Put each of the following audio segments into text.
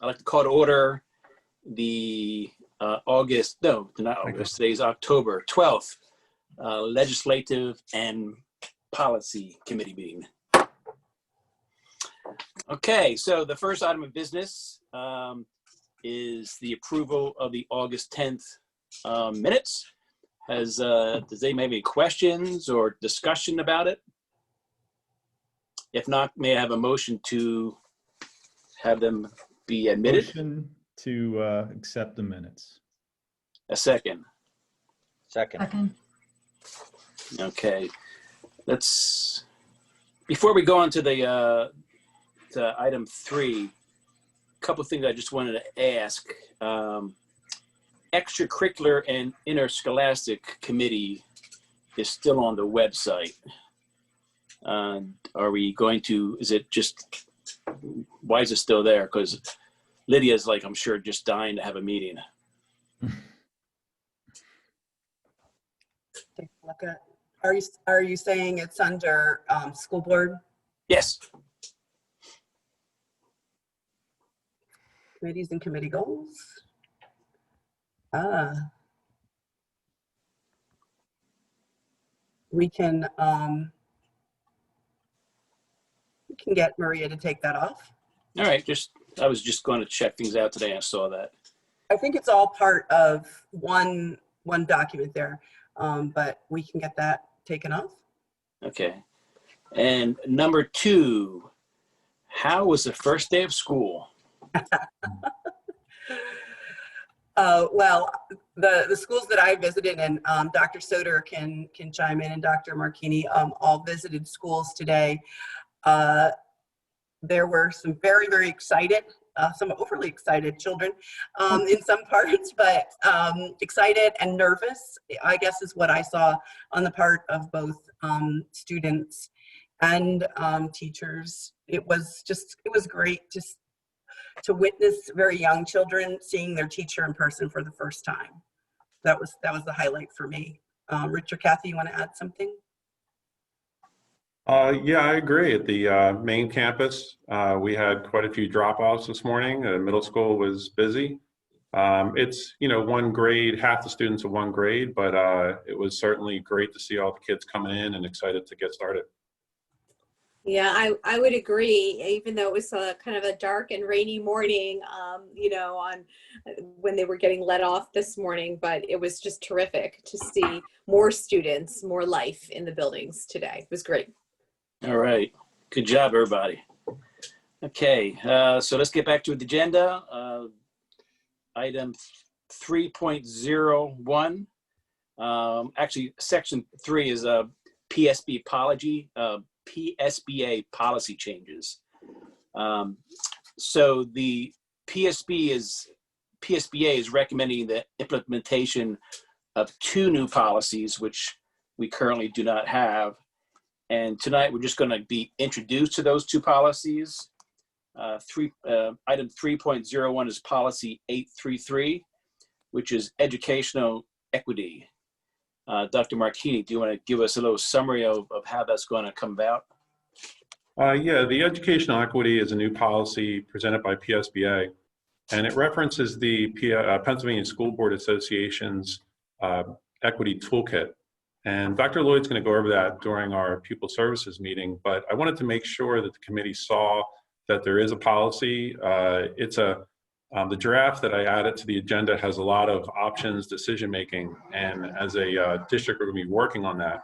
I'd like to call to order the today's October 12th Legislative and Policy Committee meeting. Okay, so the first item of business is the approval of the August 10th minutes. Does anybody have any questions or discussion about it? If not, may I have a motion to have them be admitted? Motion to accept the minutes. A second. Second. Okay. Before we go on to to item 3, a couple of things I just wanted to ask. Extracurricular and Interscholastic Committee is still on the website. Are we going to, why is it still there? Because Lydia's like, I'm sure, just dying to have a meeting. Take a look at. Are you saying it's under school board? Yes. Committees and committee goals? We can get Maria to take that off. All right. I was just going to check things out today. I saw that. I think it's all part of one document there, but we can get that taken off. Okay. And number 2, how was the first day of school? Well, the schools that I visited, and Dr. Soder can chime in, and Dr. Marchini all visited schools today. There were some very, very excited, some overly excited children in some parts, but excited and nervous, I guess, is what I saw on the part of both students and teachers. It was great to witness very young children seeing their teacher in person for the first time. That was the highlight for me. Rich or Kathy, you want to add something? Yeah, I agree. At the main campus, we had quite a few drop-offs this morning. Middle school was busy. It's, one grade, half the students of one grade, but it was certainly great to see all the kids coming in and excited to get started. Yeah, I would agree, even though it was kind of a dark and rainy morning, when they were getting let off this morning, but it was just terrific to see more students, more life in the buildings today. It was great. All right. Good job, everybody. Okay. So let's get back to the agenda. Item 3.01. Actually, section 3 is PSB apology. PSBA policy changes. So the PSBA is recommending the implementation of 2 new policies, which we currently do not have. And tonight we're just going to be introduced to those 2 policies. Item 3.01 is policy 833, which is educational equity. Dr. Marchini, do you want to give us a little summary of how that's going to come about? Yeah, the educational equity is a new policy presented by PSBA, and it references the Pennsylvania School Board Association's equity toolkit. And Dr. Lloyd's going to go over that during our pupil services meeting, but I wanted to make sure that the committee saw that there is a policy. The draft that I added to the agenda has a lot of options, decision-making, and as a district, we're going to be working on that.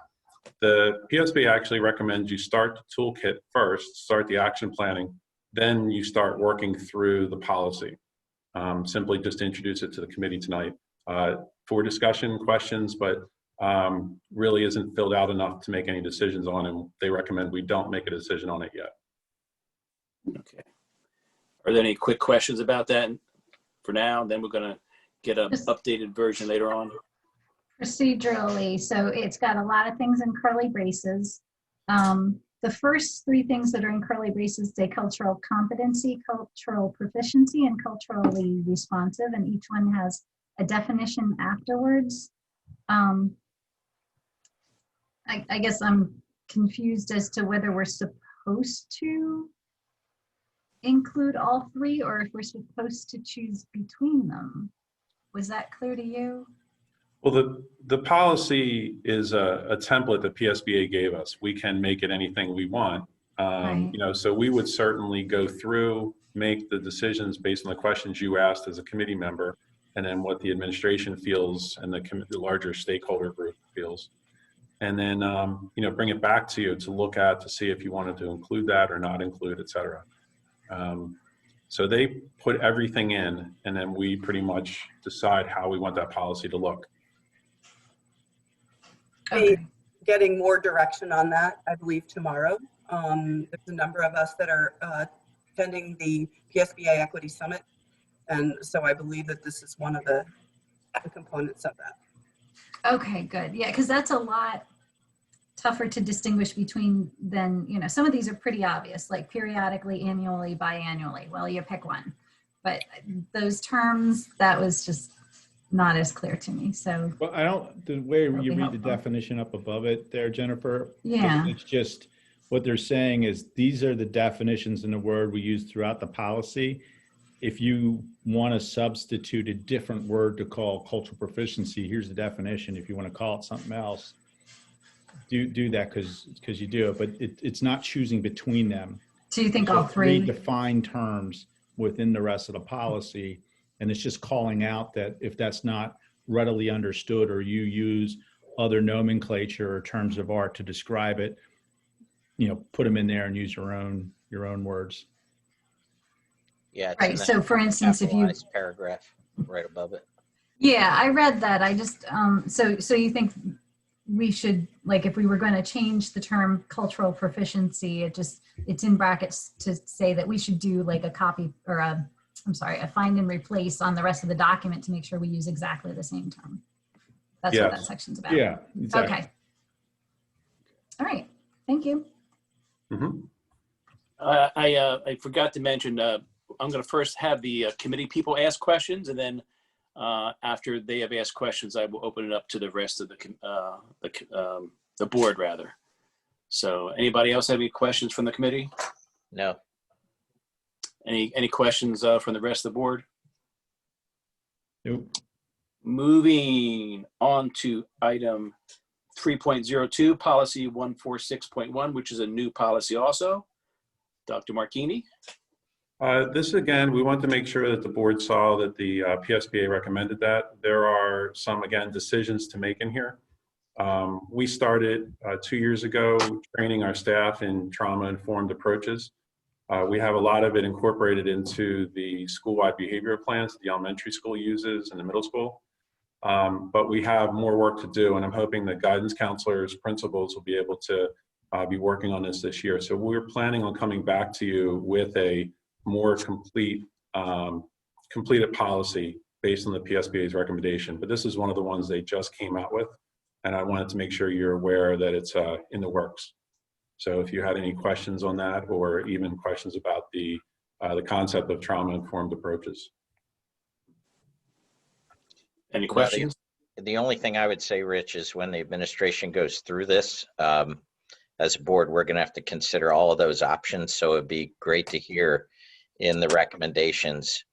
The PSB actually recommends you start the toolkit first, start the action planning, then you start working through the policy. Simply just introduce it to the committee tonight for discussion, questions, but really isn't filled out enough to make any decisions on, and they recommend we don't make a decision on it yet. Okay. Are there any quick questions about that for now? Then we're going to get an updated version later on. Procedurally, so it's got a lot of things in curly braces. The first 3 things that are in curly braces say cultural competency, cultural proficiency, and culturally responsive, and each one has a definition afterwards. I guess I'm confused as to whether we're supposed to include all three or if we're supposed to choose between them. Was that clear to you? Well, the policy is a template that PSBA gave us. We can make it anything we want. Right. You know, so we would certainly go through, make the decisions based on the questions you asked as a committee member, and then what the administration feels and the larger stakeholder group feels. And then, you know, bring it back to you to look at to see if you wanted to include that or not include, et cetera. So they put everything in, and then we pretty much decide how we want that policy to look. Okay. Getting more direction on that, I believe, tomorrow. There's a number of us that are attending the PSBA Equity Summit. And so I believe that this is one of the components of that. Okay, good. Yeah, because that's a lot tougher to distinguish between than, you know, some of these are pretty obvious, like periodically, annually, biannually. Well, you pick one. But those terms, that was just not as clear to me. So, Well, I don't, the way That'll you be read the helpful. definition up above it there, Jennifer. yeah. It's just, what they're saying is these are the definitions in the word we use throughout the policy. If you want to substitute a different word to call cultural proficiency, here's the definition. If you want to call it something else, do that because you do it, but it's not choosing between them. Do you think These all are three? defined terms within the rest of the policy, and it's just calling out that if that's not readily understood or you use other nomenclature or terms of art to describe it, you know, put them in there and use your own words. Yeah. It's Right. in the So for instance, if you, capitalized paragraph right above it. yeah, I read that. I just, so you think we should, like, if we were going to change the term cultural proficiency, it's in brackets to say that we should do like a copy or a find and replace on the rest of the document to make sure we use exactly the same term. That's what that Yes. section's about. Yeah, exactly. Okay. All right. Thank you. Mhm. I forgot to mention, I'm going to first have the committee people ask questions, and then after they have asked questions, I will open it up to the rest of the board, rather. So, anybody else have any questions from the committee? No. Any questions from the rest of the board? Nope. Moving on to item 3.02, policy 146.1, which is a new policy also. Dr. Marchini. This, again, we want to make sure that the board saw that the PSBA recommended that. There are some, again, decisions to make in here. We started 2 years ago training our staff in trauma-informed approaches. We have a lot of it incorporated into the school-wide behavioral plans that the elementary school uses and the middle school. But we have more work to do, and I'm hoping that guidance counselors, principals will be able to be working on this year. So we're planning on coming back to you with a more completed policy based on the PSBA's recommendation. But this is one of the ones they just came out with, and I wanted to make sure you're aware that it's in the works. So if you had any questions on that, or even questions about the concept of trauma-informed approaches. Any questions? The only thing I would say, Rich, is when the administration goes through this, as a board, we're going to have to consider all of those options. So it'd be great to hear in the recommendations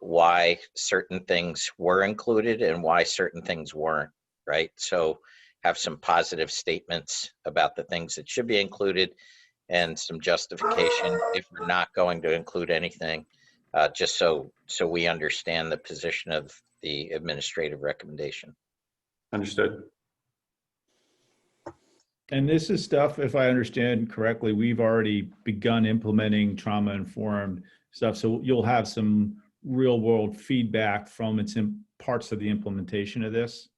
why certain things were included and why certain things weren't, right? So have some positive statements about the things that should be included and some justification if we're not going to include anything, just so we understand the position of the administrative recommendation. Understood. And this is stuff, if I understand correctly, we've already begun implementing trauma-informed stuff. So you'll have some real-world feedback from parts of the implementation of this.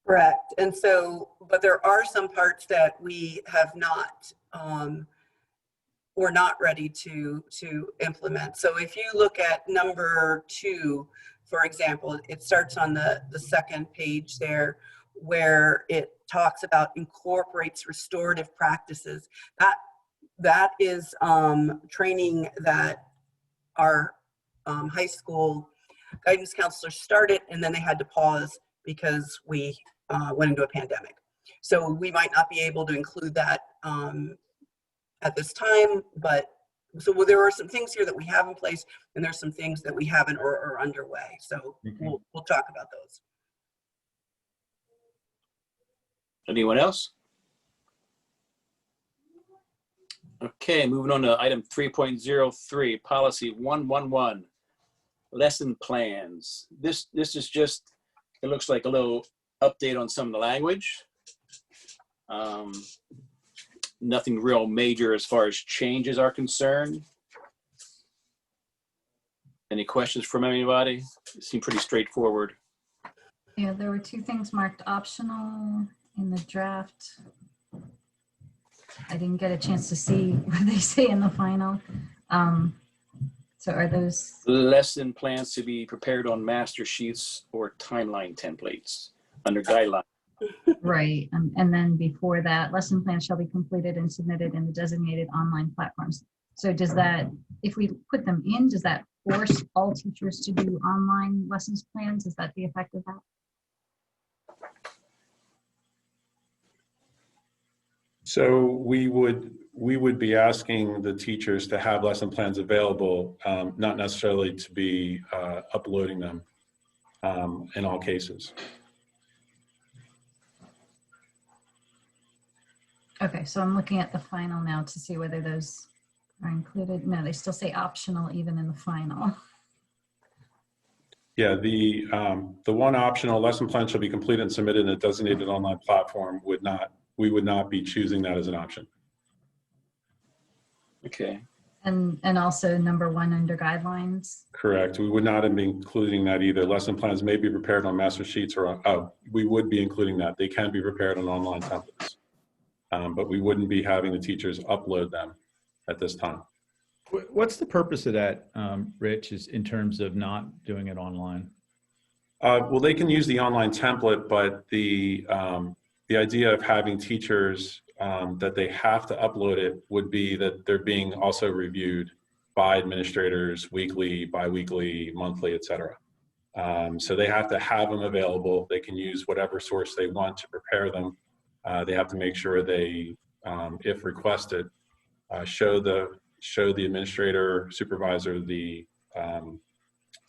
Correct. And so, but there are some parts that we have not, we're not ready to implement. So if you look at number 2, for example, it starts on the second page there, where it talks about incorporates restorative practices. That is training that our high school guidance counselors started, and then they had to pause because we went into a pandemic. So we might not be able to include that at this time, but So there are some things here that we have in place, and there's some things that we haven't or are underway. So we'll talk about those. Anyone else? Okay, moving on to item 3.03, policy 111, lesson plans. This is just, it looks like a little update on some of the language. Nothing real major as far as changes are concerned. Any questions from anybody? It seemed pretty straightforward. Yeah, there were 2 things marked optional in the draft. I didn't get a chance to see what they say in the final. So are those? Lesson plans to be prepared on master sheets or timeline templates under guidelines. Right, and then before that, lesson plans shall be completed and submitted in the designated online platforms. So does that, if we put them in, does that force all teachers to do online lessons plans? Is that the effect of that? So we would be asking the teachers to have lesson plans available, not necessarily to be uploading them in all cases. Okay, so I'm looking at the final now to see whether those are included. No, they still say optional even in the final. Yeah, the one optional lesson plan shall be completed and submitted in a designated online platform we would not be choosing that as an option. Okay. And also number 1 under guidelines. Correct. We would not be including that either. Lesson plans may be prepared on master sheets or we would be including that. They can be prepared on online templates, but we wouldn't be having the teachers upload them at this time. What's the purpose of that, Rich, is in terms of not doing it online? Well, they can use the online template, but the idea of having teachers that they have to upload it would be that they're being also reviewed by administrators weekly, bi-weekly, monthly, et cetera. So they have to have them available. They can use whatever source they want to prepare them. They have to make sure they, if requested, show the administrator, supervisor, the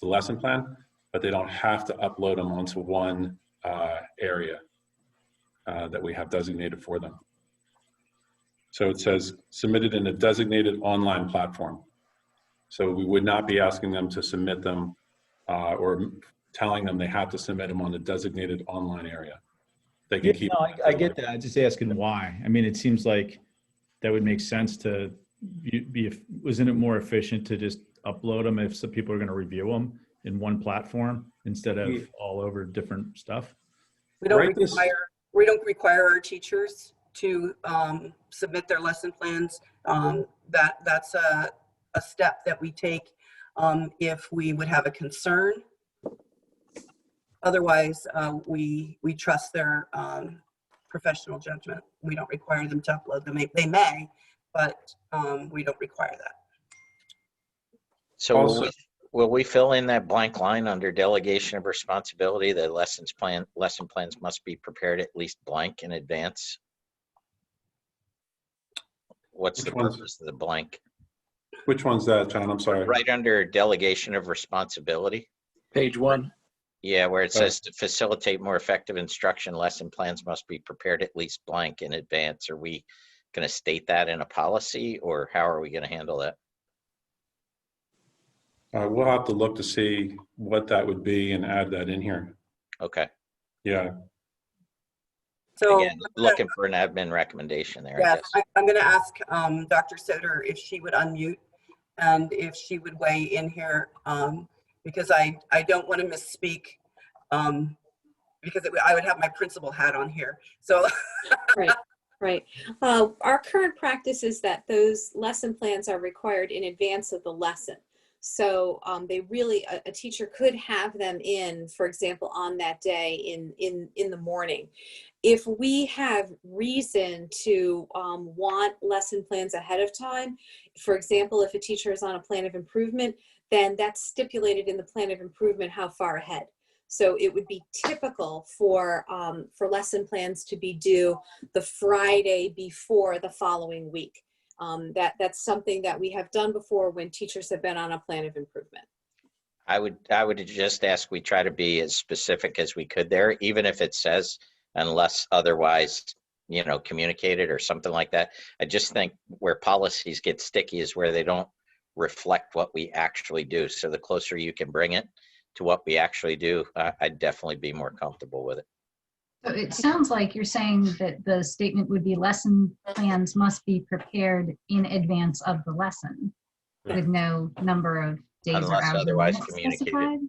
lesson plan, but they don't have to upload them onto one area that we have designated for them. So it says submitted in a designated online platform. So we would not be asking them to submit them or telling them they have to submit them on the designated online area. They can keep. No, I get that. I'm just asking why. I mean, it seems like that would make sense to wasn't it more efficient to just upload them if some people are going to review them in one platform instead of all over different stuff? We don't require our teachers to submit their lesson plans. That's a step that we take if we would have a concern. Otherwise, we trust their professional judgment. We don't require them to upload them. They may, but we don't require that. So will we fill in that blank line under delegation of responsibility that lesson plans must be prepared at least blank in advance? What's the purpose of the blank? Which one's that, John? I'm sorry. Right under delegation of responsibility. Page 1. Yeah, where it says to facilitate more effective instruction, lesson plans must be prepared at least blank in advance. Are we going to state that in a policy, or how are we going to handle that? We'll have to look to see what that would be and add that in here. Okay. Yeah. So again, looking for an admin recommendation there. Yes, I guess. I'm going to ask Dr. Soter if she would unmute and if she would weigh in here, because I don't want to misspeak, because I would have my principal hat on here. So Right. Our current practice is that those lesson plans are required in advance of the lesson. So they really, a teacher could have them in, for example, on that day in the morning. If we have reason to want lesson plans ahead of time, for example, if a teacher is on a plan of improvement, then that's stipulated in the plan of improvement how far ahead. So it would be typical for lesson plans to be due the Friday before the following week. That's something that we have done before when teachers have been on a plan of improvement. I would just ask we try to be as specific as we could there, even if it says unless otherwise, communicated or something like that. I just think where policies get sticky is where they don't reflect what we actually do. So the closer you can bring it to what we actually do, I'd definitely be more comfortable with it. So it sounds like you're saying that the statement would be lesson plans must be prepared in advance of the lesson with no number of days or Unless hours or otherwise minutes communicated. specified?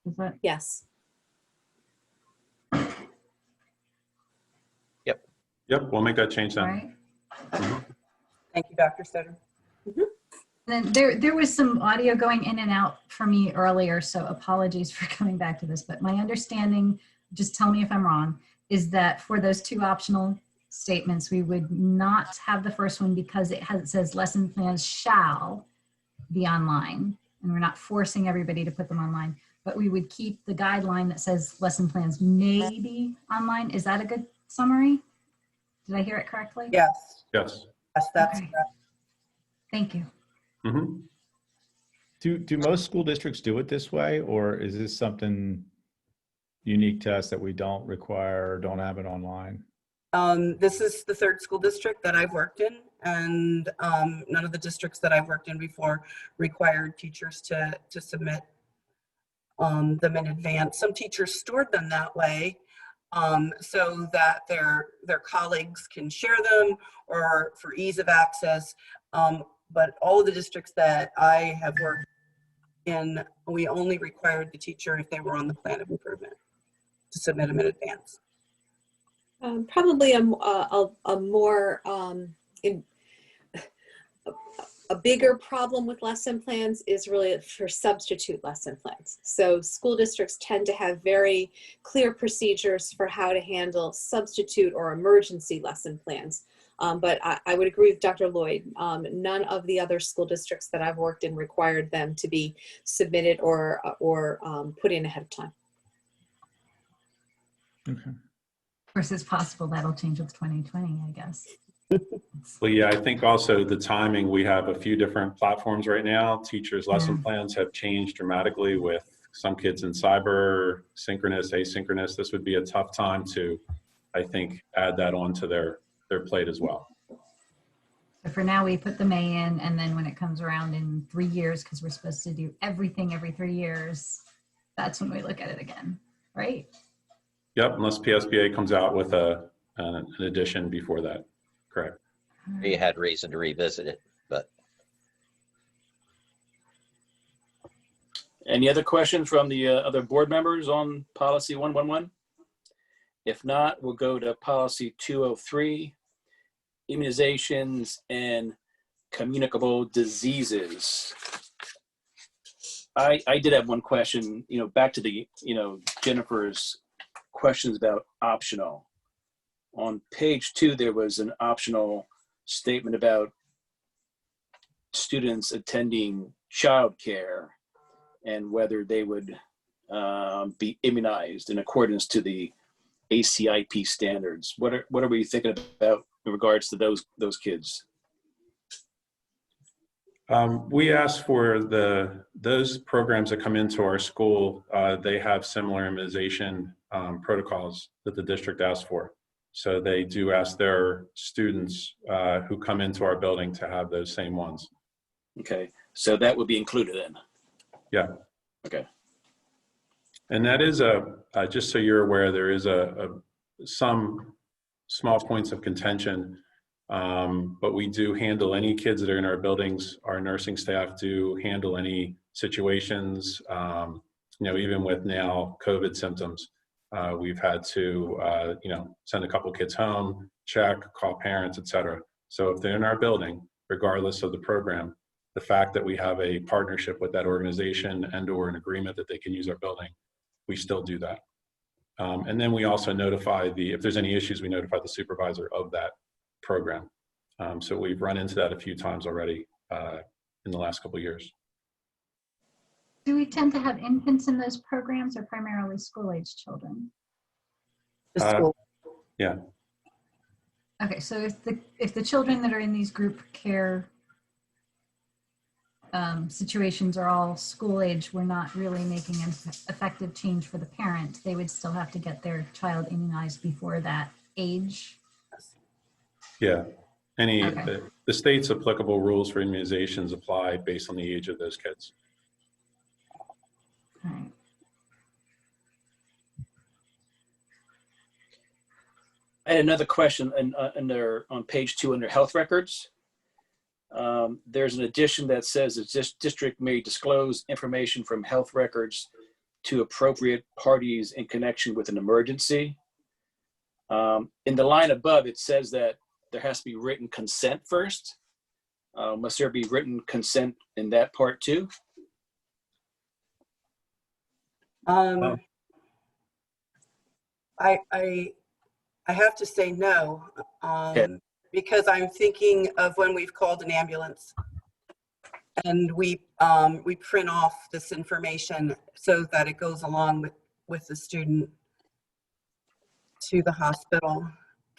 Is that? Yes. Yep, we'll make that change then. Right. Thank you, Dr. Sutter. Then there was some audio going in and out for me earlier, so apologies for coming back to this, but my understanding, just tell me if I'm wrong, is that for those two optional statements, we would not have the first one because it says lesson plans shall be online, and we're not forcing everybody to put them online, but we would keep the guideline that says lesson plans may be online. Is that a good summary? Did I hear it correctly? Yes, Yes. yes, that's Okay. correct. Thank you. Mhm. Do most school districts do it this way, or is this something unique to us that we don't require or don't have it online? This is the third school district that I've worked in, and none of the districts that I've worked in before required teachers to submit them in advance. Some teachers stored them that way so that their colleagues can share them or for ease of access. But all of the districts that I have worked in, we only required the teacher if they were on the plan of improvement to submit them in advance. Probably a bigger problem with lesson plans is really for substitute lesson plans. So school districts tend to have very clear procedures for how to handle substitute or emergency lesson plans. But I would agree with Dr. Lloyd. None of the other school districts that I've worked in required them to be submitted or put in ahead of time. Okay. Of course, it's possible that'll change with 2020, I guess. Well, yeah, I think also the timing, we have a few different platforms right now. Teachers' lesson plans have changed dramatically with some kids in cyber, synchronous, asynchronous. This would be a tough time to, I think, add that onto their plate as well. So for now, we put the May in, and then when it comes around in 3 years, because we're supposed to do everything every 3 years, that's when we look at it again, right? Yep, unless PSBA comes out with an addition before that. Correct. We had reason to revisit it, but Any other questions from the other board members on policy 111? If not, we'll go to policy 203, immunizations and communicable diseases. I did have one question, back to the, Jennifer's questions about optional. On page 2, there was an optional statement about students attending childcare and whether they would be immunized in accordance to the ACIP standards. What are we thinking about in regards to those kids? We ask for those programs that come into our school, they have similar immunization protocols that the district asks for. So they do ask their students who come into our building to have those same ones. Okay, so that would be included then? Yeah. Okay. And that is just so you're aware, there is some small points of contention, but we do handle any kids that are in our buildings. Our nursing staff do handle any situations, even with now COVID symptoms. We've had to, send a couple kids home, check, call parents, etc. So if they're in our building, regardless of the program, the fact that we have a partnership with that organization and/or an agreement that they can use our building, we still do that. And then we also notify if there's any issues, we notify the supervisor of that program. So we've run into that a few times already in the last couple of years. Do we tend to have infants in those programs or primarily school-age children? The school. Yeah. Okay, so if the children that are in these group care situations are all school age, we're not really making an effective change for the parent. They would still have to get their child immunized before that age. Yeah. Okay. The state's applicable rules for immunizations apply based on the age of those kids. All right. I had another question on page 2 under health records. There's an addition that says that this district may disclose information from health records to appropriate parties in connection with an emergency. In the line above, it says that there has to be written consent first. Must there be written consent in that part too? I have to say no, Okay. because I'm thinking of when we've called an ambulance and we print off this information so that it goes along with the student to the hospital.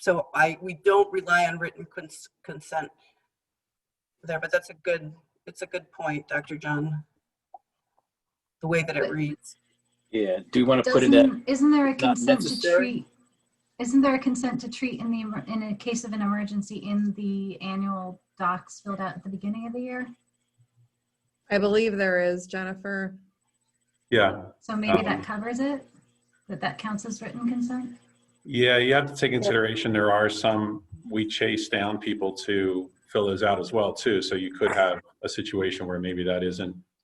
So we don't rely on written consent there, but it's a good point, Dr. John, the way that it reads. Yeah. Do we want to put in that? Isn't there a Not consent to necessary? treat? Isn't there a consent to treat in a case of an emergency in the annual docs filled out at the beginning of the year? I believe there is, Jennifer. Yeah. So maybe that covers it, that counts as written consent? Yeah, you have to take consideration there are some, we chase down people to fill those out as well too. So you could have a situation where maybe that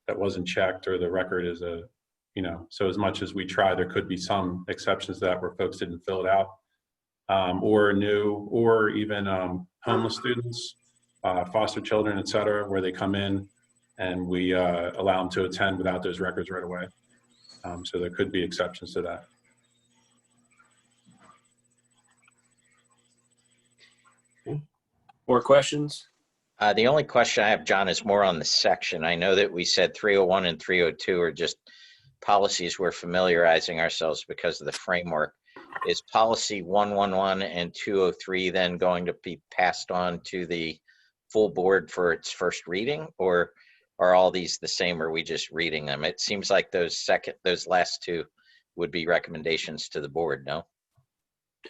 wasn't checked, or the record is so as much as we try, there could be some exceptions to that where folks didn't fill it out. Or even homeless students, foster children, et cetera, where they come in and we allow them to attend without those records right away. So there could be exceptions to that. More questions? The only question I have, John, is more on the section. I know that we said 301 and 302 are just policies we're familiarizing ourselves because of the framework. Is policy 111 and 203 then going to be passed on to the full board for its first reading, or are all these the same? Or are we just reading them? It seems like those last two would be recommendations to the board, no?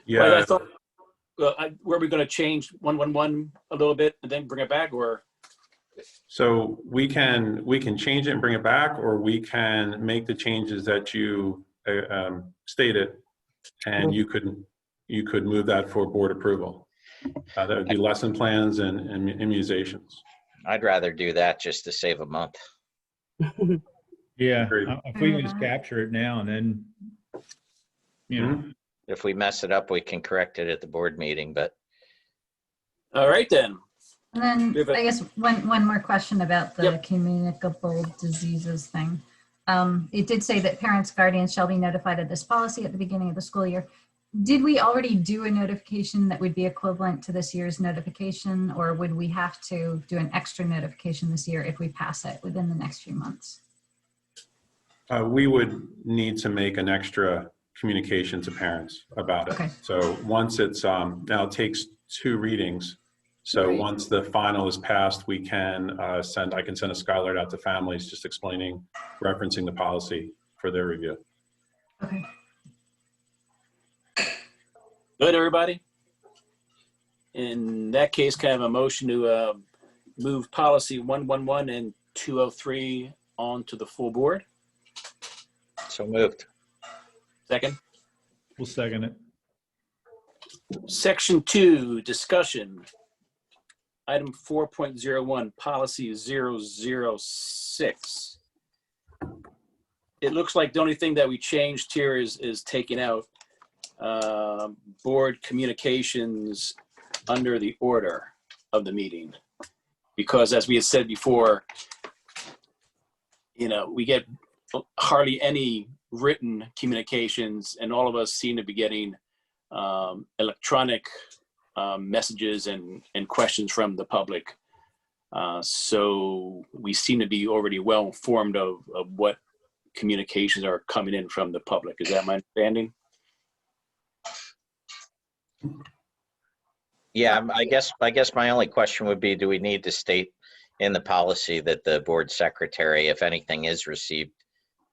Yeah. Well, I thought, were we going to change 111 a little bit and then bring it back, or? So we can change it and bring it back, or we can make the changes that you stated, and you could move that for board approval. That would be lesson plans and immunizations. I'd rather do that just to save a month. Yeah, Agreed. if we can just capture it now and then, If we mess it up, we can correct it at the board meeting, but. All right then. And then I guess one more question about the Yep. communicable diseases thing. It did say that parents, guardians shall be notified of this policy at the beginning of the school year. Did we already do a notification that would be equivalent to this year's notification, or would we have to do an extra notification this year if we pass it within the next few months? We would need to make an extra communication to parents about it. Okay. So once it's, now it takes 2 readings. So Right. once the final is passed, I can send a skylert out to families just referencing the policy for their review. Okay. Good, everybody? In that case, can I have a motion to move policy 111 and 203 onto the full board? So moved. Second. we'll second it. Section 2, discussion. Item 4.01, policy 006. It looks like the only thing that we changed here is taking out board communications under the order of the meeting. Because as we had said before, we get hardly any written communications, and all of us seem to be getting electronic messages and questions from the public. So we seem to be already well informed of what communications are coming in from the public. Is that my understanding? Yeah, I guess my only question would be, do we need to state in the policy that the board secretary, if anything is received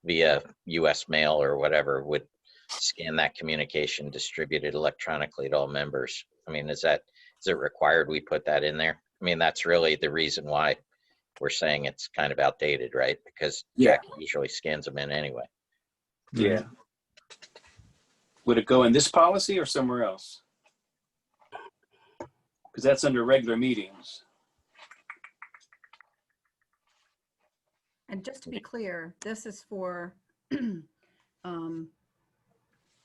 via US mail or whatever, would scan that communication, distribute it electronically to all members? I mean, is it required we put that in there? I mean, that's really the reason why we're saying it's kind of outdated, right? Because Yeah. Jackie usually scans them in anyway. Yeah. Would it go in this policy or somewhere else? Because that's under regular meetings. And just to be clear, this is for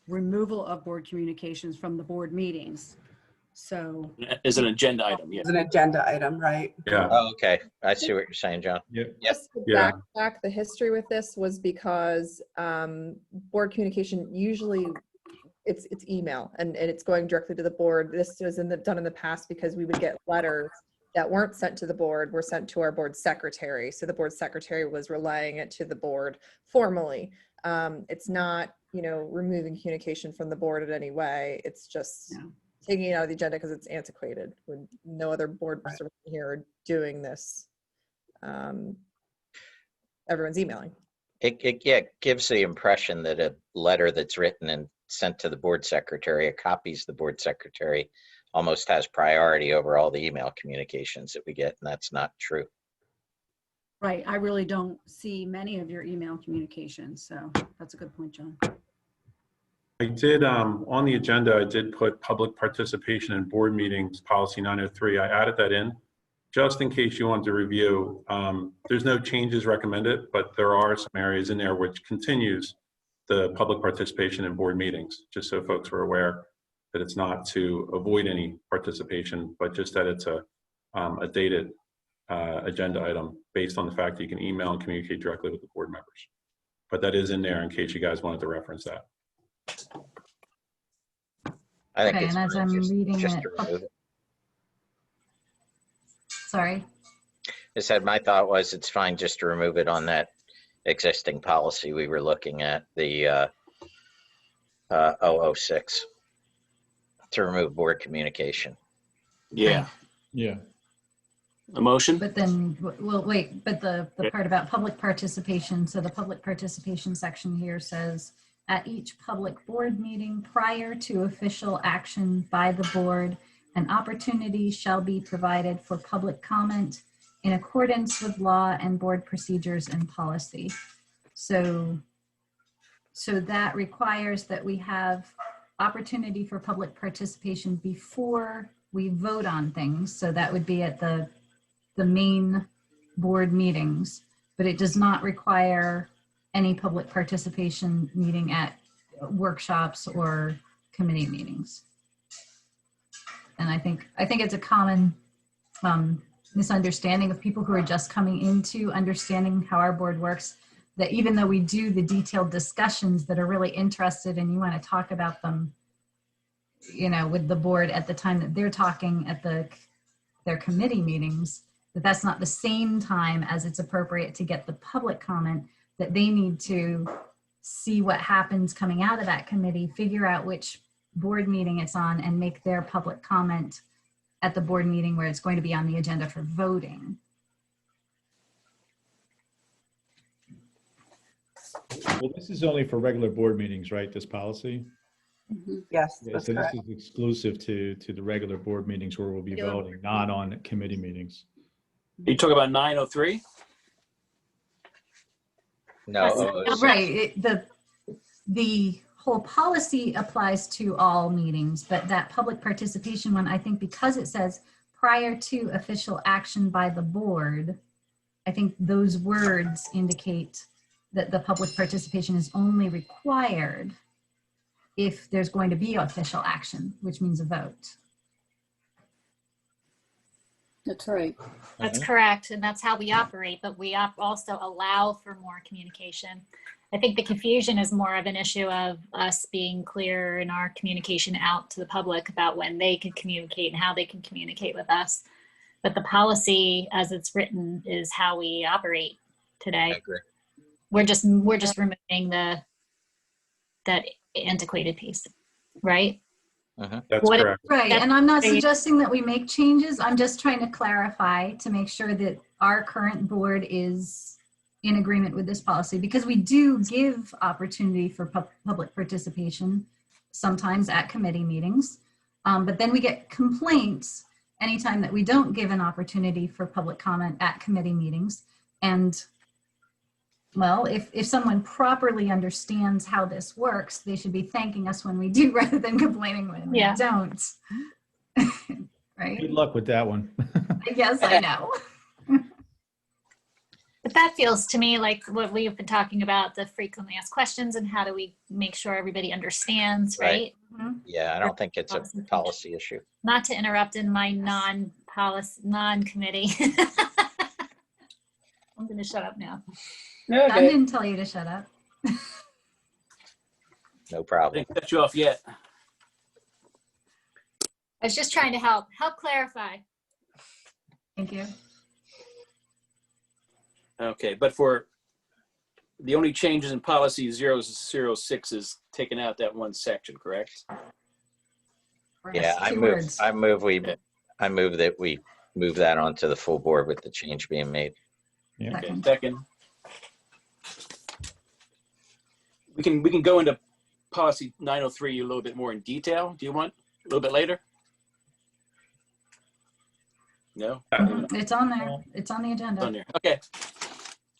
removal of board communications from the board meetings. So, As an agenda item, yeah. It's an agenda item, right? Yeah. Oh, okay. I see what you're saying, John. Yep. Just to Yeah. backtrack, the history with this was because board communication usually it's email and it's going directly to the board. This was done in the past because we would get letters that weren't sent to the board, were sent to our board secretary. So the board secretary was relaying it to the board formally. It's not, removing communication from the board in any way. It's just taking it out of the agenda because it's antiquated. When no other board members here are doing this, everyone's emailing. It gives the impression that a letter that's written and sent to the board secretary, it copies the board secretary, almost has priority over all the email communications that we get, and that's not true. right, I really don't see many of your email communications. So that's a good point, John. I did, on the agenda, I did put public participation in board meetings, policy 903. I added that in just in case you want to review. There's no changes recommended, but there are some areas in there which continues the public participation in board meetings, just so folks were aware that it's not to avoid any participation, but just that it's a dated agenda item based on the fact that you can email and communicate directly with the board members. But that is in there in case you guys wanted to reference that. I think Okay, it's and as fine I'm reading just it, to remove it. sorry. I said my thought was it's fine just to remove it on that existing policy we were looking at, the 006, to remove board communication. Yeah. Yeah. A motion? But then, well, wait, but the part about public participation, so the public participation section here says, at each public board meeting prior to official action by the board, an opportunity shall be provided for public comment in accordance with law and board procedures and policy. So that requires that we have opportunity for public participation before we vote on things. So that would be at the main board meetings, but it does not require any public participation meeting at workshops or committee meetings. And I think it's a common misunderstanding of people who are just coming into understanding how our board works, that even though we do the detailed discussions that are really interested and you want to talk about them, with the board at the time that they're talking at their committee meetings, that's not the same time as it's appropriate to get the public comment, that they need to see what happens coming out of that committee, figure out which board meeting it's on, and make their public comment at the board meeting where it's going to be on the agenda for voting. Well, this is only for regular board meetings, right? This policy? Yes, Yeah, that's so correct. this is exclusive to the regular board meetings where we'll be Regular voting, not on committee meetings. You talk about 903? No, That's right. The whole policy applies to all meetings, but that public participation one, I think because it says prior to official action by the board, I think those words indicate that the public participation is only required if there's going to be official action, which means a vote. That's right. That's correct, and that's how we operate, but we also allow for more communication. I think the confusion is more of an issue of us being clear in our communication out to the public about when they can communicate and how they can communicate with us. But the policy as it's written is how we operate today. I agree. We're just removing that antiquated piece, right? That's What if- correct. Right, That's and I'm not great. suggesting that we make changes. I'm just trying to clarify to make sure that our current board is in agreement with this policy, because we do give opportunity for public participation sometimes at committee meetings. But then we get complaints anytime that we don't give an opportunity for public comment at committee meetings. And well, if someone properly understands how this works, they should be thanking us when we do rather than complaining when we Yeah. don't. Right? Good luck with that one. Yes, I know. But that feels to me like what we've been talking about, the frequently asked questions and how do we make sure everybody understands, Right. right? Yeah, I don't think it's a policy issue. Not to interrupt in my non-committee. I'm going to shut up now. I Okay. didn't tell you to shut up. No I problem. didn't cut you off yet. I was just trying to help clarify. Thank you. Okay, but for the only changes in policy 006 is taking out that one section, correct? Yeah, Two words. I move that we move that onto the full board with the change being made. Yeah. Okay, second. We can go into policy 903 a little bit more in detail. Do you want a little bit later? No? It's on there. It's on the agenda. On there. Okay.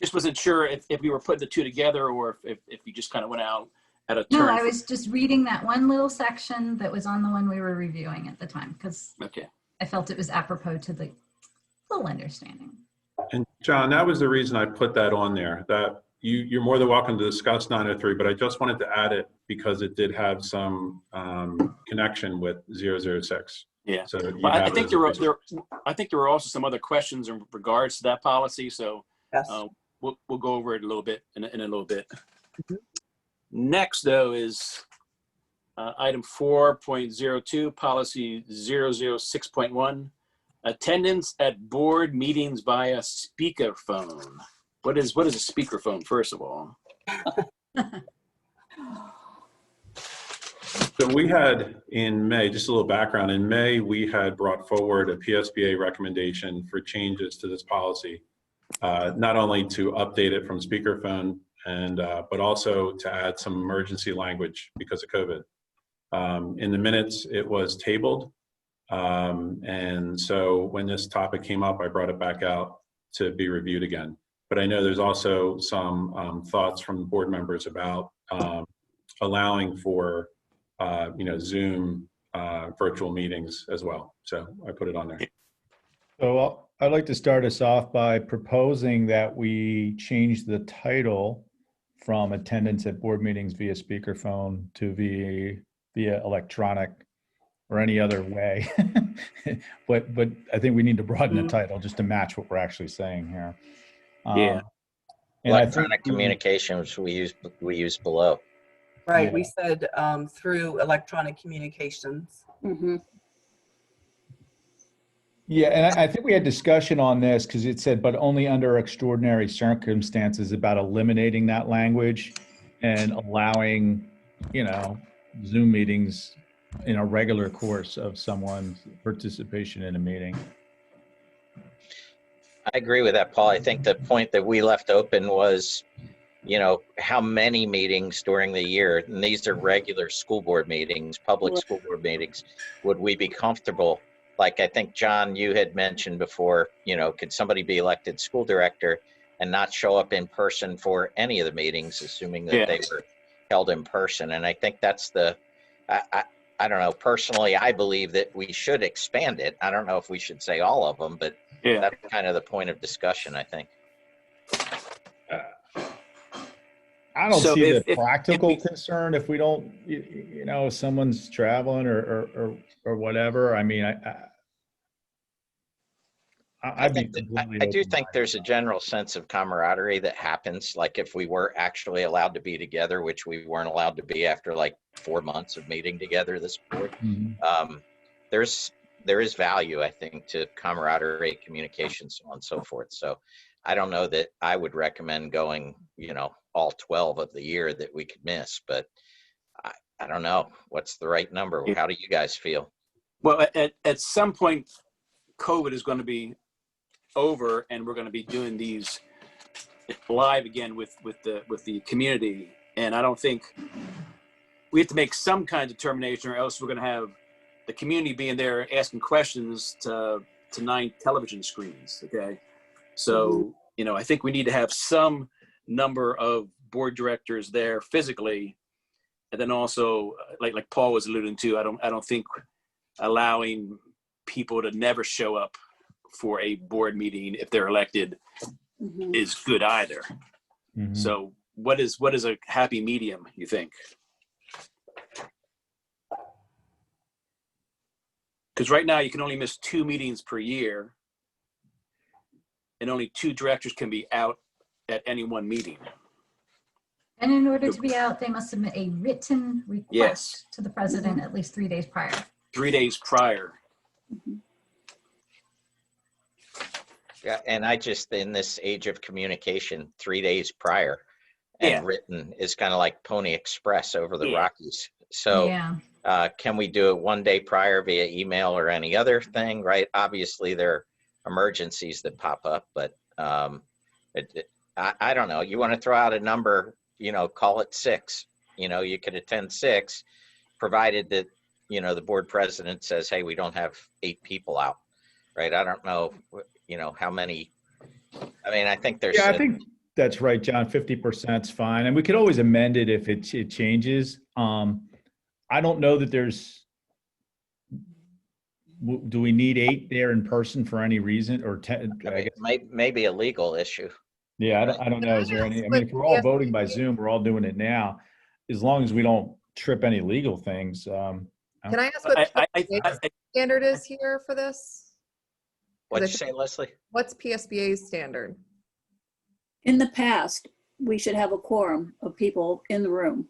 Just wasn't sure if we were putting the two together or if you just kind of went out at a turn. No, I was just reading that one little section that was on the one we were reviewing at the time, because Okay. I felt it was apropos to the full understanding. And John, that was the reason I put that on there, that you're more than welcome to discuss 903, but I just wanted to add it because it did have some connection with 006. Yeah. So you Well, I have think it there as were I think there were also some other questions in regards to that policy. So Yes. we'll go over it a little bit in a little bit. Next, though, is item 4.02, policy 006.1, attendance at board meetings via speakerphone. What is a speakerphone, first of all? So we had in May, just a little background, in May, we had brought forward a PSBA recommendation for changes to this policy, not only to update it from speakerphone, but also to add some emergency language because of COVID. In the minutes, it was tabled. And so when this topic came up, I brought it back out to be reviewed again. But I know there's also some thoughts from board members about allowing for Zoom virtual meetings as well. So I put it on there. So I'd like to start us off by proposing that we change the title from attendance at board meetings via speakerphone to via electronic or any other way. but I think we need to broaden the title just to match what we're actually saying here. Yeah. And I think Electronic communications we use below. Right, Yeah. we said through electronic communications. Yeah, and I think we had discussion on this because it said, but only under extraordinary circumstances, about eliminating that language and allowing, Zoom meetings in a regular course of someone's participation in a meeting. I agree with that, Paul. I think the point that we left open was, how many meetings during the year, and these are regular school board meetings, public school board meetings, would we be comfortable? Like I think, John, you had mentioned before, could somebody be elected school director and not show up in person for any of the meetings, assuming that they were held in person? And I think that's I don't know, personally, I believe that we should expand it. I don't know if we should say all of them, but that's kind of the point of discussion, I think. I don't So see if the practical concern if we don't, if someone's traveling or whatever. I mean, I'd be completely I do think open-minded there's a about it. general sense of camaraderie that happens, like if we were actually allowed to be together, which we weren't allowed to be after like 4 months of meeting together, this board. Mhm. There is value, I think, to camaraderie, communication, so on and so forth. So I don't know that I would recommend going, all 12 of the year that we could miss, but I don't know. What's the right number? Yeah. How do you guys feel? Well, at some point, COVID is going to be over, and we're going to be doing these live again with the community. And I don't think we have to make some kind of determination, or else we're going to have the community being there asking questions to 9 television screens. Okay, so I think we need to have some number of board directors there physically, and then also like Paul was alluding to, I don't think allowing people to never show up for a board meeting if they're elected is good either. Mhm. So what is a happy medium, you think? Because right now you can only miss 2 meetings per year, and only 2 directors can be out at any one meeting. And in order to be out, they must submit a written request Yes. to the president at least 3 days prior. 3 days prior. Yeah, and I just, in this age of communication, 3 days prior and Yeah. written is kind of like Pony Express over the Yeah. Rockies. So Yeah. can we do it 1 day prior via email or any other thing, right? Obviously, there are emergencies that pop up, but I don't know. You want to throw out a number, call it 6. You could attend 6, provided that, the board president says, hey, we don't have 8 people out, right? I don't know, how many. I mean, I think there's. Yeah, I think that's right, John. 50% is fine. And we could always amend it if it changes. I don't know that do we need 8 there in person for any reason, or 10? I guess. Maybe a legal issue. Yeah, I don't know. Is there any? I mean, if we're all voting by Zoom, we're all doing it now. As long as we don't trip any legal things. Can I ask what PSBA's standard is here for this? What'd you say, Leslie? What's PSBA's standard? In the past, we should have a quorum of people in the room.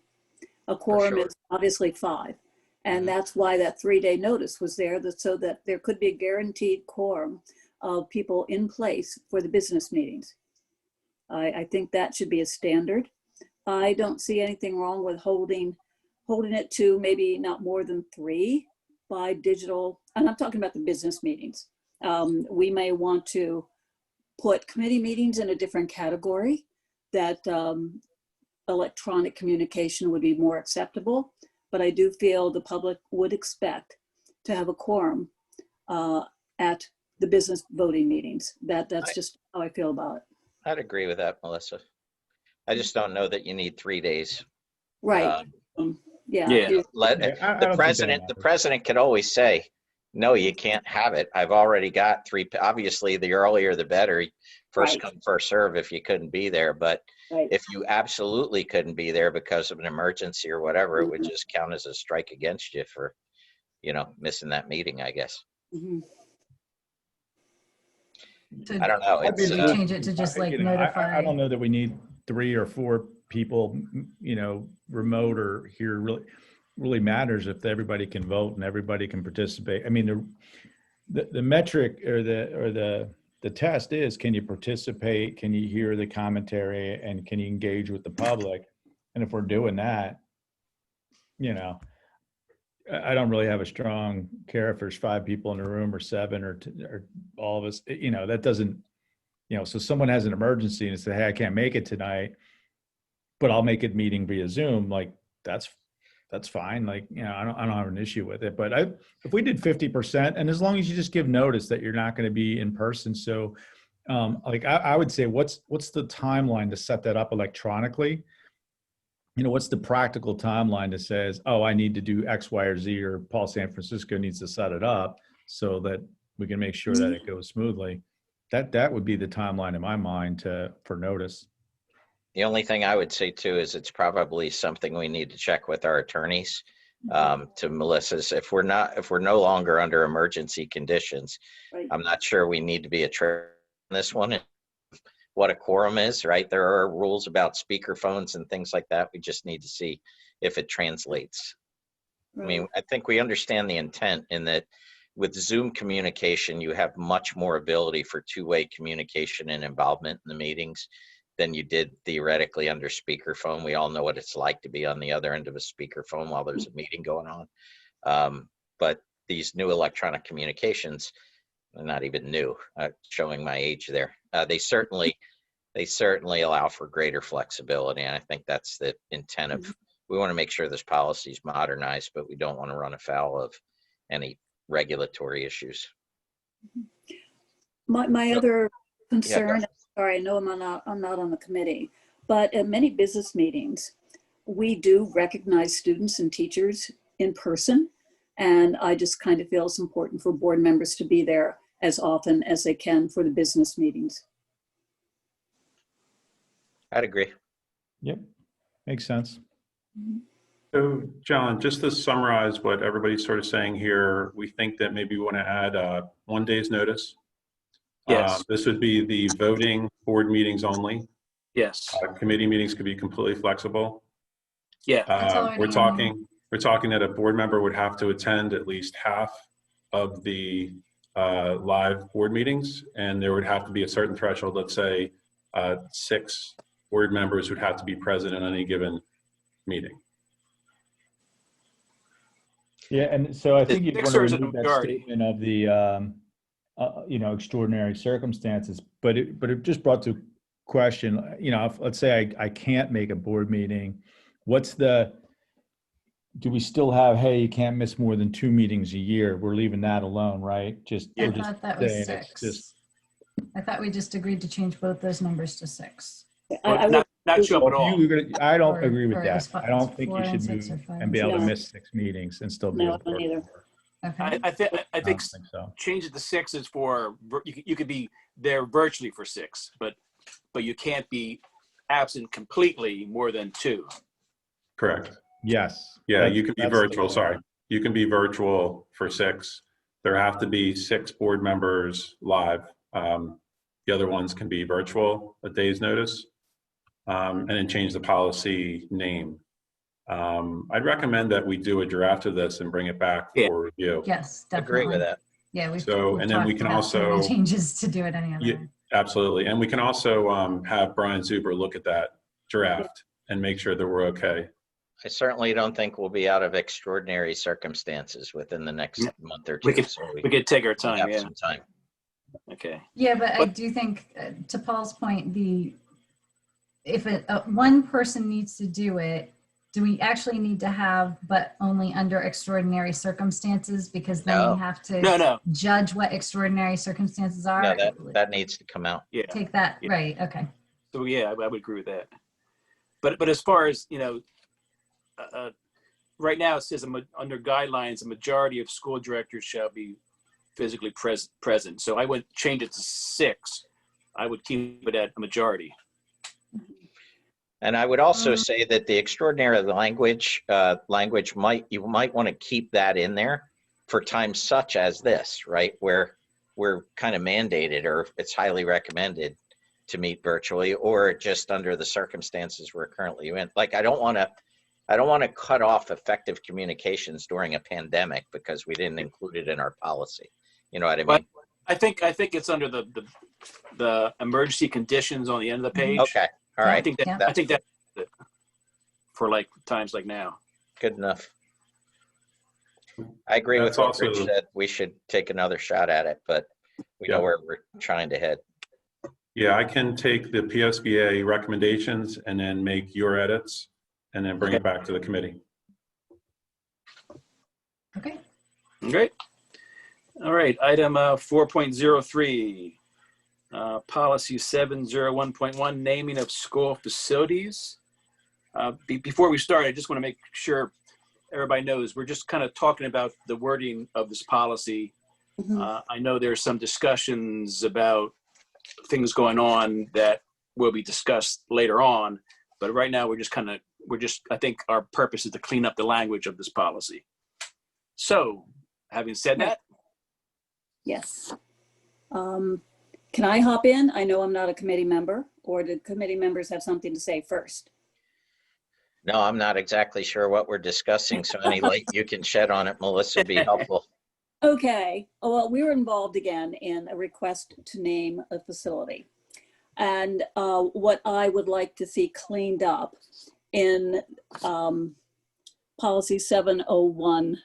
A quorum sure. is obviously 5. And that's why that 3-day notice was there, so that there could be a guaranteed quorum of people in place for the business meetings. I think that should be a standard. I don't see anything wrong with holding it to maybe not more than 3 by digital. And I'm talking about the business meetings. We may want to put committee meetings in a different category, that electronic communication would be more acceptable. But I do feel the public would expect to have a quorum at the business voting meetings. That's just how I feel about it. I'd agree with that, Melissa. I just don't know that you need 3 days. Right. Yeah. The president could always say, no, you can't have it. I've already got 3. Obviously, the earlier the better. First come, first serve if you couldn't be there. But if you absolutely couldn't be there because of an emergency or whatever, it would just count as a strike against you for, missing that meeting, I guess. I don't know. Maybe we change it to just like notify. I don't know that we need 3 or 4 people, remote or here really matters if everybody can vote and everybody can participate. I mean, the metric or the test is, can you participate? Can you hear the commentary, and can you engage with the public? And if we're doing that, I don't really have a strong care if there's 5 people in the room or 7 or all of us, that doesn't, so someone has an emergency and say, hey, I can't make it tonight, but I'll make a meeting via Zoom. Like that's fine. Like, I don't have an issue with it, but if we did 50%, and as long as you just give notice that you're not going to be in person. So I would say, what's the timeline to set that up electronically? What's the practical timeline that says, oh, I need to do X, Y, or Z, or Paul San Francisco needs to set it up so that we can make sure that it goes smoothly. That would be the timeline in my mind for notice. The only thing I would say too is it's probably something we need to check with our attorneys. To Melissa's, if we're no longer under emergency conditions, I'm not sure we need to be on this one. What a quorum is, right? There are rules about speaker phones and things like that. We just need to see if it translates. I mean, I think we understand the intent in that with Zoom communication, you have much more ability for 2-way communication and involvement in the meetings. than you did theoretically under speakerphone. We all know what it's like to be on the other end of a speakerphone while there's a meeting going on. But these new electronic communications, they're not even new, showing my age there. They certainly allow for greater flexibility. And I think that's the intent of, we want to make sure this policy is modernized, but we don't want to run afoul of any regulatory issues. My other concern, sorry, I know I'm not on the committee, but at many business meetings, we do recognize students and teachers in person. And I just kind of feel it's important for board members to be there as often as they can for the business meetings. I'd agree. Yep, makes sense. So, John, just to summarize what everybody's sort of saying here, we think that maybe we want to add 1 day's notice. Yes. This would be the voting board meetings only. Yes. Committee meetings could be completely flexible. Yeah. We're talking that a board member would have to attend at least half of the live board meetings, and there would have to be a certain threshold. Let's say 6 board members would have to be present in any given meeting. Yeah, and so I think you want to Sixers remove and that majority. statement of the, extraordinary circumstances, but it just brought to question, if, let's say I can't make a board meeting, do we still have, hey, you can't miss more than 2 meetings a year? We're leaving that alone, right? I thought that was saying it's 6. I thought we just agreed to change both those numbers to 6. Not show up at all. I don't Or- agree with or that. it's I don't think 4 you and should 6 move or 5 and be able to No. miss 6 meetings and still be No, able to I don't either. Okay. I think I don't think so. change it to 6 is for, you could be there virtually for 6, but you can't be absent completely more than 2. Correct. Yes. Yeah, you can be That's the virtual, goal. sorry. You can be virtual for 6. There have to be 6 board members live. The other ones can be virtual, a day's notice, and then change the policy name. I'd recommend that we do a draft of this and bring it back for review. Yes, definitely. Agree with that. Yeah, we've And then we talked can about so many also, changes to do it any other Yeah, way. absolutely. And we can also have Brian Zuber look at that draft and make sure that we're okay. I certainly don't think we'll be out of extraordinary circumstances within the next month or two. We could take our we time. have Yeah. some time. Okay. Yeah, but I do think, to Paul's point, if one person needs to do it, do we actually need to have, but only under extraordinary circumstances? Because then No. we have to No. judge what extraordinary circumstances are. No, that needs to come out. Yeah. Take that, Yeah. right, okay. So yeah, I would agree with that. But as far as right now it says under guidelines, a majority of school directors shall be physically present. So I would change it to 6. I would keep it at a majority. And I would also say that the extraordinary language you might want to keep that in there for times such as this, right? Where we're kind of mandated, or it's highly recommended to meet virtually, or just under the circumstances we're currently in. Like, I don't want to cut off effective communications during a pandemic because we didn't include it in our policy. You know what I mean? But I think it's under the emergency conditions on the end of the page. Okay. All right. I think that's it for like times like now. Good enough. I agree with That's what Rich also- said. We should take another shot at it, but we know where we're trying to head. Yeah, I can take the PSBA recommendations and then make your edits and then bring it back to the committee. Okay. Great. All right, item 4.03, policy 701.1, naming of school facilities. Before we start, I just want to make sure everybody knows we're just kind of talking about the wording of this policy. I know there's some discussions about things going on that will be discussed later on, but right now I think our purpose is to clean up the language of this policy. So, having said that, Yes. Can I hop in? I know I'm not a committee member, or do committee members have something to say first? No, I'm not exactly sure what we're discussing, so any light you can shed on it, Melissa, would be helpful. Okay. Well, we were involved again in a request to name a facility. And what I would like to see cleaned up in policy 701,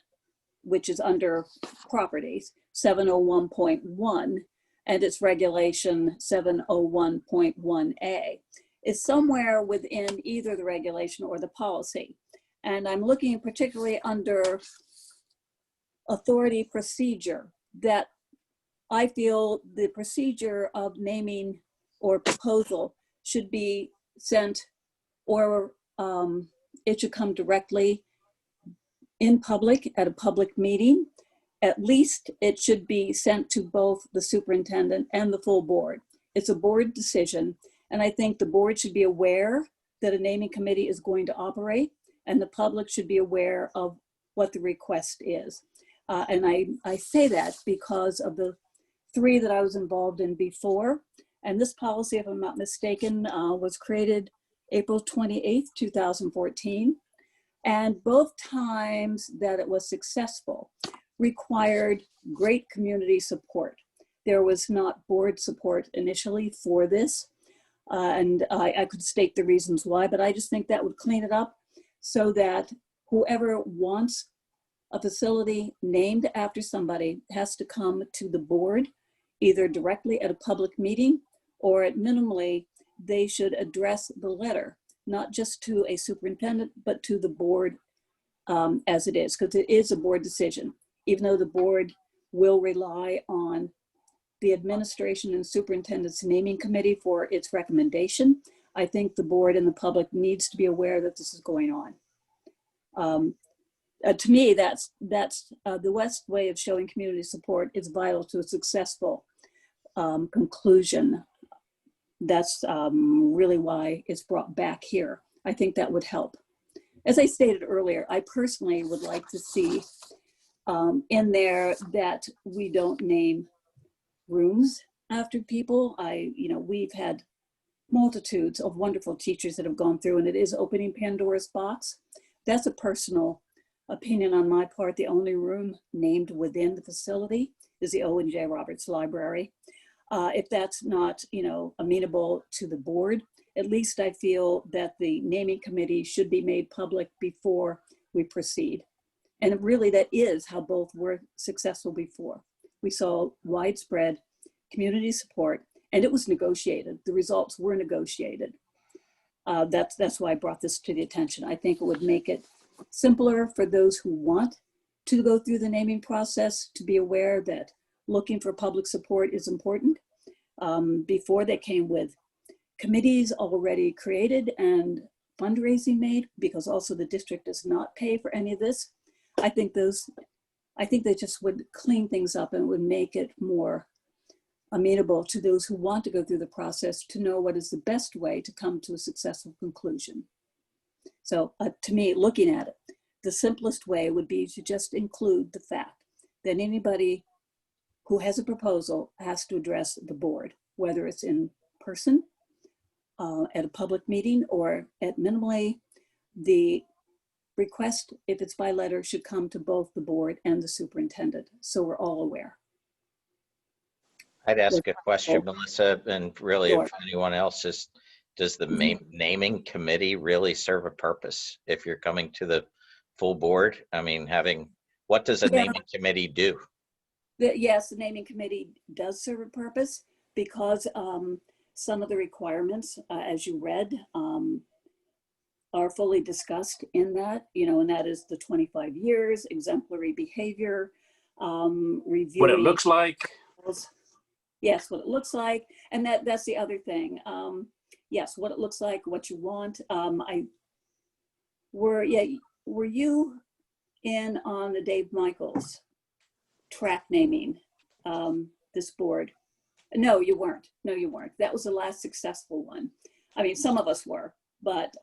which is under properties, 701.1, and its regulation 701.1A, is somewhere within either the regulation or the policy. And I'm looking particularly under authority procedure, that I feel the procedure of naming or proposal should be sent, or it should come directly in public at a public meeting. At least it should be sent to both the superintendent and the full board. It's a board decision, and I think the board should be aware that a naming committee is going to operate, and the public should be aware of what the request is. And I say that because of the 3 that I was involved in before. And this policy, if I'm not mistaken, was created April 28th, 2014. And both times that it was successful required great community support. There was not board support initially for this. And I could state the reasons why, but I just think that would clean it up so that whoever wants a facility named after somebody has to come to the board, either directly at a public meeting, or at minimally, they should address the letter, not just to a superintendent, but to the board as it is, because it is a board decision. Even though the board will rely on the administration and superintendent's naming committee for its recommendation, I think the board and the public needs to be aware that this is going on. To me, that's the best way of showing community support is vital to a successful conclusion. That's really why it's brought back here. I think that would help. As I stated earlier, I personally would like to see in there that we don't name rooms after people. We've had multitudes of wonderful teachers that have gone through, and it is opening Pandora's box. That's a personal opinion on my part. The only room named within the facility is the Owen J. Roberts Library. If that's not, amenable to the board, at least I feel that the naming committee should be made public before we proceed. And really that is how both were successful before. We saw widespread community support, and it was negotiated. The results were negotiated. That's why I brought this to the attention. I think it would make it simpler for those who want to go through the naming process to be aware that looking for public support is important. Before they came with committees already created and fundraising made, because also the district does not pay for any of this. I think they just would clean things up and would make it more amenable to those who want to go through the process to know what is the best way to come to a successful conclusion. So to me, looking at it, the simplest way would be to just include the fact that anybody who has a proposal has to address the board, whether it's in person, at a public meeting, or at minimally, the request, if it's by letter, should come to both the board and the superintendent, so we're all aware. I'd ask a question, Melissa, and really Sure. if anyone else is, does the naming committee really serve a purpose if you're coming to the full board? I mean, what does a naming committee do? Yes, the naming committee does serve a purpose because some of the requirements, as you read, are fully discussed in that, and that is the 25 years, exemplary behavior, reviewing. What it looks like. Yes, what it looks like. And that's the other thing. Yes, what it looks like, what you want. Were you in on the Dave Michaels track naming, this board? No, you weren't. No, you weren't. That was the last successful one. I mean, some of us were, but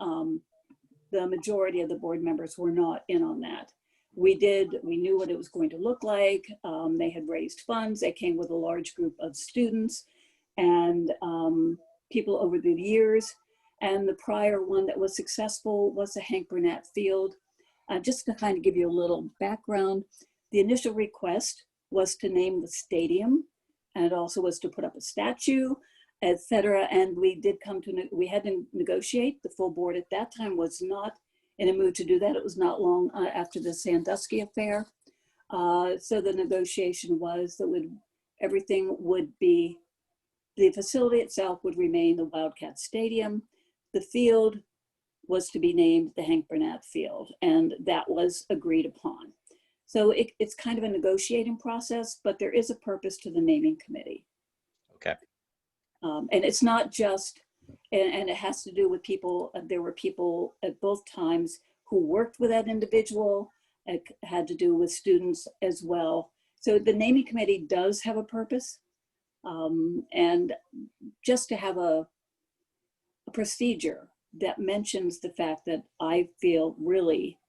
the majority of the board members were not in on that. We knew what it was going to look like. They had raised funds. They came with a large group of students and people over the years. And the prior one that was successful was the Hank Burnett Field. Just to kind of give you a little background, the initial request was to name the stadium, and it also was to put up a statue et cetera. And we did come to, we had to negotiate. The full board at that time was not in a mood to do that. It was not long after the Sandusky affair. So the negotiation was that everything would be, the facility itself would remain the Wildcat Stadium. The field was to be named the Hank Burnett Field, and that was agreed upon. So it's kind of a negotiating process, but there is a purpose to the naming committee. Okay. And it's not just, and it has to do with people, there were people at both times who worked with that individual. It had to do with students as well. So the naming committee does have a purpose. And just to have a procedure that mentions the fact that I feel really,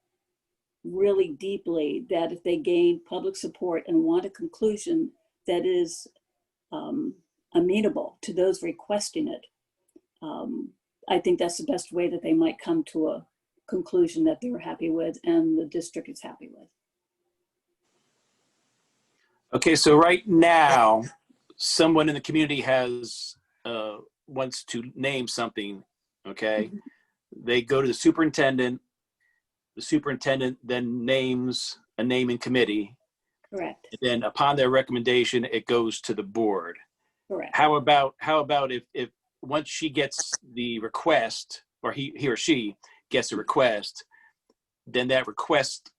really deeply that if they gain public support and want a conclusion that is amenable to those requesting it, I think that's the best way that they might come to a conclusion that they're happy with and the district is happy with. Okay, so right now, someone in the community has wants to name something. Okay, they go to the superintendent. The superintendent then names a naming committee. Correct. And then upon their recommendation, it goes to the board. Correct. How about if once she gets the request, or he or she gets a request, then that request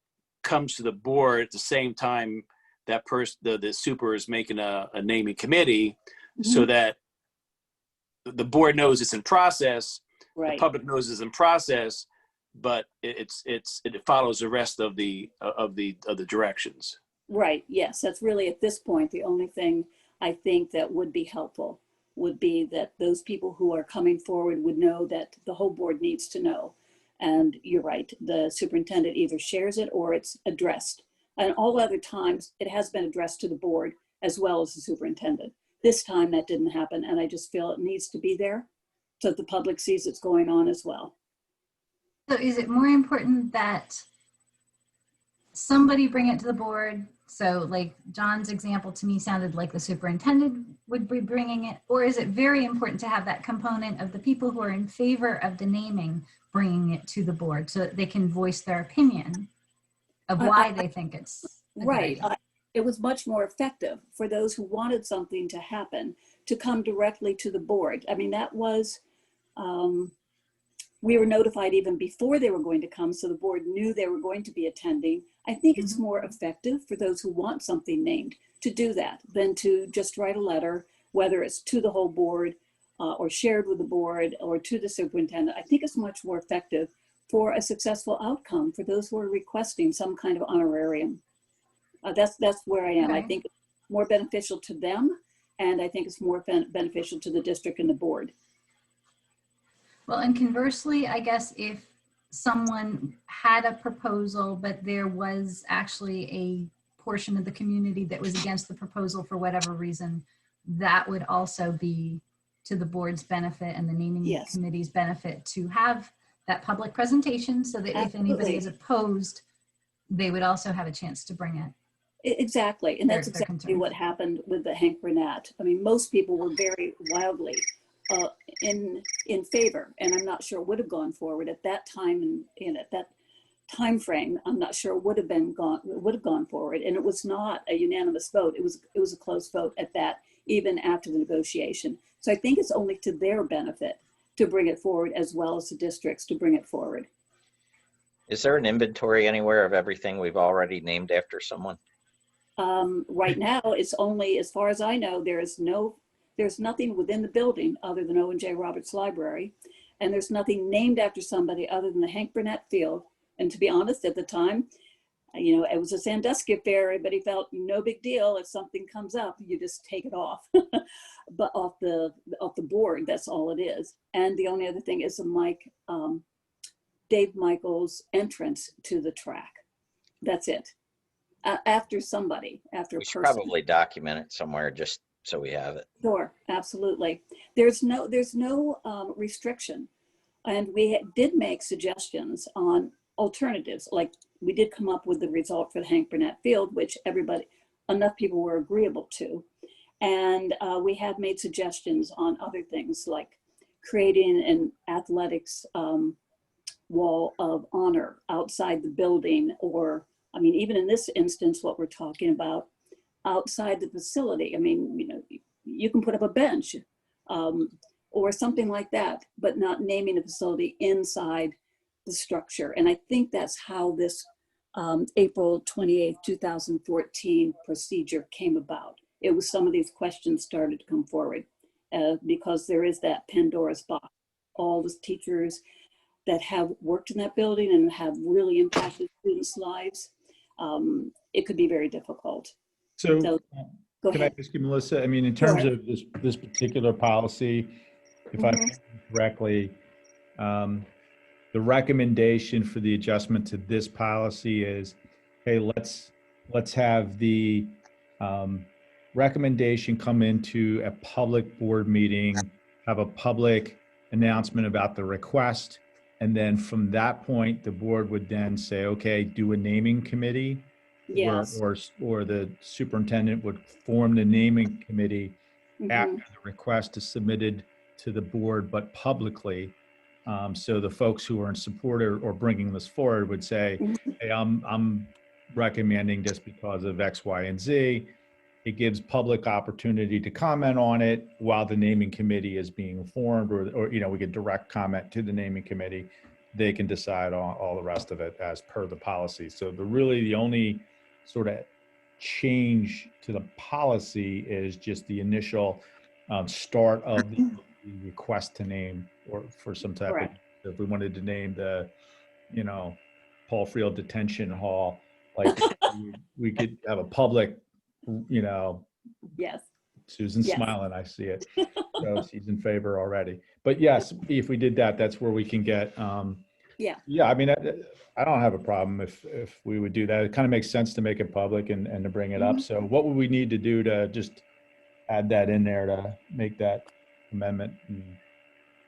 comes to the board at the same time that person, the super is making a naming committee, so that the board knows it's in process, right. The public knows it's in process, but it follows the rest of the directions. Right. Yes, that's really at this point the only thing I think that would be helpful would be that those people who are coming forward would know that the whole board needs to know. And you're right, the superintendent either shares it or it's addressed. And all other times it has been addressed to the board as well as the superintendent. This time that didn't happen, and I just feel it needs to be there so that the public sees it's going on as well. So is it more important that somebody bring it to the board? So like John's example to me sounded like the superintendent would be bringing it, or is it very important to have that component of the people who are in favor of the naming bringing it to the board so that they can voice their opinion of why they think it's right. It was much more effective for those who wanted something to happen to come directly to the board. I mean, that was, we were notified even before they were going to come, so the board knew they were going to be attending. I think it's more effective for those who want something named to do that than to just write a letter, whether it's to the whole board or shared with the board or to the superintendent. I think it's much more effective for a successful outcome for those who are requesting some kind of honorarium. That's where I am. Okay. I think it's more beneficial to them, and I think it's more beneficial to the district and the board. Well, and conversely, I guess if someone had a proposal, but there was actually a portion of the community that was against the proposal for whatever reason, that would also be to the board's benefit and the naming committee's benefit to have that public presentation so that if anybody is opposed, they would also have a chance to bring it. Exactly, and that's exactly what happened with the Hank Burnett. I mean, most people were very wildly in favor, and I'm not sure would have gone forward at that time and at that time frame. I'm not sure would have gone forward, and it was not a unanimous vote. It was a close vote at that, even after the negotiation. So I think it's only to their benefit to bring it forward as well as the districts to bring it forward. Is there an inventory anywhere of everything we've already named after someone? Right now, it's only, as far as I know, there's nothing within the building other than Owen J. Roberts Library, and there's nothing named after somebody other than the Hank Burnett Field. And to be honest, at the time, you know, it was a Sandusky affair. Everybody felt no big deal. If something comes up, you just take it off, but off the board. That's all it is. And the only other thing is Dave Michaels' entrance to the track. That's it. After a person. We should probably document it somewhere just so we have it. Sure, absolutely. There's no restriction, and we did make suggestions on alternatives. Like we did come up with the result for the Hank Burnett Field, which enough people were agreeable to, And we have made suggestions on other things like creating an athletics wall of honor outside the building, or, I mean, even in this instance, what we're talking about, outside the facility. I mean, you know, you can put up a bench or something like that, but not naming a facility inside the structure. And I think that's how this April 28th, 2014 procedure came about. It was some of these questions started to come forward because there is that Pandora's box. All the teachers that have worked in that building and have really impacted students' lives, it could be very difficult. So Go can I ahead. ask you, Melissa, I mean, in terms Sure. of this particular policy, if I Mhm. remember correctly, the recommendation for the adjustment to this policy is, hey, let's have the recommendation come into a public board meeting, have a public announcement about the request, and then from that point, the board would then say, okay, do a naming committee, Yes. or the superintendent would form the naming committee after Mhm. the request is submitted to the board, but publicly. So the folks who are in support or bringing this forward would say, Mhm. hey, I'm recommending this because of X, Y, and Z. It gives public opportunity to comment on it while the naming committee is being formed, or you know, we get direct comment to the naming committee. They can decide on all the rest of it as per the policy. So the only sort of change to the policy is just the initial start of the request to name, or for some type Correct. of, if we wanted to name the, you know, Paul Friel Detention Hall, like we could have a public, you know, Yes. Susan's Yes. smiling, I see it. So she's in favor already. But yes, if we did that, that's where we can get, Yeah. yeah, I mean, I don't have a problem if we would do that. It kind of makes sense to make it public and to bring it up. Mhm. So what would we need to do to just add that in there to make that amendment and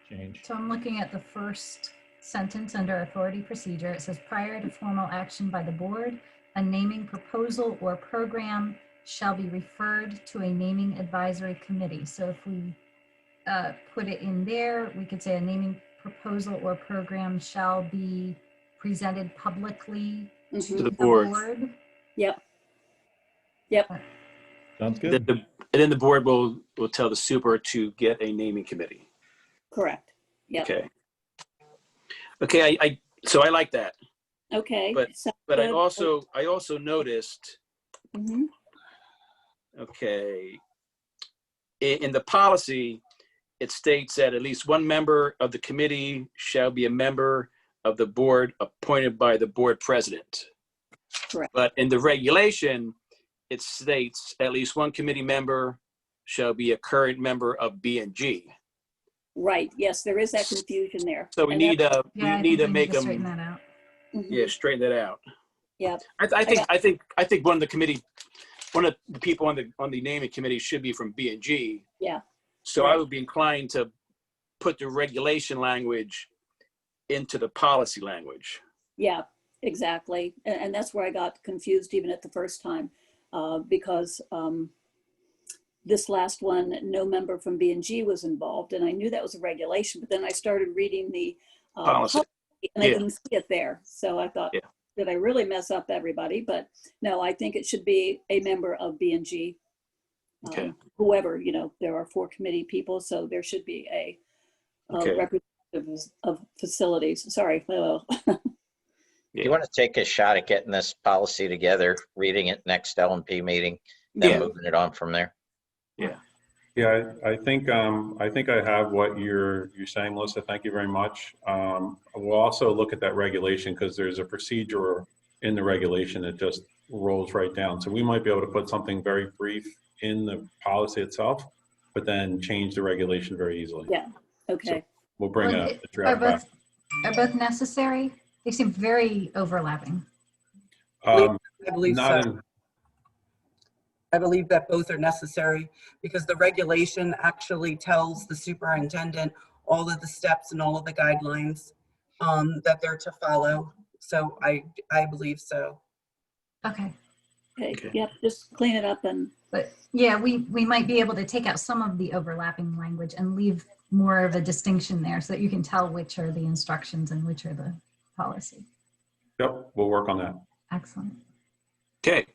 change? So I'm looking at the first sentence under authority procedure. It says prior to formal action by the board, a naming proposal or program shall be referred to a naming advisory committee. So if we put it in there, we could say a naming proposal or program shall be presented publicly to Mhm. To the the board. board. Yep. Yep. Sounds And then good. and then the board will tell the super to get a naming committee. Correct. Yep. Okay. Okay, so I like that. Okay. But Sounds I good. also noticed, Mhm. okay, in the policy, it states that at least one member of the committee shall be a member of the board appointed by the board president. Correct. But in the regulation, it states at least one committee member shall be a current member of B&G. Right. Yes, there is that confusion there. So we And need that's- we Yeah, I need think to we make to straighten them, that out. Mhm. yeah, straighten that out. Yep. I think one of the people on the naming committee should be from B&G. Yeah. So Right. I would be inclined to put the regulation language into the policy language. Yeah, exactly. And that's where I got confused even at the first time because this last one, no member from B&G was involved. And I knew that was a regulation, but then I started reading the Policy. and I Yeah. didn't see it there. So I thought, Yeah. did I really mess up everybody? But no, I think it should be a member of B&G. Okay. Whoever, you know, there are 4 committee people, so there should be a Okay. representative of facilities. Sorry. Do you want to take a shot at getting this policy together, reading it next LMP meeting, then Yeah. moving it on from there? Yeah, I think I have what you're saying, Melissa. Thank you very much. We'll also look at that regulation because there's a procedure in the regulation that just rolls right down. So we might be able to put something very brief in the policy itself, but then change the regulation very easily. Yeah. Okay. We'll bring Well, a draft back. Are both necessary? They seem very overlapping. Um, I believe not so. in, I believe that both are necessary because the regulation actually tells the superintendent all of the steps and all of the guidelines that they're to follow. So I believe so. Okay. Okay. Okay. Yep. Just clean it up and But yeah, we might be able to take out some of the overlapping language and leave more of a distinction there so that you can tell which are the instructions and which are the policy. Yep, we'll work on that. Excellent. Okay.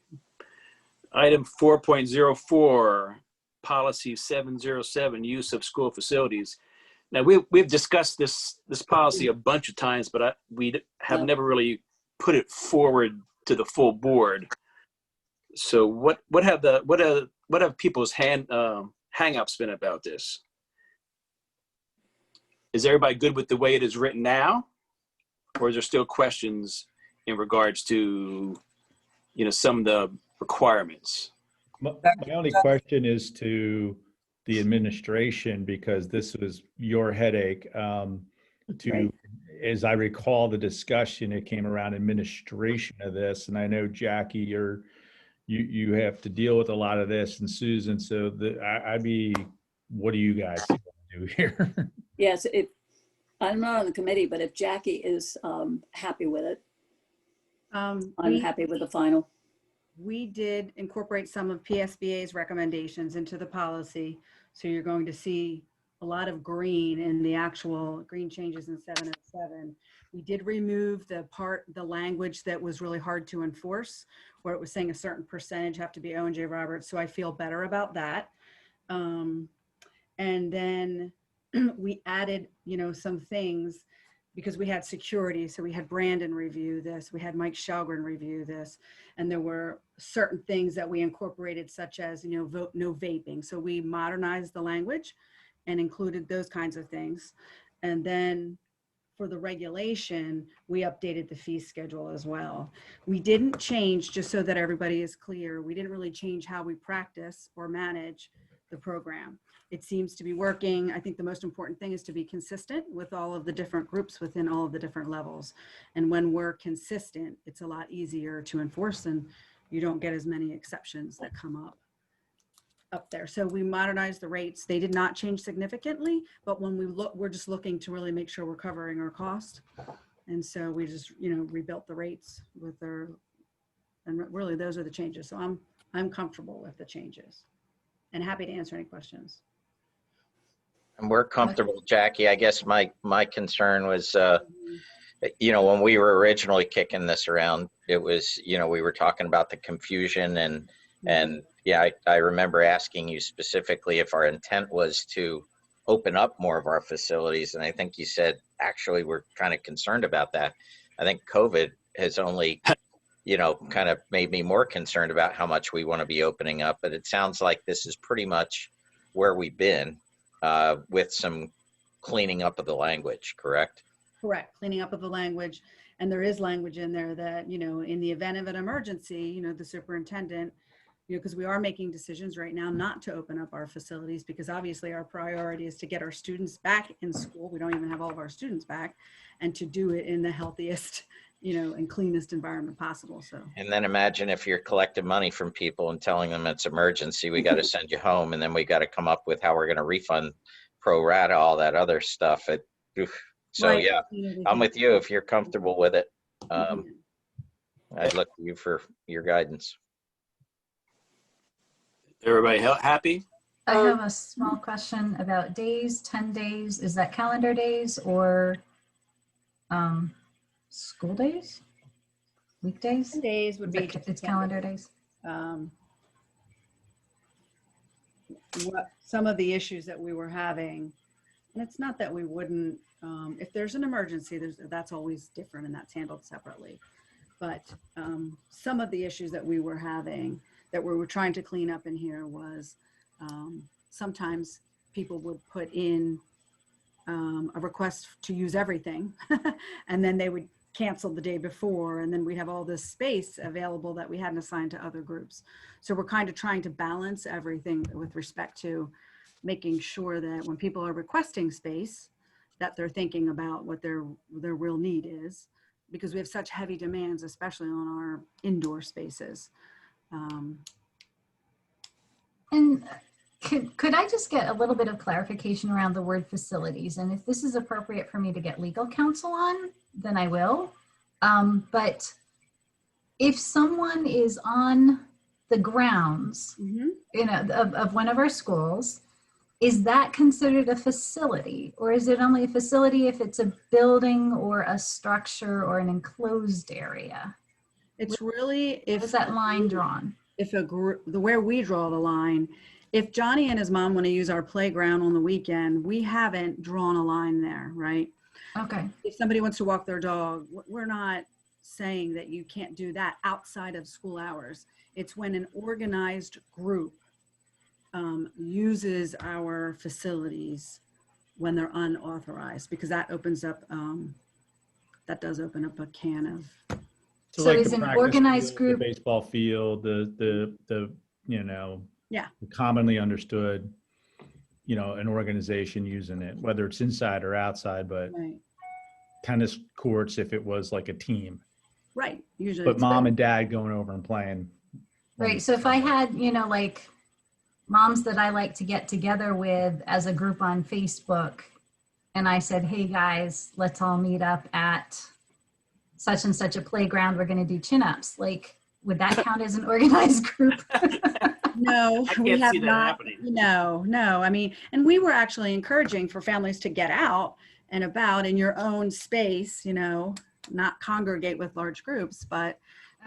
Item 4.04, policy 707, use of school facilities. Now we've discussed this policy a bunch of times, but we have never really put it forward to the full board. So what have people's hang-ups been about this? Is everybody good with the way it is written now, or is there still questions in regards to, you know, some of the requirements? My only question is to the administration, because this was your headache. As I recall the discussion, it came around administration of this, and I know Jackie, you have to deal with a lot of this, and Susan. So what do you guys do here? Yes, I'm not on the committee, but if Jackie is happy with it, I'm happy with the final. We did incorporate some of PSBA's recommendations into the policy. So you're going to see a lot of green in the actual green changes in 707. We did remove the language that was really hard to enforce, where it was saying a certain percentage have to be O&J Roberts. So I feel better about that. And then we added, you know, some things because we had security. So we had Brandon review this, we had Mike Shelgren review this, and there were certain things that we incorporated, such as, you know, no vaping. So we modernized the language and included those kinds of things. And then for the regulation, we updated the fee schedule as well. We didn't change, just so that everybody is clear, we didn't really change how we practice or manage the program. It seems to be working. I think the most important thing is to be consistent with all of the different groups within all of the different levels. And when we're consistent, it's a lot easier to enforce, and you don't get as many exceptions that come up there. So we modernized the rates. They did not change significantly, but when we look, we're just looking to really make sure we're covering our cost. And so we just, you know, rebuilt the rates and really those are the changes. So I'm comfortable with the changes and happy to answer any questions. And we're comfortable, Jackie. I guess my concern was, you know, when we were originally kicking this around, it was, you know, we were talking about the confusion and yeah, I remember asking you specifically if our intent was to open up more of our facilities. And I think you said, actually, we're kind of concerned about that. I think COVID has only, you know, kind of made me more concerned about how much we want to be opening up. But it sounds like this is pretty much where we've been. With some cleaning up of the language, correct? Correct, cleaning up of the language. And there is language in there that, you know, in the event of an emergency, you know, the superintendent, you know, because we are making decisions right now not to open up our facilities, because obviously our priority is to get our students back in school. We don't even have all of our students back, and to do it in the healthiest, you know, and cleanest environment possible. So. And then imagine if you're collecting money from people and telling them it's emergency, we got to send you home, and then we got to come up with how we're going to refund pro rata, all that other stuff. So right. Yeah, I'm with you if you're comfortable with it. I'd look to you for your guidance. Everybody happy? I have a small question about days, 10 days. Is that calendar days or school days? Weekdays? 10 days would be it's calendar days. Some of the issues that we were having, and it's not that we wouldn't, if there's an emergency, that's always different and that's handled separately. But some of the issues that we were having that we were trying to clean up in here was sometimes people would put in a request to use everything and then they would cancel the day before, and then we'd have all this space available that we hadn't assigned to other groups. So we're kind of trying to balance everything with respect to making sure that when people are requesting space, that they're thinking about what their real need is, because we have such heavy demands, especially on our indoor spaces. And could I just get a little bit of clarification around the word facilities? And if this is appropriate for me to get legal counsel on, then I will. But if someone is on the grounds, Mhm. of one of our schools, is that considered a facility, or is it only a facility if it's a building or a structure or an enclosed area? It's really Is if that line drawn? if a group, where we draw the line, if Johnny and his mom want to use our playground on the weekend, we haven't drawn a line there, right? Okay. If somebody wants to walk their dog, we're not saying that you can't do that outside of school hours. It's when an organized group uses our facilities when they're unauthorized, because that opens up, that does open up a can of. So like is the an practice organized field, group- the baseball field, the Yeah. the commonly understood, an organization using it, whether it's inside or outside, but Right. tennis courts if it was like a team. Right. Usually. But it's- mom and dad going over and playing. Right. So if I had, like moms that I like to get together with as a group on Facebook, and I said, hey guys, let's all meet up at such and such a playground, we're going to do chin-ups. Like, would that count as an organized group? No, I we can't have see that not. happening. No. I mean, and we were actually encouraging for families to get out and about in your own space, not congregate with large groups, but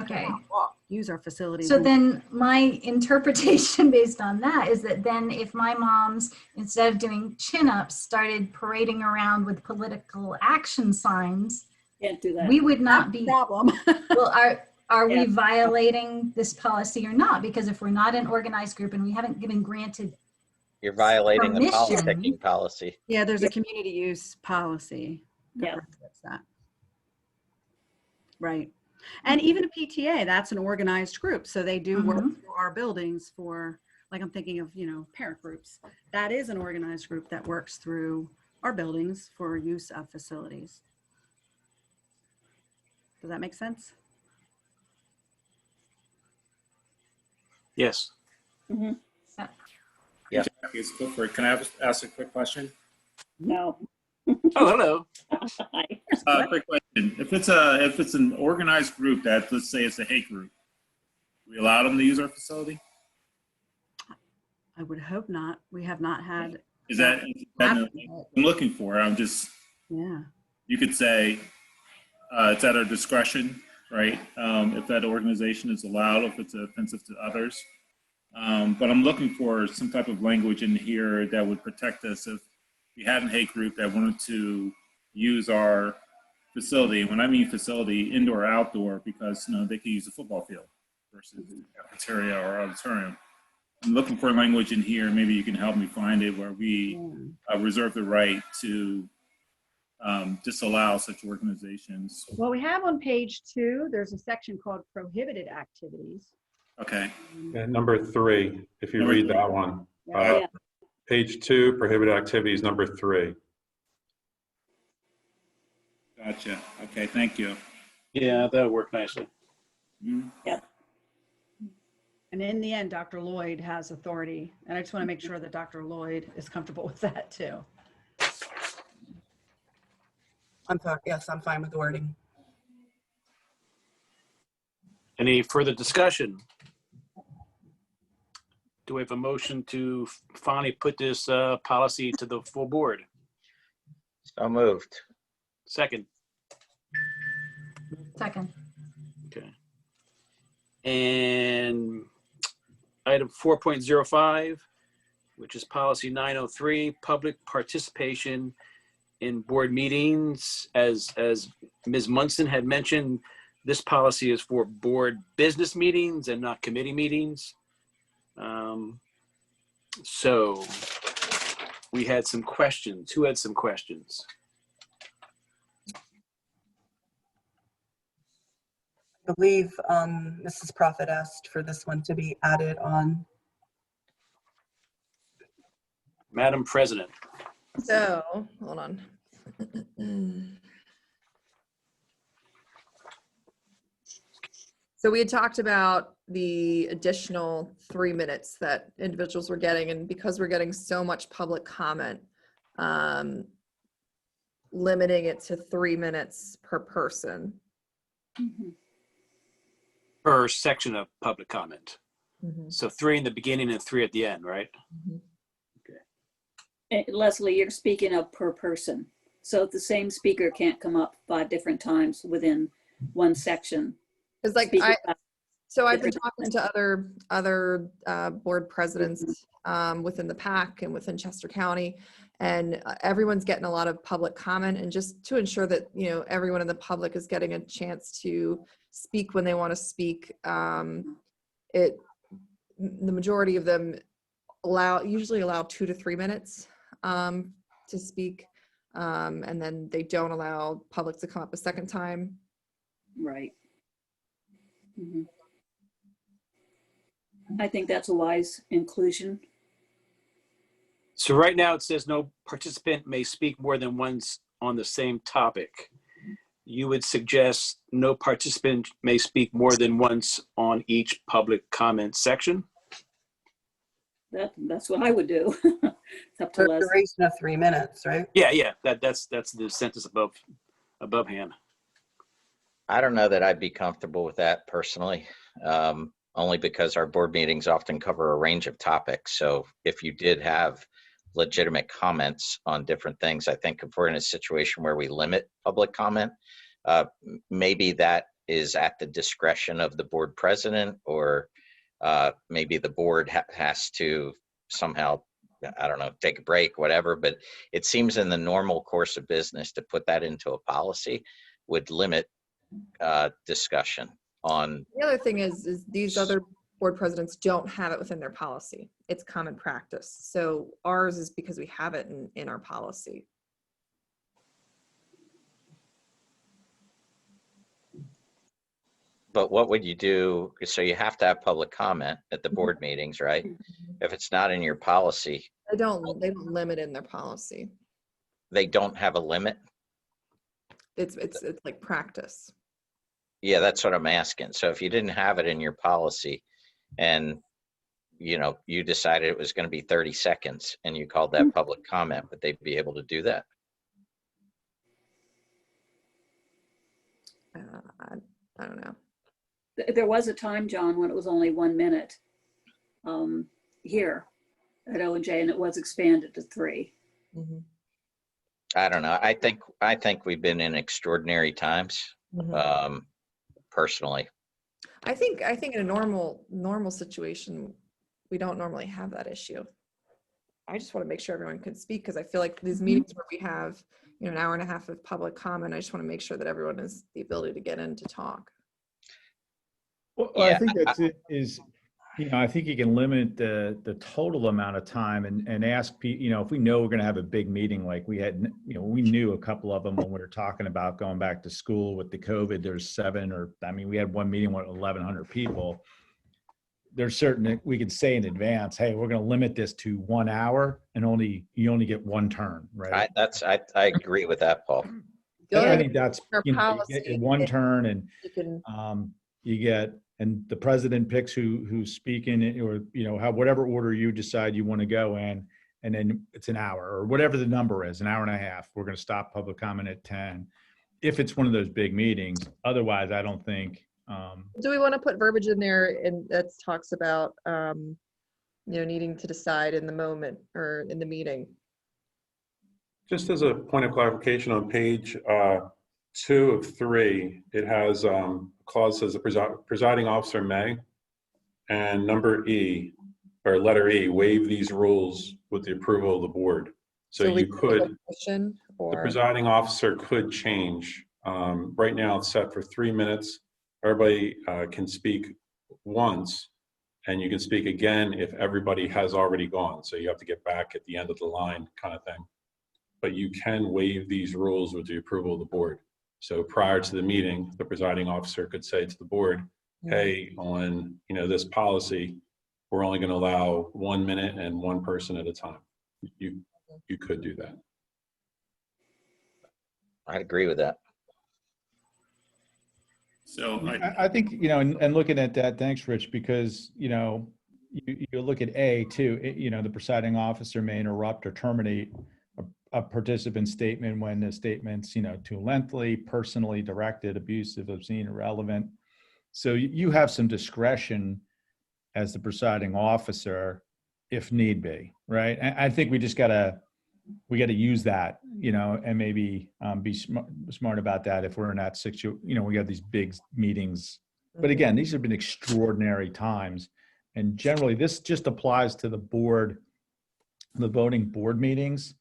Okay. walk, use our facilities. So then my interpretation based on that is that then if my moms, instead of doing chin-ups, started parading around with political action signs, Can't do that. we would not That's the be, problem. well, are we Yeah. violating this policy or not? Because if we're not an organized group and we haven't been granted, You're violating the Permission. politicking policy. Yeah, there's a community use policy that Yeah. prohibits that. Right. And even a PTA, that's an organized group. So they do work Mhm. through our buildings for, like I'm thinking of, parent groups. That is an organized group that works through our buildings for use of facilities. Does that make sense? Yes. Mhm. Yeah. It's good for it. Can I ask a quick question? No. Oh, hello. Hi. Quick question. If it's an organized group that, let's say it's a hate group, we allow them to use our facility? I would hope not. We have not had. Is that I'm looking for? Yeah. You could say it's at our discretion, right? If that organization is allowed, if it's offensive to others. But I'm looking for some type of language in here that would protect us if we had a hate group that wanted to use our facility. When I mean facility, indoor or outdoor, because they could use a football field versus cafeteria or auditorium. I'm looking for language in here. Maybe you can help me find it where we reserve the right to disallow such organizations. Well, we have on page 2, there's a section called prohibited activities. Okay. Yeah, number 3, if you Number read 3. that one. Yeah. Page 2, prohibited activities, number 3. Gotcha. Okay. Thank you. Yeah, that'll work nicely. Mhm. And in the end, Dr. Lloyd has authority. And I just want to make sure that Dr. Lloyd is comfortable with that too. Yes, I'm fine with the wording. Any further discussion? Do we have a motion to finally put this policy to the full board? So moved. Second. Second. Okay. And item 4.05, which is policy 903, public participation in board meetings. As Ms. Munson had mentioned, this policy is for board business meetings and not committee meetings. So we had some questions. Who had some questions? I believe Mrs. Prophet asked for this one to be added on. Madam President. So, hold on. So we had talked about the additional 3 minutes that individuals were getting, and because we're getting so much public comment, limiting it to 3 minutes per person. Mhm. Per section of public comment. Mhm. So 3 in the beginning and 3 at the end, right? Mhm. Leslie, you're speaking of per person. So the same speaker can't come up 5 different times within one section. It's like Speaking about so I've been different talking to other board presidents within the PAC and within Chester County, and everyone's getting a lot of public comment, and just to ensure that, you know, everyone in the public is getting a chance to speak when they want to speak. The majority of them usually allow 2 to 3 minutes to speak, and then they don't allow public to come up a second time. Right. Mhm. I think that's a wise inclusion. So right now it says no participant may speak more than once on the same topic. You would suggest no participant may speak more than once on each public comment section? That's what I would do. It's up to For a Leslie. duration of 3 minutes, right? Yeah, that's the sentence above hand. I don't know that I'd be comfortable with that personally, only because our board meetings often cover a range of topics. So if you did have legitimate comments on different things, I think if we're in a situation where we limit public comment, maybe that is at the discretion of the board president, or maybe the board has to somehow, I don't know, take a break, whatever. But it seems in the normal course of business to put that into a policy would limit discussion on. The other thing is these other board presidents don't have it within their policy. It's common practice. So ours is because we have it in our policy. But what would you do? So you have to have public comment at the board meetings, right? If it's not in your policy, They don't limit in their policy. they don't have a limit. It's like practice. Yeah, that's what I'm asking. So if you didn't have it in your policy and, you know, you decided it was going to be 30 seconds and you called that public comment, would they be able to do that? I don't know. There was a time, John, when it was only 1 minute here at O&J, and it was expanded to 3. Mm-hmm. I don't know. I think we've been in extraordinary times, Mm-hmm. Personally. I think in a normal situation, we don't normally have that issue. I just want to make sure everyone can speak, because I feel like these meetings where we have, you know, an hour and a half of public comment, I just want to make sure that everyone has the ability to get in to talk. Well, Yeah. I think that's it is, you know, I think you can limit the total amount of time and ask people, you know, if we know we're going to have a big meeting, like we had, you know, we knew a couple of them when we were talking about going back to school with the COVID, there's 7 or, I mean, we had one meeting with 1,100 people. There's certain, we could say in advance, hey, we're going to limit this to 1 hour and you only get 1 turn, right? I agree with that, Paul. I think that's, Our you know, you policy, get 1 turn and you can, you get, and the president picks who's speaking, or, you know, whatever order you decide you want to go in, and then it's an hour or whatever the number is, an hour and a half. We're going to stop public comment at 10. If it's one of those big meetings, otherwise I don't think. do we want to put verbiage in there and that talks about, you know, needing to decide in the moment or in the meeting? Just as a point of clarification, on page 2 of 3, it has a clause says the presiding officer may, and number E, or letter E, waive these rules with the approval of the board. So you could, the presiding officer could change. Right now it's set for 3 minutes. Everybody can speak once, and you can speak again if everybody has already gone. So you have to get back at the end of the line, kind of thing. But you can waive these rules with the approval of the board. So prior to the meeting, the presiding officer could say to the board, hey, on, you know, this policy, we're only going to allow 1 minute and 1 person at a time. You could do that. I agree with that. So I think, you know, and looking at that, thanks, Rich, because, you know, you look at A too, you know, the presiding officer may interrupt or terminate a participant's statement when the statement's, you know, too lengthy, personally directed, abusive, obscene, irrelevant. So you have some discretion as the presiding officer if need be, right? I think we just gotta use that, you know, and maybe be smart about that if we're in that situation. You know, we got these big meetings, but again, these have been extraordinary times, and generally this just applies to the board, the voting board meetings.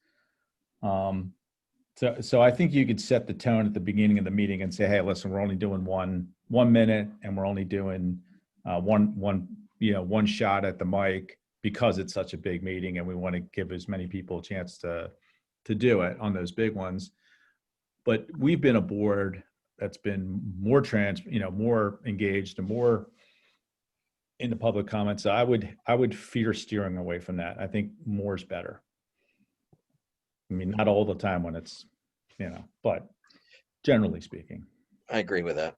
So I think you could set the tone at the beginning of the meeting and say, hey, listen, we're only doing one minute, and we're only doing one shot at the mic because it's such a big meeting, and we want to give as many people a chance to do it on those big ones. But we've been a board that's been more more engaged and more in the public comments. So I would fear steering away from that. I think more is better. I mean, not all the time when it's, but generally speaking. I agree with that.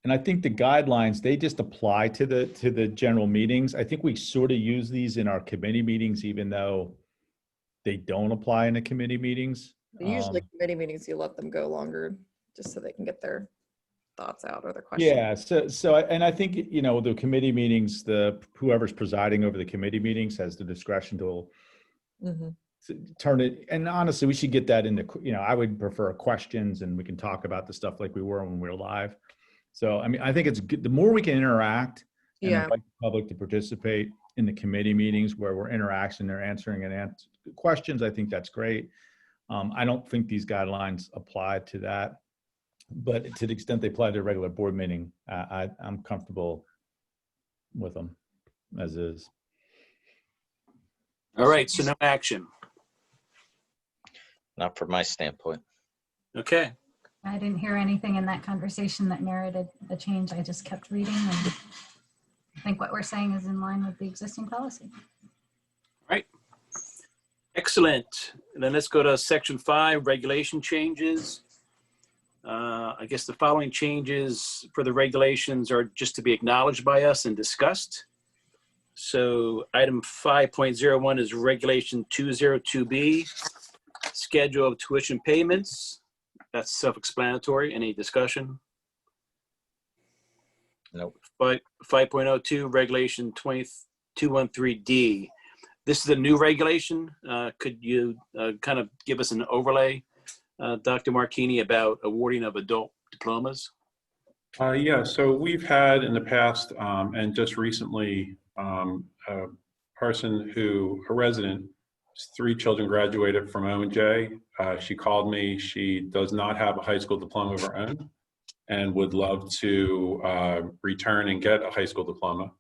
And I think the guidelines, they just apply to the general meetings. I think we sort of use these in our committee meetings, even though they don't apply in the committee meetings. Usually committee meetings, you let them go longer just so they can get their thoughts out or their questions. Yeah. And I think, the committee meetings, whoever's presiding over the committee meetings has the discretion to turn it. And honestly, we should get that into, I would prefer questions, and we can talk about the stuff like we were when we were live. So, I mean, I think it's good. The more we can interact and invite the public to participate in the committee meetings where we're interacting, they're answering questions, I think that's great. I don't think these guidelines apply to that, but to the extent they apply to a regular board meeting, I'm comfortable with them as is. All right, so no action. Not from my standpoint. Okay. I didn't hear anything in that conversation that merited a change. I just kept reading, and I think what we're saying is in line with the existing policy. Right. Excellent. And then let's go to section 5, regulation changes. I guess the following changes for the regulations are just to be acknowledged by us and discussed. So item 5.01 is regulation 202B, schedule of tuition payments. That's self-explanatory. Any discussion? Nope. 5.02, regulation 213D. This is a new regulation. Could you kind of give us an overlay, Dr. Marchini, about awarding of adult diplomas? Yeah, so we've had in the past, and just recently, a resident, 3 children graduated from O&J. She called me. She does not have a high school diploma of her own and would love to return and get a high school diploma.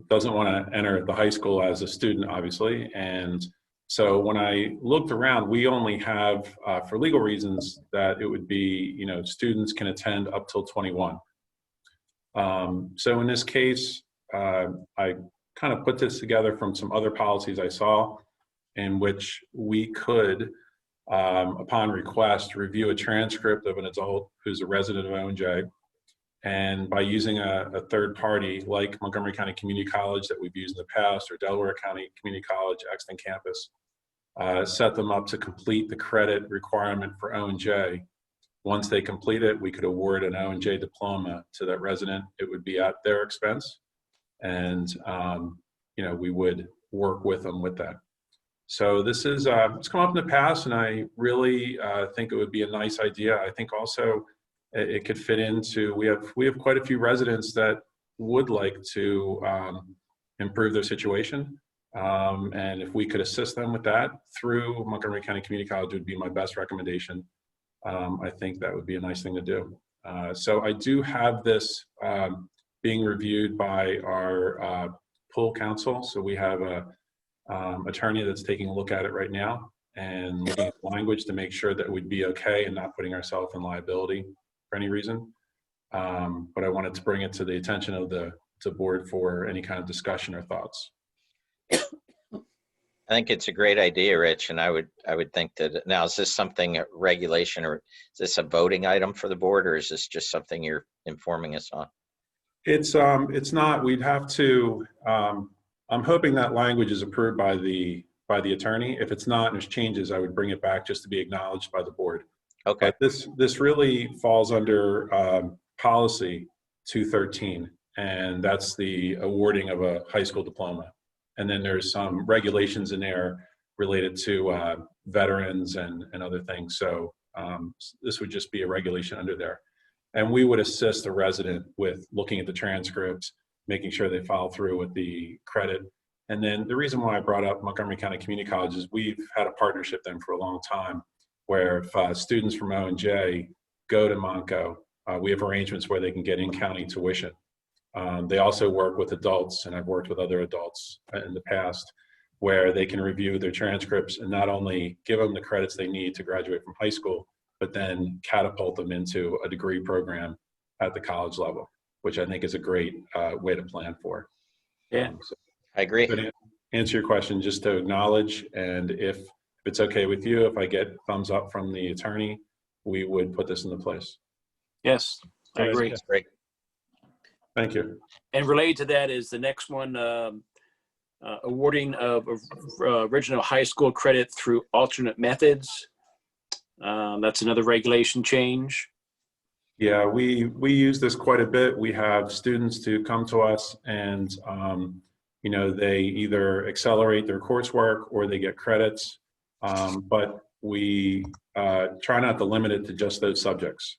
Doesn't want to enter the high school as a student, obviously. And so when I looked around, we only have, for legal reasons, that it would be, students can attend up till 21. So in this case, I kind of put this together from some other policies I saw in which we could, upon request, review a transcript of an adult who's a resident of O&J. And by using a third party like Montgomery County Community College that we've used in the past, or Delaware County Community College, Exton Campus, set them up to complete the credit requirement for O&J. Once they complete it, we could award an O&J diploma to that resident. It would be at their expense. And, we would work with them with that. So this is, it's come up in the past, and I really think it would be a nice idea. I think also it could fit into, we have quite a few residents that would like to improve their situation. And if we could assist them with that through Montgomery County Community College, would be my best recommendation. I think that would be a nice thing to do. So I do have this being reviewed by our pool counsel. So we have a attorney that's taking a look at it right now and looking at language to make sure that we'd be okay and not putting ourselves in liability for any reason. But I wanted to bring it to the attention of the board for any kind of discussion or thoughts. I think it's a great idea, Rich, and I would think that, now, is this something, a regulation, or is this a voting item for the board, or is this just something you're informing us on? It's not. We'd have to, I'm hoping that language is approved by the attorney. If it's not and there's changes, I would bring it back just to be acknowledged by the board. Okay. But this really falls under policy 213, and that's the awarding of a high school diploma. And then there's some regulations in there related to veterans and other things. So this would just be a regulation under there. And we would assist the resident with looking at the transcripts, making sure they follow through with the credit. And then the reason why I brought up Montgomery County Community College is we've had a partnership with them for a long time, where if students from O&J go to Monco, we have arrangements where they can get in-county tuition. They also work with adults, and I've worked with other adults in the past, where they can review their transcripts and not only give them the credits they need to graduate from high school, but then catapult them into a degree program at the college level, which I think is a great way to plan for. Yeah, So I agree. to answer your question, just to acknowledge, and if it's okay with you, if I get thumbs up from the attorney, we would put this into place. yes, I agree. That's great. Thank you. And related to that is the next one, awarding of original high school credit through alternate methods. That's another regulation change. Yeah, we use this quite a bit. We have students to come to us and, you know, they either accelerate their coursework or they get credits, but we try not to limit it to just those subjects.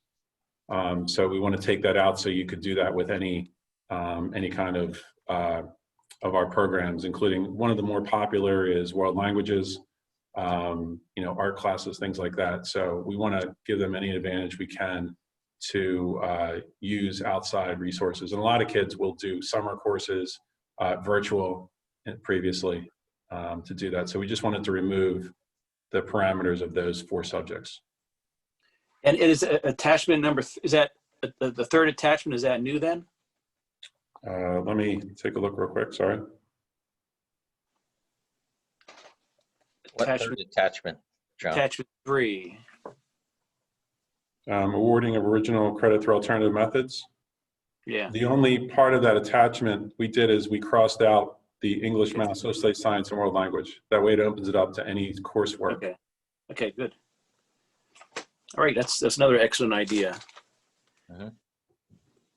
So we want to take that out so you could do that with any kind of our programs, including one of the more popular is world languages, you know, art classes, things like that. So we want to give them any advantage we can to use outside resources. And a lot of kids will do summer courses, virtual previously to do that. So we just wanted to remove the parameters of those 4 subjects. And it is attachment number, is that the third attachment, is that new then? Let me take a look real quick, sorry. What third attachment, John? Attachment 3. Awarding of original credit through alternative methods. Yeah. The only part of that attachment we did is we crossed out the English, math, social studies, science, and world language. That way it opens it up to any coursework. Okay. Okay, good. All right, that's another excellent idea.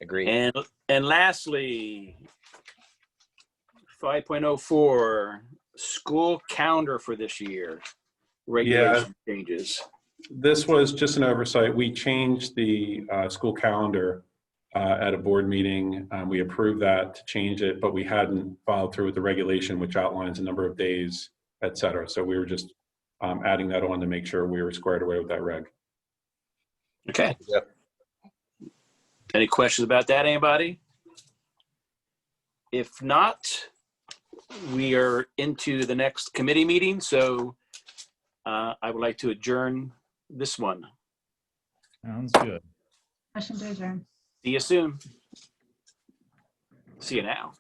Agreed. And lastly, 5.04, school calendar for this year. Regulation changes. This was just an oversight. We changed the school calendar at a board meeting. We approved that to change it, but we hadn't followed through with the regulation, which outlines a number of days, et cetera. So we were just adding that on to make sure we were squared away with that reg. Okay. Yep. Any questions about that, anybody? If not, we are into the next committee meeting. So I would like to adjourn this one. Sounds good. Motion to adjourn. See you soon. See you now.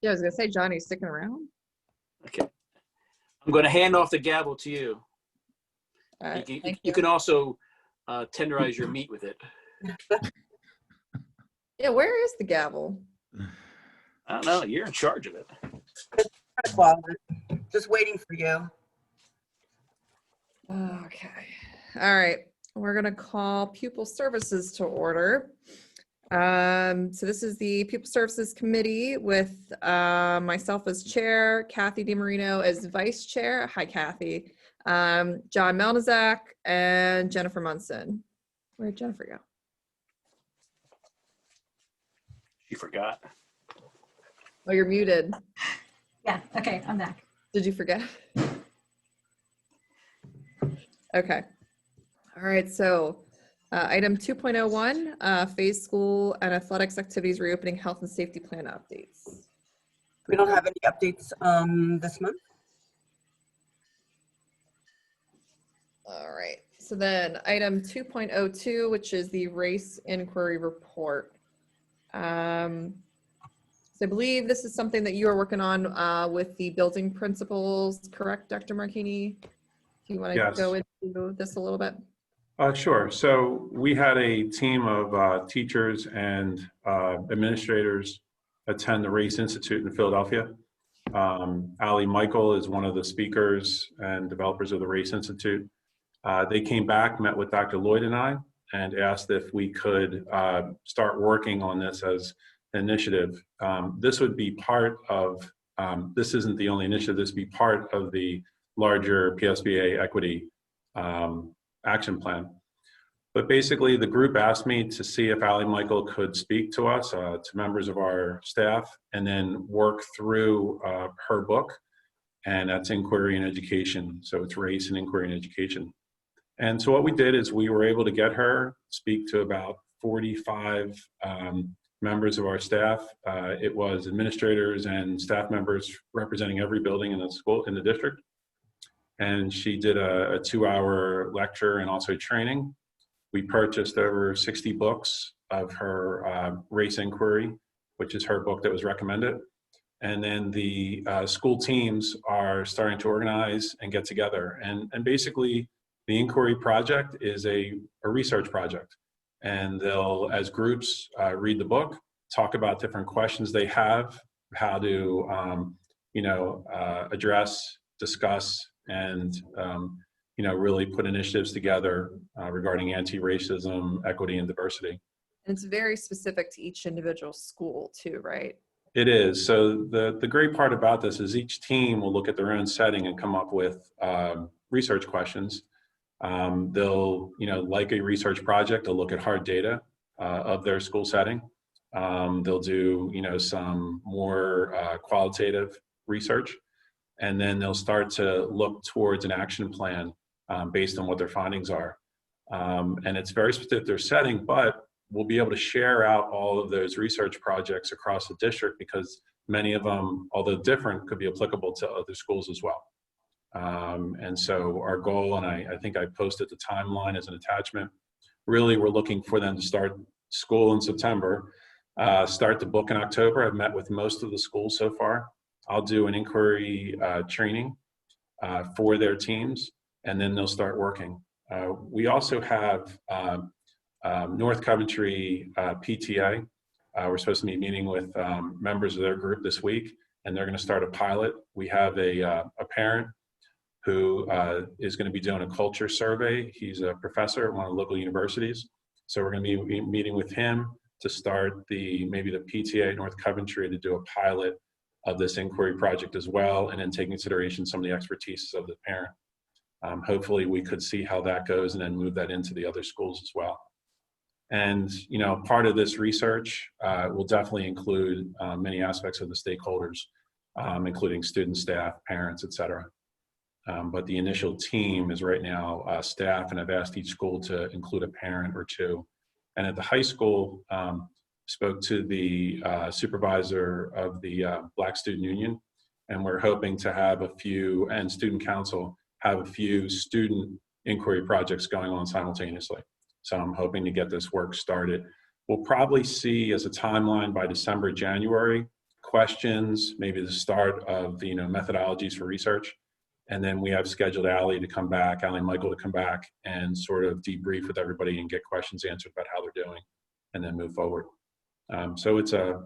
Yeah, I was gonna say, Johnny's sticking around. Okay. I'm going to hand off the gavel to you. All right, You thank you. can also tenderize your meat with it. Yeah, where is the gavel? I don't know. You're in charge of it. Just waiting for you. Okay. All right. We're going to call Pupil Services to order. So this is the Pupil Services Committee with myself as chair, Kathy DiMarino as vice chair. Hi, Kathy. John Melnizak and Jennifer Munson. Where'd Jennifer go? You forgot. Oh, you're muted. Yeah, okay, I'm back. Did you forget? Okay. All right, so item 2.01, phase school and athletics activities reopening health and safety plan updates. We don't have any updates this month. All right, so then item 2.02, which is the race inquiry report. So I believe this is something that you are working on with the building principals, correct, Dr. Marchini? Do you want to Yes. go into this a little bit? Sure. So we had a team of teachers and administrators attend the Race Institute in Philadelphia. Ali Michael is one of the speakers and developers of the Race Institute. They came back, met with Dr. Lloyd and I, and asked if we could start working on this as an initiative. This would be part of, this isn't the only initiative, this would be part of the larger PSBA equity action plan. But basically, the group asked me to see if Allie Michael could speak to us, to members of our staff, and then work through her book, and that's Inquiry and Education. So it's Race and Inquiry and Education. And so what we did is we were able to get her speak to about 45 members of our staff. It was administrators and staff members representing every building in the school, in the district. And she did a 2-hour lecture and also training. We purchased over 60 books of her Race Inquiry, which is her book that was recommended. And then the school teams are starting to organize and get together. And basically, the Inquiry Project is a research project. And they'll, as groups, read the book, talk about different questions they have, how to, address, discuss, and really put initiatives together regarding anti-racism, equity, and diversity. And it's very specific to each individual school too, right? It is. So the great part about this is each team will look at their own setting and come up with research questions. They'll, like a research project, they'll look at hard data of their school setting. They'll do, some more qualitative research, and then they'll start to look towards an action plan based on what their findings are. And it's very specific to their setting, but we'll be able to share out all of those research projects across the district because many of them, although different, could be applicable to other schools as well. And so our goal, and I think I posted the timeline as an attachment, really we're looking for them to start school in September, start the book in October. I've met with most of the schools so far. I'll do an inquiry training for their teams, and then they'll start working. We also have North Coventry PTA. We're supposed to be meeting with members of their group this week, and they're going to start a pilot. We have a parent who is going to be doing a culture survey. He's a professor at one of the local universities. So we're going to be meeting with him to start maybe the PTA North Coventry to do a pilot of this inquiry project as well, and then take into consideration some of the expertise of the parent. Hopefully we could see how that goes and then move that into the other schools as well. And, part of this research will definitely include many aspects of the stakeholders, including students, staff, parents, et cetera. But the initial team is right now staff, and I've asked each school to include a parent or two. And at the high school, spoke to the supervisor of the Black Student Union, and we're hoping to have a few, and student council, have a few student inquiry projects going on simultaneously. So I'm hoping to get this work started. We'll probably see as a timeline by December, January, questions, maybe the start of the methodologies for research. And then we have scheduled Allie Michael to come back and sort of debrief with everybody and get questions answered about how they're doing, and then move forward. So it's a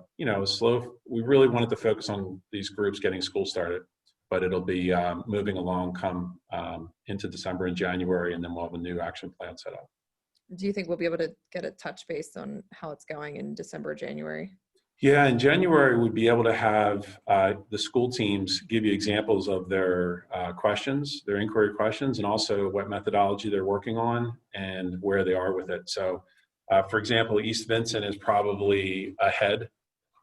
slow, we really wanted to focus on these groups getting school started, but it'll be moving along come into December and January, and then we'll have a new action plan set up. Do you think we'll be able to get a touch base on how it's going in December, January? Yeah, in January, we'd be able to have the school teams give you examples of their questions, their inquiry questions, and also what methodology they're working on and where they are with it. So, for example, East Vincent is probably ahead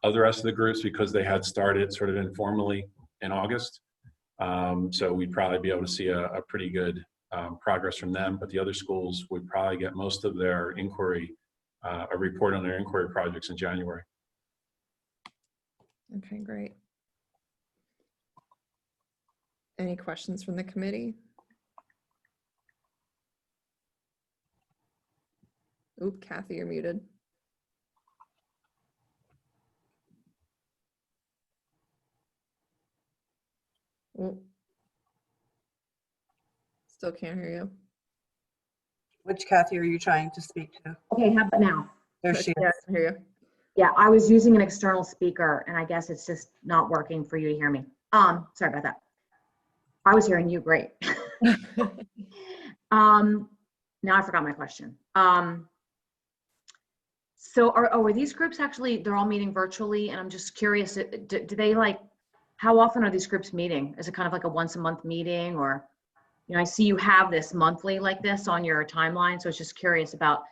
of the rest of the groups because they had started sort of informally in August. So we'd probably be able to see a pretty good progress from them, but the other schools would probably get most of their inquiry, a report on their inquiry projects in January. Okay, great. Any questions from the committee? Oop, Kathy, you're muted. Oh. Still can't hear you. Which Kathy are you trying to speak to? Okay, how about now? There she Yeah, is. I can hear you. Yeah, I was using an external speaker and I guess it's just not working for you to hear me. Sorry about that. I was hearing you great. Now I forgot my question. So are these groups actually, they're all meeting virtually? And I'm just curious, do they like, how often are these groups meeting? Is it kind of like a once a month meeting, or, you know, I see you have this monthly like this on your timeline. So I was just curious about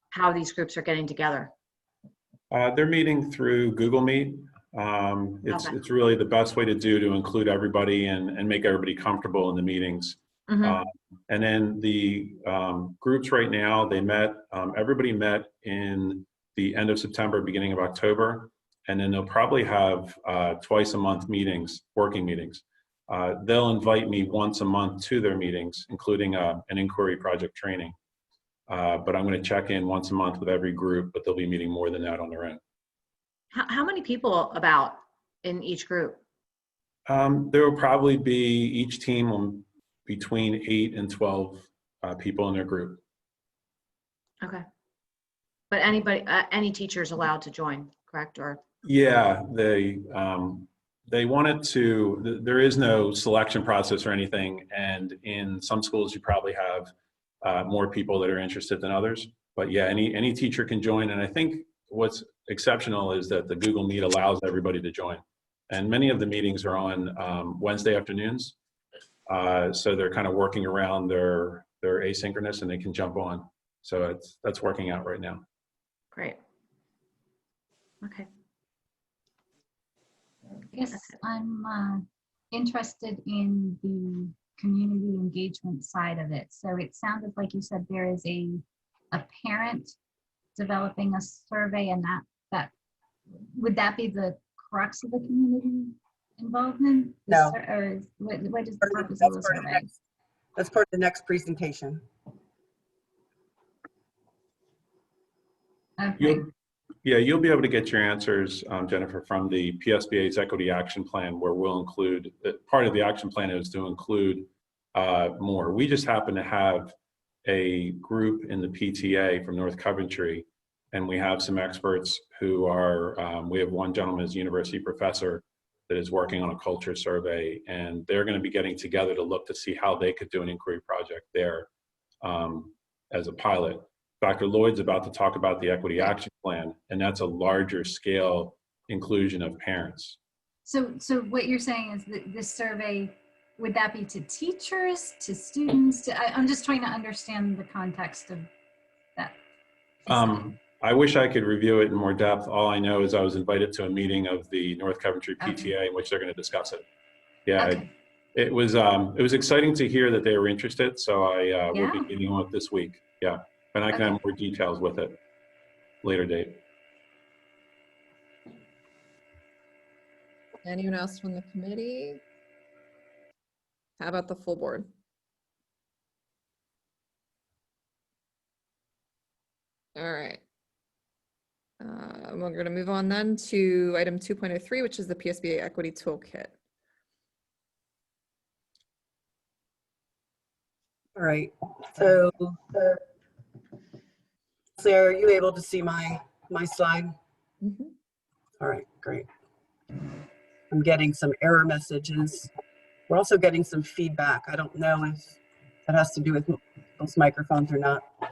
how these groups are getting together. They're meeting through Google Meet. Okay. It's really the best way to include everybody and make everybody comfortable in the meetings. Mhm. And then the groups right now, they met, everybody met in the end of September, beginning of October, and then they'll probably have twice a month meetings, working meetings. They'll invite me once a month to their meetings, including an inquiry project training. But I'm going to check in once a month with every group, but they'll be meeting more than that on their own. How many people about in each group? There will probably be each team on between 8 and 12 people in their group. Okay. But anybody, any teacher is allowed to join, correct? Or Yeah, they wanted to, there is no selection process or anything. And in some schools, you probably have more people that are interested than others. But yeah, any teacher can join. And I think what's exceptional is that the Google Meet allows everybody to join. And many of the meetings are on Wednesday afternoons. So they're kind of working around their asynchronous, and they can jump on. So that's working out right now. great. Okay. Yes, I'm interested in the community engagement side of it. So it sounded like you said there is a parent developing a survey, and that would that be the crux of the community involvement? No. Or what is the purpose of the survey? That's part of the next presentation. Okay. You'll be able to get your answers, Jennifer, from the PSBA's Equity Action Plan, where we'll include, part of the action plan is to include more. We just happen to have a group in the PTA from North Coventry, and we have some experts who are, we have one gentleman who's a university professor that is working on a culture survey, and they're going to be getting together to look to see how they could do an inquiry project there as a pilot. Dr. Lloyd's about to talk about the Equity Action Plan, and that's a larger scale inclusion of parents. So what you're saying is that this survey, would that be to teachers, to students? I'm just trying to understand the context of that. I wish I could review it in more depth. All I know is I was invited to a meeting of the North Coventry PTA in which they're going to discuss it. Yeah, Okay. it was exciting to hear that they were interested. So I will be meeting on it this week. Yeah, and I can have more details with it later date. Anyone else from the committee? How about the full board? All right. We're going to move on then to item 2.03, which is the PSBA Equity Toolkit. All right. So, Sarah, are you able to see my slide? Mm-hmm. All right, great. I'm getting some error messages. We're also getting some feedback. I don't know if that has to do with those microphones or not. All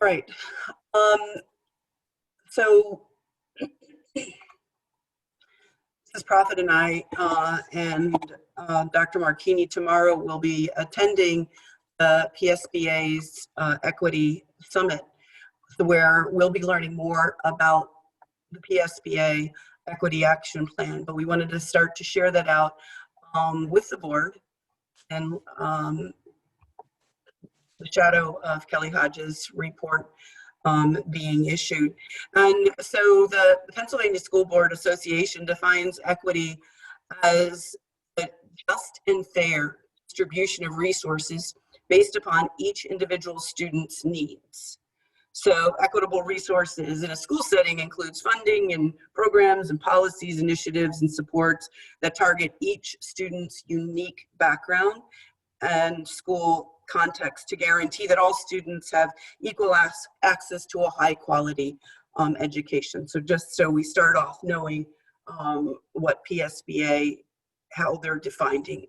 right. So Mrs. Prophet and I and Dr. Marchini tomorrow will be attending the PSBA's Equity Summit, where we'll be learning more about the PSBA Equity Action Plan. But we wanted to start to share that out with the board, and the shadow of Kelly Hodges' report being issued. And so the Pennsylvania School Board Association defines equity as a just and fair distribution of resources based upon each individual student's needs. So equitable resources in a school setting includes funding and programs and policies, initiatives, and supports that target each student's unique background and school context to guarantee that all students have equal access to a high quality education. So just so we start off knowing what PSBA, how they're defining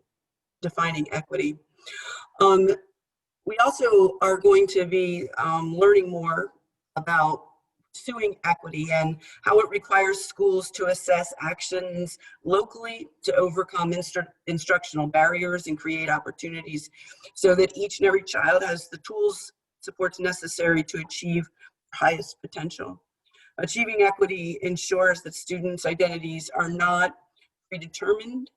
equity. We also are going to be learning more about pursuing equity and how it requires schools to assess actions locally to overcome instructional barriers and create opportunities so that each and every child has the tools, supports necessary to achieve highest potential. Achieving equity ensures that students' identities are not predetermined,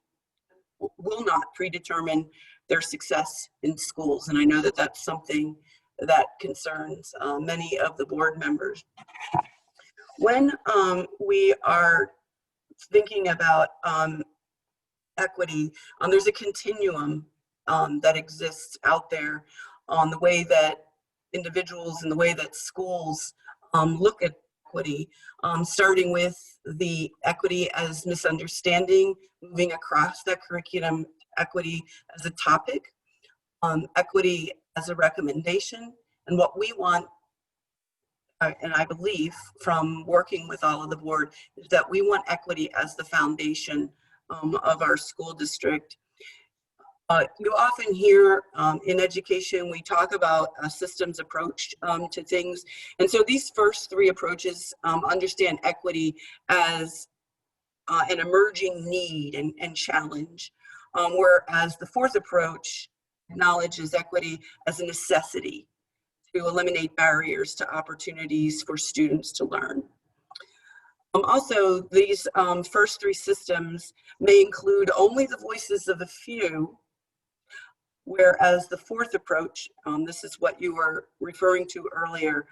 will not predetermine their success in schools. And I know that that's something that concerns many of the board members. When we are thinking about equity, there's a continuum that exists out there on the way that individuals and the way that schools look at equity, starting with the equity as misunderstanding, moving across that curriculum, equity as a topic, equity as a recommendation, and what we want, and I believe from working with all of the board, is that we want equity as the foundation of our school district. You often hear in education, we talk about a systems approach to things. And so these first three approaches understand equity as an emerging need and challenge, whereas the fourth approach acknowledges equity as a necessity to eliminate barriers to opportunities for students to learn. Also, these first three systems may include only the voices of a few, whereas the fourth approach, this is what you were referring to earlier,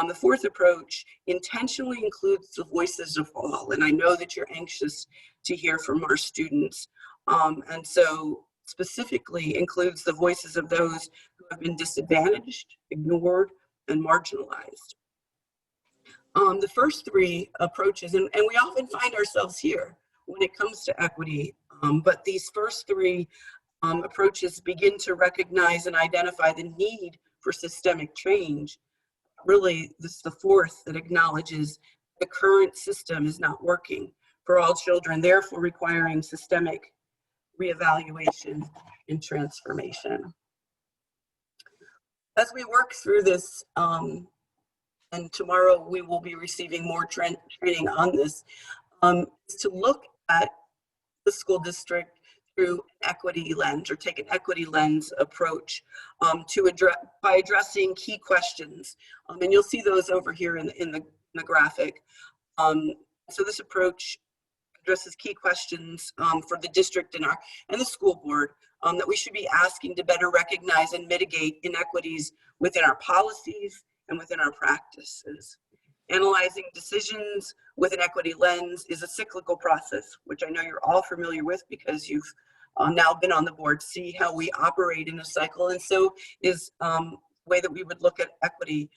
the fourth approach intentionally includes the voices of all. And I know that you're anxious to hear from our students. And so specifically includes the voices of those who have been disadvantaged, ignored, and marginalized. The first three approaches, and we often find ourselves here when it comes to equity, but these first three approaches begin to recognize and identify the need for systemic change. Really, this is the fourth that acknowledges the current system is not working for all children, therefore requiring systemic reevaluation and transformation. As we work through this, and tomorrow we will be receiving more training on this, is to look at the school district through an equity lens, or take an equity lens approach by addressing key questions. And you'll see those over here in the graphic. So this approach addresses key questions for the district and the school board that we should be asking to better recognize and mitigate inequities within our policies and within our practices. Analyzing decisions with an equity lens is a cyclical process, which I know you're all familiar with because you've now been on the board, see how we operate in a cycle. And so is the way that we would look at equity.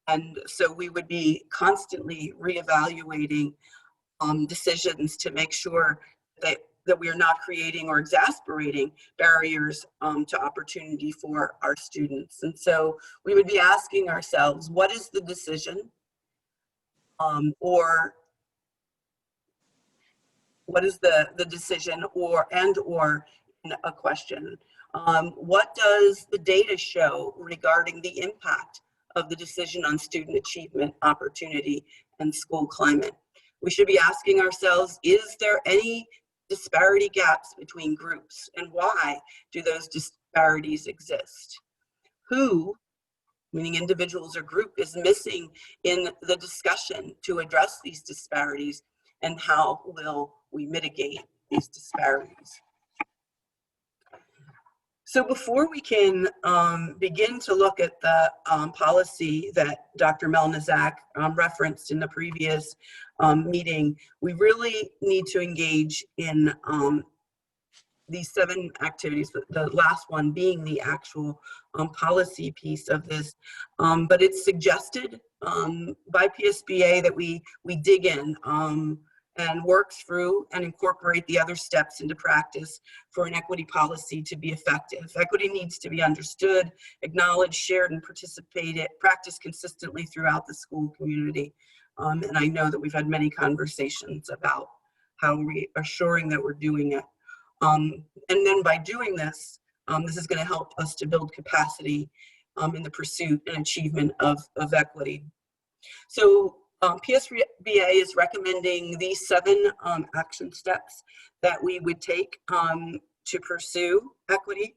And so we would be constantly reevaluating decisions to make sure that we are not creating or exasperating barriers to opportunity for our students. And so we would be asking ourselves, what is the decision? Or what is the decision, or a question? What does the data show regarding the impact of the decision on student achievement, opportunity, and school climate? We should be asking ourselves, is there any disparity gaps between groups, and why do those disparities exist? Who, meaning individuals or group, is missing in the discussion to address these disparities, and how will we mitigate these disparities? So before we can begin to look at the policy that Dr. Melnizak referenced in the previous meeting, we really need to engage in these 7 activities, the last one being the actual policy piece of this. But it's suggested by PSBA that we dig in and work through and incorporate the other steps into practice for an equity policy to be effective. Equity needs to be understood, acknowledged, shared, and practiced consistently throughout the school community. And I know that we've had many conversations about how we are assuring that we're doing it. And then by doing this, this is going to help us to build capacity in the pursuit and achievement of equity. So PSBA is recommending these 7 action steps that we would take to pursue equity.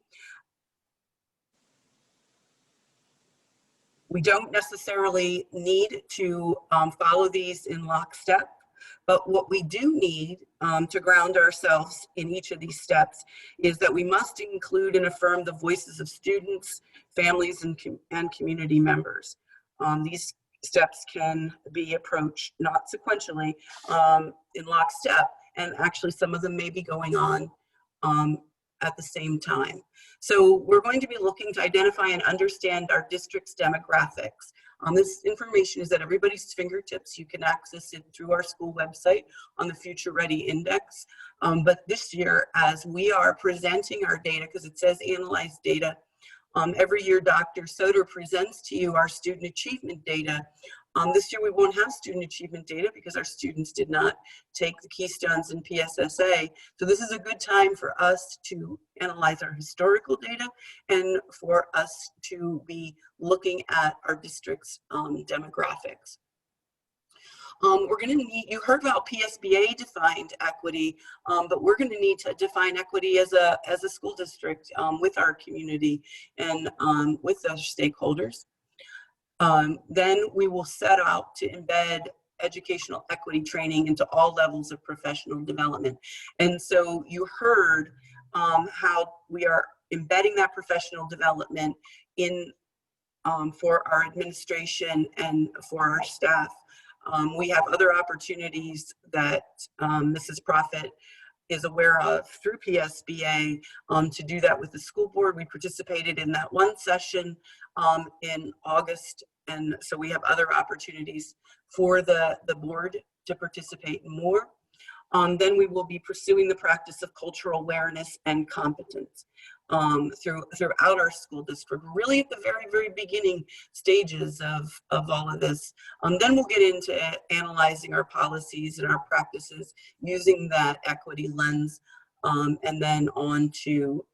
We don't necessarily need to follow these in lockstep, but what we do need to ground ourselves in each of these steps is that we must include and affirm the voices of students, families, and community members. These steps can be approached not sequentially in lockstep, and actually some of them may be going on at the same time. So we're going to be looking to identify and understand our district's demographics. This information is at everybody's fingertips. You can access it through our school website on the Future Ready Index. But this year, as we are presenting our data, because it says analyze data, every year Dr. Soder presents to you our student achievement data. This year we won't have student achievement data because our students did not take the Keystones in PSSA. So this is a good time for us to analyze our historical data and for us to be looking at our district's demographics. We're going to need, you heard about PSBA defined equity, but we're going to need to define equity as a school district with our community and with our stakeholders. Then we will set out to embed educational equity training into all levels of professional development. And so you heard how we are embedding that professional development in for our administration and for our staff. We have other opportunities that Mrs. Prophet is aware of through PSBA to do that with the school board. We participated in that one session in August, and so we have other opportunities for the board to participate more. Then we will be pursuing the practice of cultural awareness and competence throughout our school district, really at the very, very beginning stages of all of this. Then we'll get into analyzing our policies and our practices using that equity lens, and then on to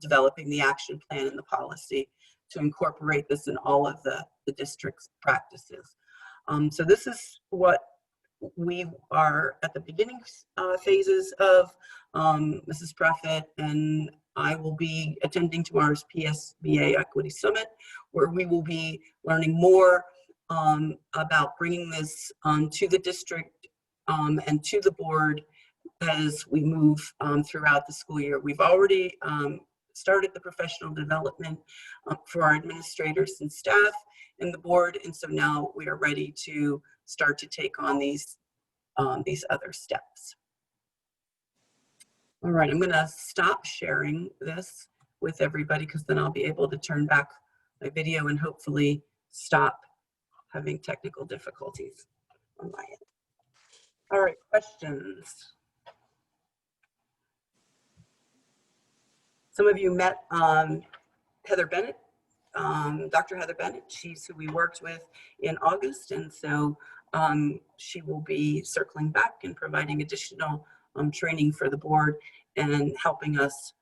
developing the action plan and the policy to incorporate this in all of the district's practices. So this is what we are at the beginning phases of. Mrs. Prophet and I will be attending tomorrow's PSBA Equity Summit, where we will be learning more about bringing this to the district and to the board as we move throughout the school year. We've already started the professional development for our administrators and staff and the board, and so now we are ready to start to take on these other steps. All right, I'm going to stop sharing this with everybody because then I'll be able to turn back my video and hopefully stop having technical difficulties on my end. All right, questions? Some of you met Heather Bennett, Dr. Heather Bennett. She's who we worked with in August, and so she will be circling back and providing additional training for the board and helping us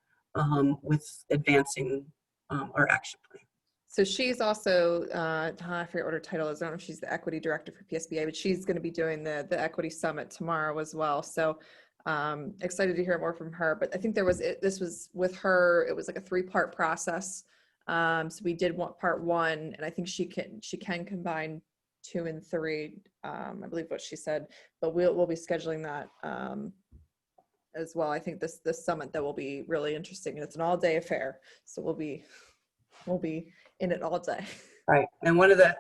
with advancing our action plan. So she's also, I forget what her title is. I don't know if she's the equity director for PSBA, but she's going to be doing the equity summit tomorrow as well. So excited to hear more from her. But I think this was with her, it was like a 3-part process. So we did part 1, and I think she can combine 2 and 3, I believe what she said, but we'll be scheduling that as well. I think this summit that will be really interesting, and it's an all-day affair, so we'll be in it all day. Right, and one of the,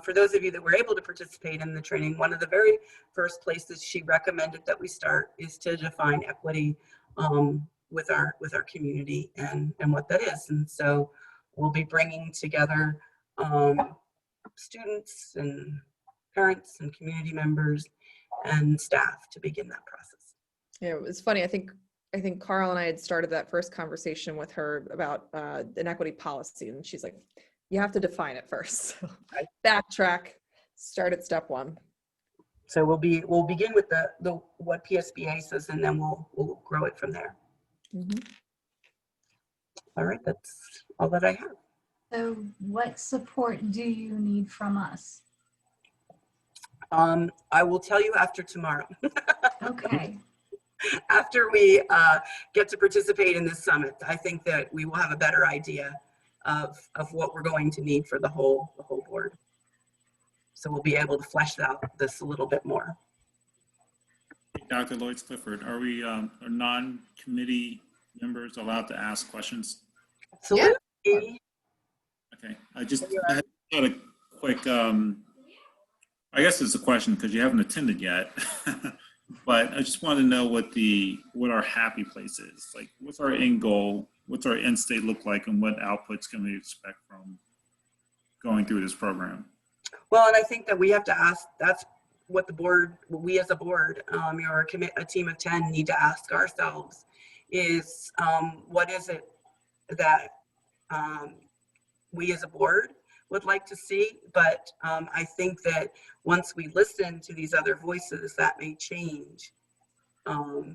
for those of you that were able to participate in the training, one of the very first places she recommended that we start is to define equity with our community and what that is. And so we'll be bringing together students and parents and community members and staff to begin that process. Yeah, it was funny. I think Carl and I had started that first conversation with her about an equity policy, and she's like, you have to define it first. So backtrack, start at step 1. So we'll begin with the what PSBA says, and then we'll grow it from there. Mm-hmm. All right, that's all that I have. So what support do you need from us? I will tell you after tomorrow. Okay. After we get to participate in this summit, I think that we will have a better idea of what we're going to need for the whole board. So we'll be able to flesh out this a little bit more. Dr. Lloyd Clifford, are we are non-committee members allowed to ask questions? Absolutely. Okay, I had a quick, I guess it's a question because you haven't attended yet, but I just want to know what our happy place is. Like, what's our end goal? What's our end state look like, and what outputs can we expect from going through this program? Well, and I think that we have to ask, that's what the board, we as a board, or a team of 10 need to ask ourselves is, what is it that we as a board would like to see? But I think that once we listen to these other voices, that may change our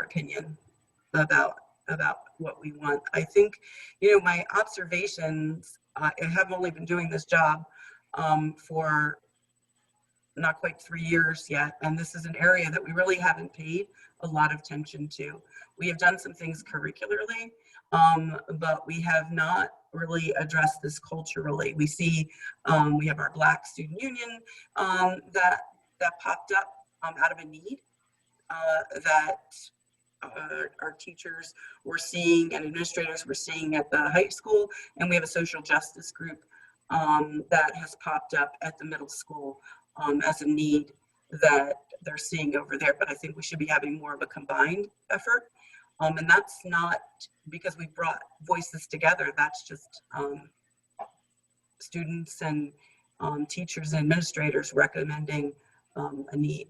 opinion about what we want. I think, my observations, I have only been doing this job for not quite 3 years yet, and this is an area that we really haven't paid a lot of attention to. We have done some things curricularly, but we have not really addressed this culturally. We see we have our Black Student Union that popped up out of a need that our teachers were seeing and administrators were seeing at the high school, and we have a social justice group that has popped up at the middle school as a need that they're seeing over there. But I think we should be having more of a combined effort, and that's not because we brought voices together. That's just students and teachers and administrators recommending a need.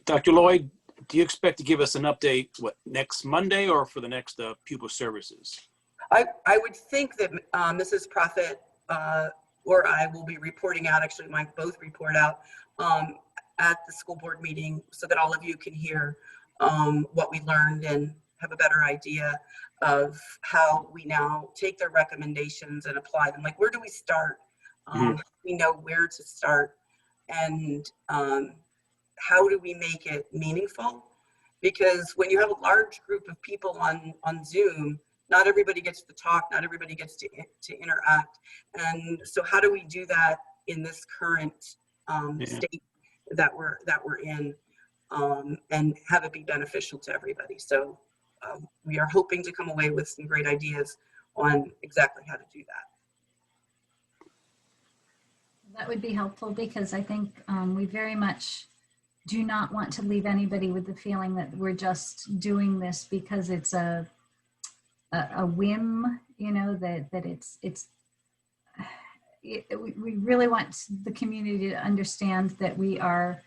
Dr. Lloyd, do you expect to give us an update, next Monday or for the next pupil services? I would think that Mrs. Prophet or I will be reporting out, actually might both report out at the school board meeting so that all of you can hear what we learned and have a better idea of how we now take their recommendations and apply them. Like, where do we start? We know where to start, and how do we make it meaningful? Because when you have a large group of people on Zoom, not everybody gets to talk, not everybody gets to interact. And so how do we do that in this current state that we're in, and have it be beneficial to everybody? So we are hoping to come away with some great ideas on exactly how to do that. That would be helpful, because I think we very much do not want to leave anybody with the feeling that we're just doing this because it's a whim, that we really want the community to understand that we are,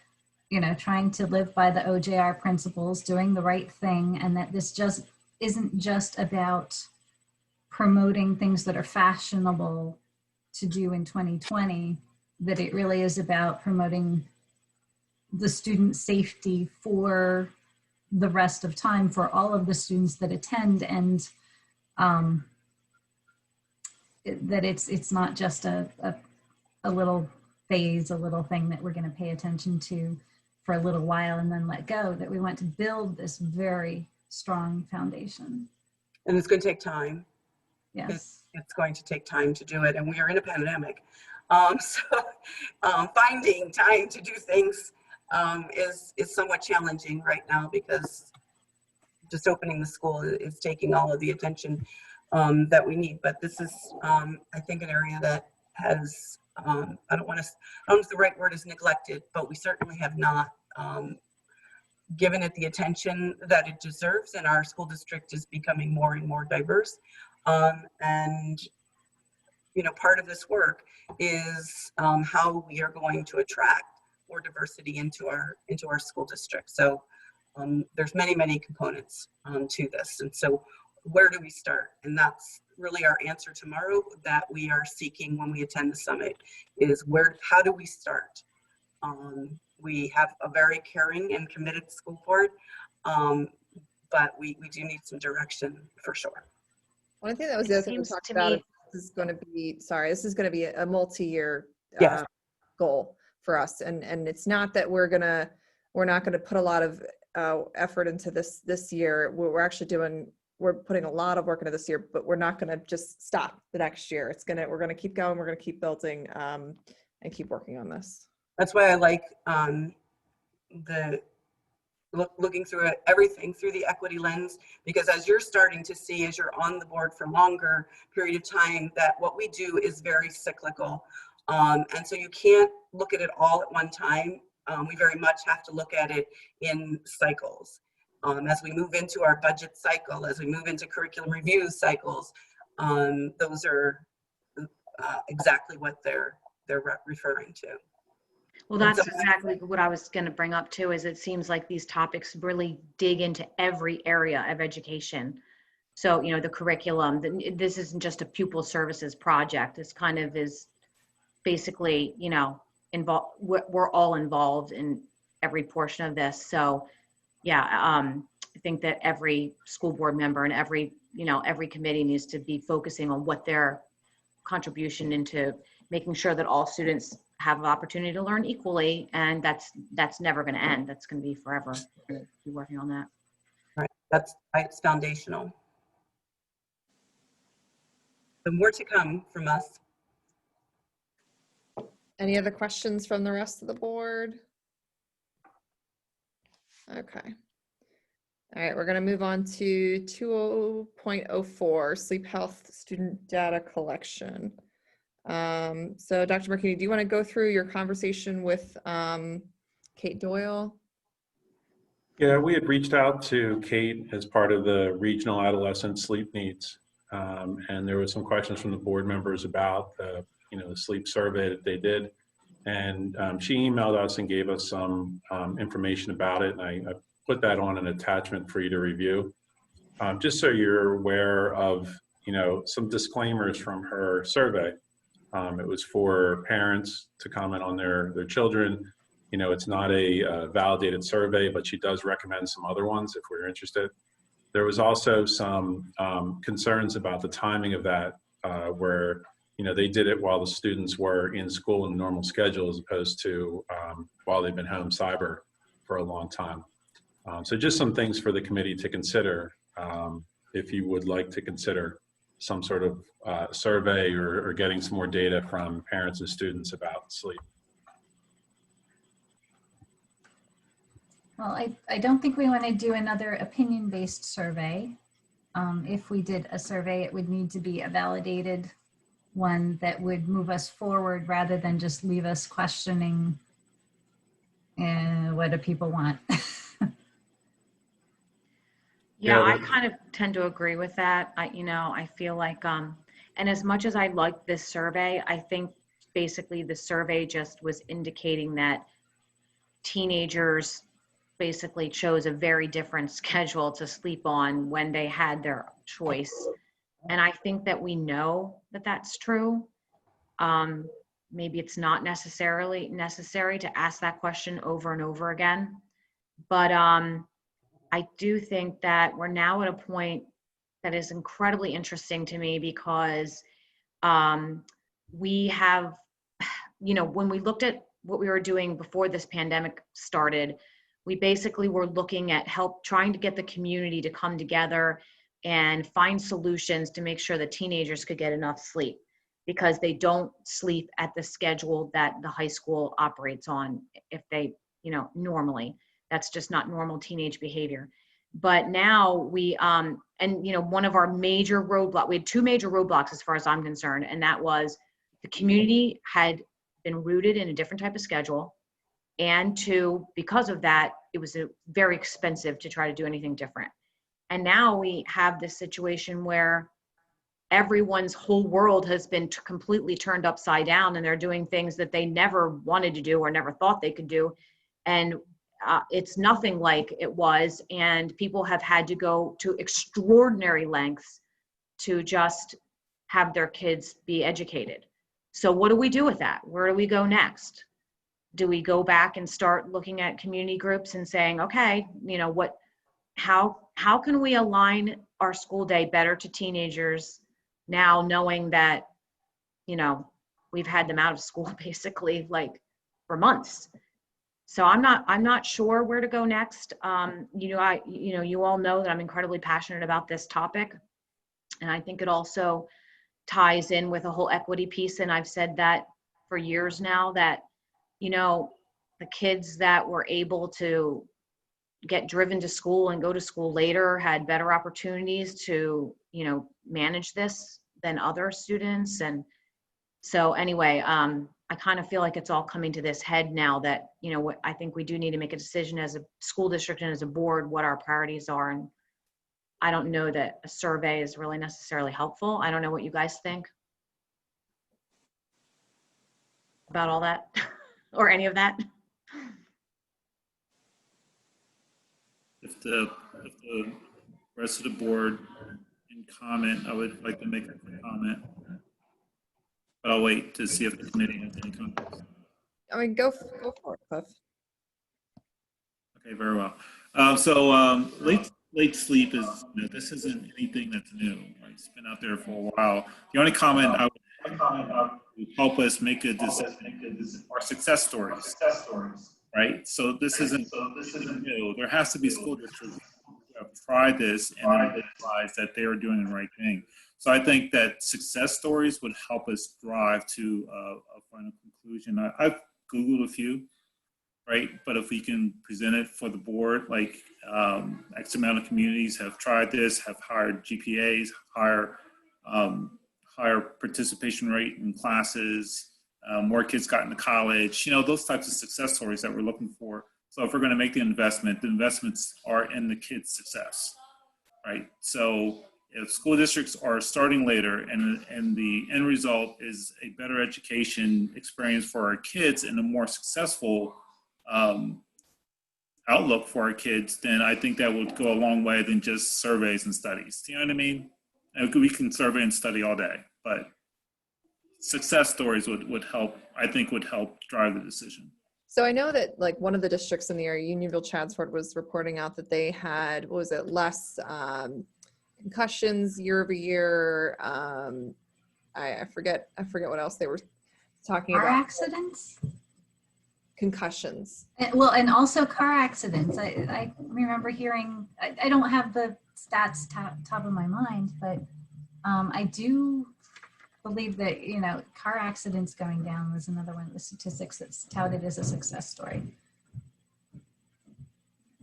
trying to live by the OJR principles, doing the right thing, and that this just isn't just about promoting things that are fashionable to do in 2020, that it really is about promoting the student safety for the rest of time for all of the students that attend, and that it's not just a little phase, a little thing that we're going to pay attention to for a little while and then let go, that we want to build this very strong foundation. And it's going to take time. Yes. It's going to take time to do it, and we are in a pandemic. So finding time to do things is somewhat challenging right now, because just opening the school is taking all of the attention that we need. But this is, I think, an area that has, I don't know if the right word is neglected, but we certainly have not given it the attention that it deserves. And our school district is becoming more and more diverse. And part of this work is how we are going to attract more diversity into our school district. So there's many components to this. And so where do we start? And that's really our answer tomorrow that we are seeking when we attend the summit, is how do we start? We have a very caring and committed school board, but but we do need some direction for sure. One thing that was It the other thing we seems talked to about me- is this is going to be, sorry, this is going to be a multi-year Yes. goal for us. And it's not that we're not going to put a lot of effort into this year. We're actually we're putting a lot of work into this year, but we're not going to just stop the next year. We're going to keep going. We're going to keep building and keep working on this. That's why I like looking through everything through the equity lens, because as you're starting to see, as you're on the board for longer period of time, that what we do is very cyclical. And so you can't look at it all at one time. We very much have to look at it in cycles. As we move into our budget cycle, as we move into curriculum review cycles, those are exactly what they're referring to. Well, that's exactly what I was going to bring up too, is it seems like these topics really dig into every area of education. So, the curriculum, this isn't just a pupil services project. This kind of is basically, involved. We're all involved in every portion of this. So yeah, I think that every school board member and every committee needs to be focusing on what their contribution into making sure that all students have an opportunity to learn equally, and that's never going to end. That's going to be forever. We're going to be working on that. Right, it's foundational. So more to come from us. Any other questions from the rest of the board? Okay. All right, we're going to move on to 2.04, sleep health student data collection. So Dr. Marchini, do you want to go through your conversation with Kate Doyle? Yeah, we had reached out to Kate as part of the regional adolescent sleep needs. And there were some questions from the board members about the sleep survey that they did. And she emailed us and gave us some information about it. And I put that on an attachment for you to review. Just so you're aware of, some disclaimers from her survey. It was for parents to comment on their children. It's not a validated survey, but she does recommend some other ones if we're interested. There was also some concerns about the timing of that, where they did it while the students were in school in a normal schedule, as opposed to while they've been home cyber for a long time. So just some things for the committee to consider if you would like to consider some sort of survey or getting some more data from parents and students about sleep. Well, I don't think we want to do another opinion-based survey. If we did a survey, it would need to be a validated one that would move us forward rather than just leave us questioning what do people want. Yeah, I kind of tend to agree with that. I feel like, and as much as I like this survey, I think basically the survey just was indicating that teenagers basically chose a very different schedule to sleep on when they had their choice. And I think that we know that that's true. Maybe it's not necessarily necessary to ask that question over and over again. But I do think that we're now at a point that is incredibly interesting to me because we have, when we looked at what we were doing before this pandemic started, we basically were looking at trying to get the community to come together and find solutions to make sure that teenagers could get enough sleep, because they don't sleep at the schedule that the high school operates on if they, normally. That's just not normal teenage behavior. But now we, one of our major roadblocks, we had two major roadblocks as far as I'm concerned, and that was the community had been rooted in a different type of schedule. And two, because of that, it was very expensive to try to do anything different. And now we have this situation where everyone's whole world has been completely turned upside down, and they're doing things that they never wanted to do or never thought they could do. And it's nothing like it was. And people have had to go to extraordinary lengths to just have their kids be educated. So what do we do with that? Where do we go next? Do we go back and start looking at community groups and saying, okay, how how can we align our school day better to teenagers now, knowing that, you know, we've had them out of school basically like for months. So I'm not sure where to go next. You all know that I'm incredibly passionate about this topic. And I think it also ties in with a whole equity piece. And I've said that for years now, that, you know, the kids that were able to get driven to school and go to school later had better opportunities to, you know, manage this than other students. And so anyway, I kind of feel like it's all coming to this head now that, you know, what I think we do need to make a decision as a school district and as a board, what our priorities are. And I don't know that a survey is really necessarily helpful. I don't know what you guys think about all that or any of that. If the rest of the board can comment, I would like to make a quick comment. But I'll wait to see if the committee has any comments. I mean, go for it, Cliff. Okay, very well. Late sleep is, you know, this isn't anything that's new. Right? It's been out there for a while. The only comment I would help us make a decision are success stories. Right? So this isn't new. There has to be school districts who have tried this and realize that they are doing the right thing. So I think that success stories would help us drive to a final conclusion. I've Googled a few, right? But if we can present it for the board, like X amount of communities have tried this, have hired GPAs, higher participation rate in classes, more kids got into college, you know, those types of success stories that we're looking for. So if we're going to make the investments are in the kids' success, right? So if school districts are starting later and the end result is a better education experience for our kids and a more successful outlook for our kids, then I think that would go a long way than just surveys and studies. Do you know what I mean? We can survey and study all day, but success stories would help, I think would help drive the decision. So I know that like one of the districts in the area, Unionville Chadsford, was reporting out that they had, what was it, less concussions year over year. I forget what else they were talking Car about. accidents? Concussions. Well, and also car accidents. I remember hearing, I don't have the stats top of my mind, but I do believe that, you know, car accidents going down was another one of the statistics that's touted as a success story.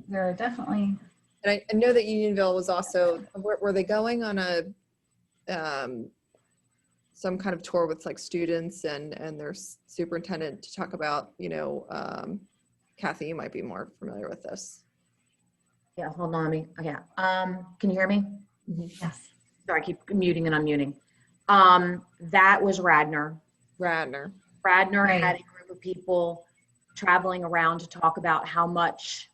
There are definitely. And I know that Unionville was also, were they going on a some kind of tour with like students and their superintendent to talk about, you know, Kathy, you might be more familiar with this. Yeah, hold on me. Okay. Can you hear me? Yes. Sorry, I keep muting and unmuting. That was Radnor. Radnor Right. had a group of people traveling around to talk about how much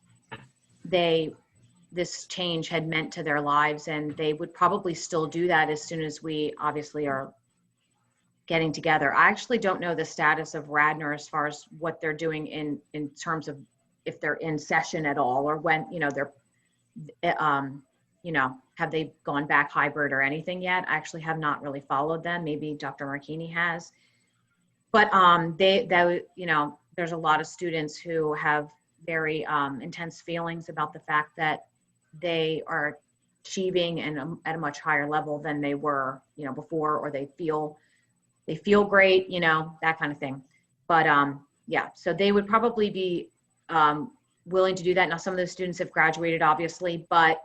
this change had meant to their lives, and they would probably still do that as soon as we obviously are getting together. I actually don't know the status of Radnor as far as what they're doing in terms of if they're in session at all, or when, you know, they're you know, have they gone back hybrid or anything yet? I actually have not really followed them. Maybe Dr. Marchini has. But they, you know, there's a lot of students who have very intense feelings about the fact that they are achieving and at a much higher level than they were, you know, before, or they feel great, you know, that kind of thing. But yeah, so they would probably be willing to do that. Now, some of those students have graduated, obviously, but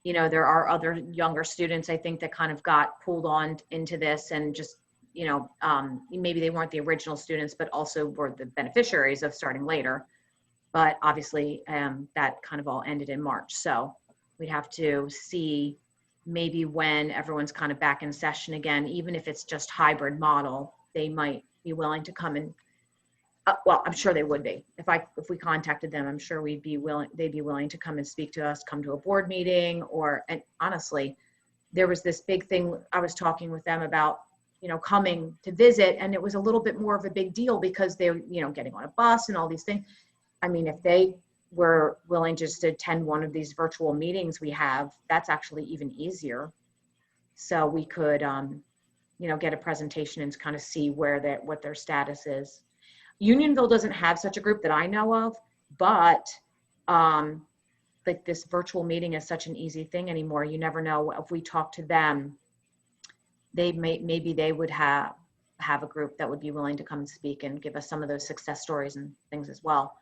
you know, there are other younger students, I think, that kind of got pulled on into this and just, you know, maybe they weren't the original students, but also were the beneficiaries of starting later. But obviously that kind of all ended in March. So we'd have to see maybe when everyone's kind of back in session again, even if it's just hybrid model, they might be willing to come and, well, I'm sure they would be. If we contacted them, I'm sure they'd be willing to come and speak to us, come to a board meeting, and honestly, there was this big thing I was talking with them about, you know, coming to visit, and it was a little bit more of a big deal because they're, you know, getting on a bus and all these things. I mean, if they we're willing just to attend one of these virtual meetings we have, that's actually even easier. So we could, you know, get a presentation and kind of see what their status is. Unionville doesn't have such a group that I know of, but like this virtual meeting is such an easy thing anymore. You never know if we talk to them, maybe they would have a group that would be willing to come and speak and give us some of those success stories and things as well.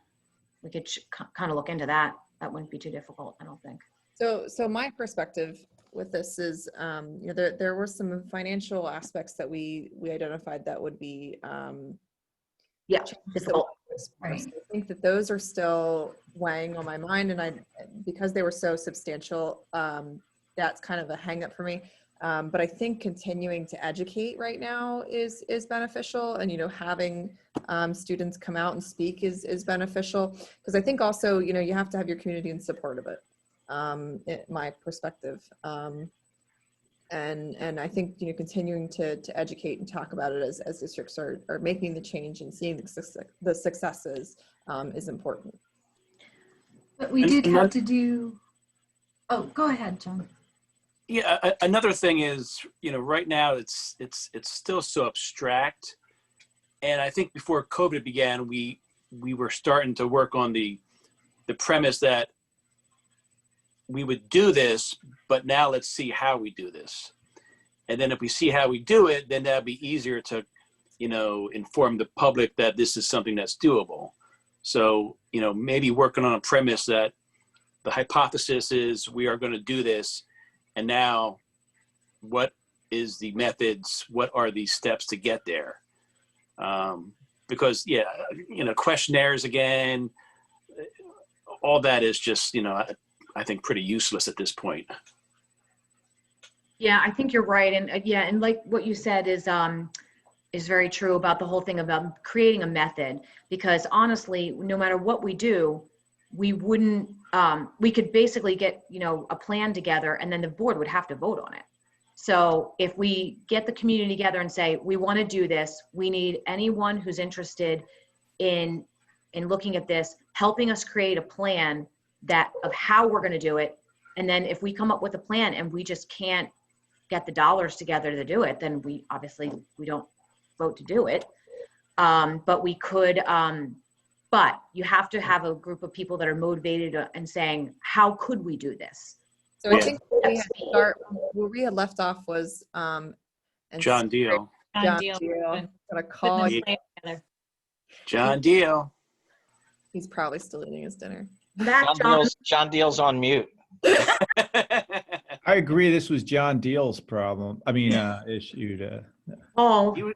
We could kind of look into that. That wouldn't be too difficult, I don't think. So my perspective with this is, you know, there were some financial aspects that we identified that would be, yeah, difficult. Right. I think that those are still weighing on my mind, and because they were so substantial, that's kind of a hang up for me. But I think continuing to educate right now is beneficial, and, you know, having students come out and speak is beneficial, because I think also, you know, you have to have your community in support of it, in my perspective. And I think, you know, continuing to educate and talk about it as districts are making the change and seeing the successes is important. But we did have to do, oh, go ahead, John. Yeah, another thing is, you know, right now it's still so abstract, and I think before COVID began, we were starting to work on the premise that we would do this, but now let's see how we do this, and then if we see how we do it, then that'd be easier to, you know, inform the public that this is something that's doable. So, you know, maybe working on a premise that the hypothesis is we are going to do this. And now, what is the methods? What are the steps to get there? Because, yeah, you know, questionnaires again, all that is just, you know, I think pretty useless at this point. Yeah, I think you're right. And yeah, and like what you said is very true about the whole thing about creating a method, because honestly, no matter what we do, we wouldn't, we could basically get, you know, a plan together, and then the board would have to vote on it. So if we get the community together and say, we want to do this, we need anyone who's interested in looking at this, helping us create a plan of how we're going to do it. And then if we come up with a plan and we just can't get the dollars together to do it, then we don't vote to do it. But we could, but you have to have a group of people that are motivated and saying, how could we do this? So I think where we had left off was John Deal. John Deal. Gonna call you. John Deal. He's probably still eating his dinner. John Deal's on mute. I agree. This was John Deal's problem. I mean, issue.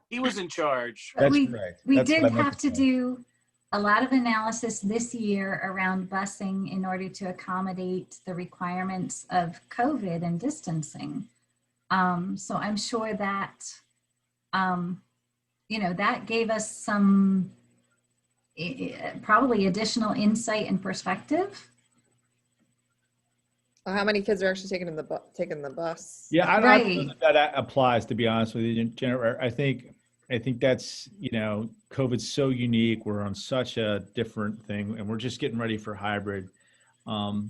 He was in charge. That's correct. We did have to do a lot of analysis this year around busing in order to accommodate the requirements of COVID and distancing. So I'm sure that, you know, that gave us some probably additional insight and perspective. How many kids are actually taking the bus? Yeah, I don't know that applies, to be honest with you, Jennifer. I think that's, you know, COVID's so unique. We're on such a different thing, and we're just getting ready for hybrid. I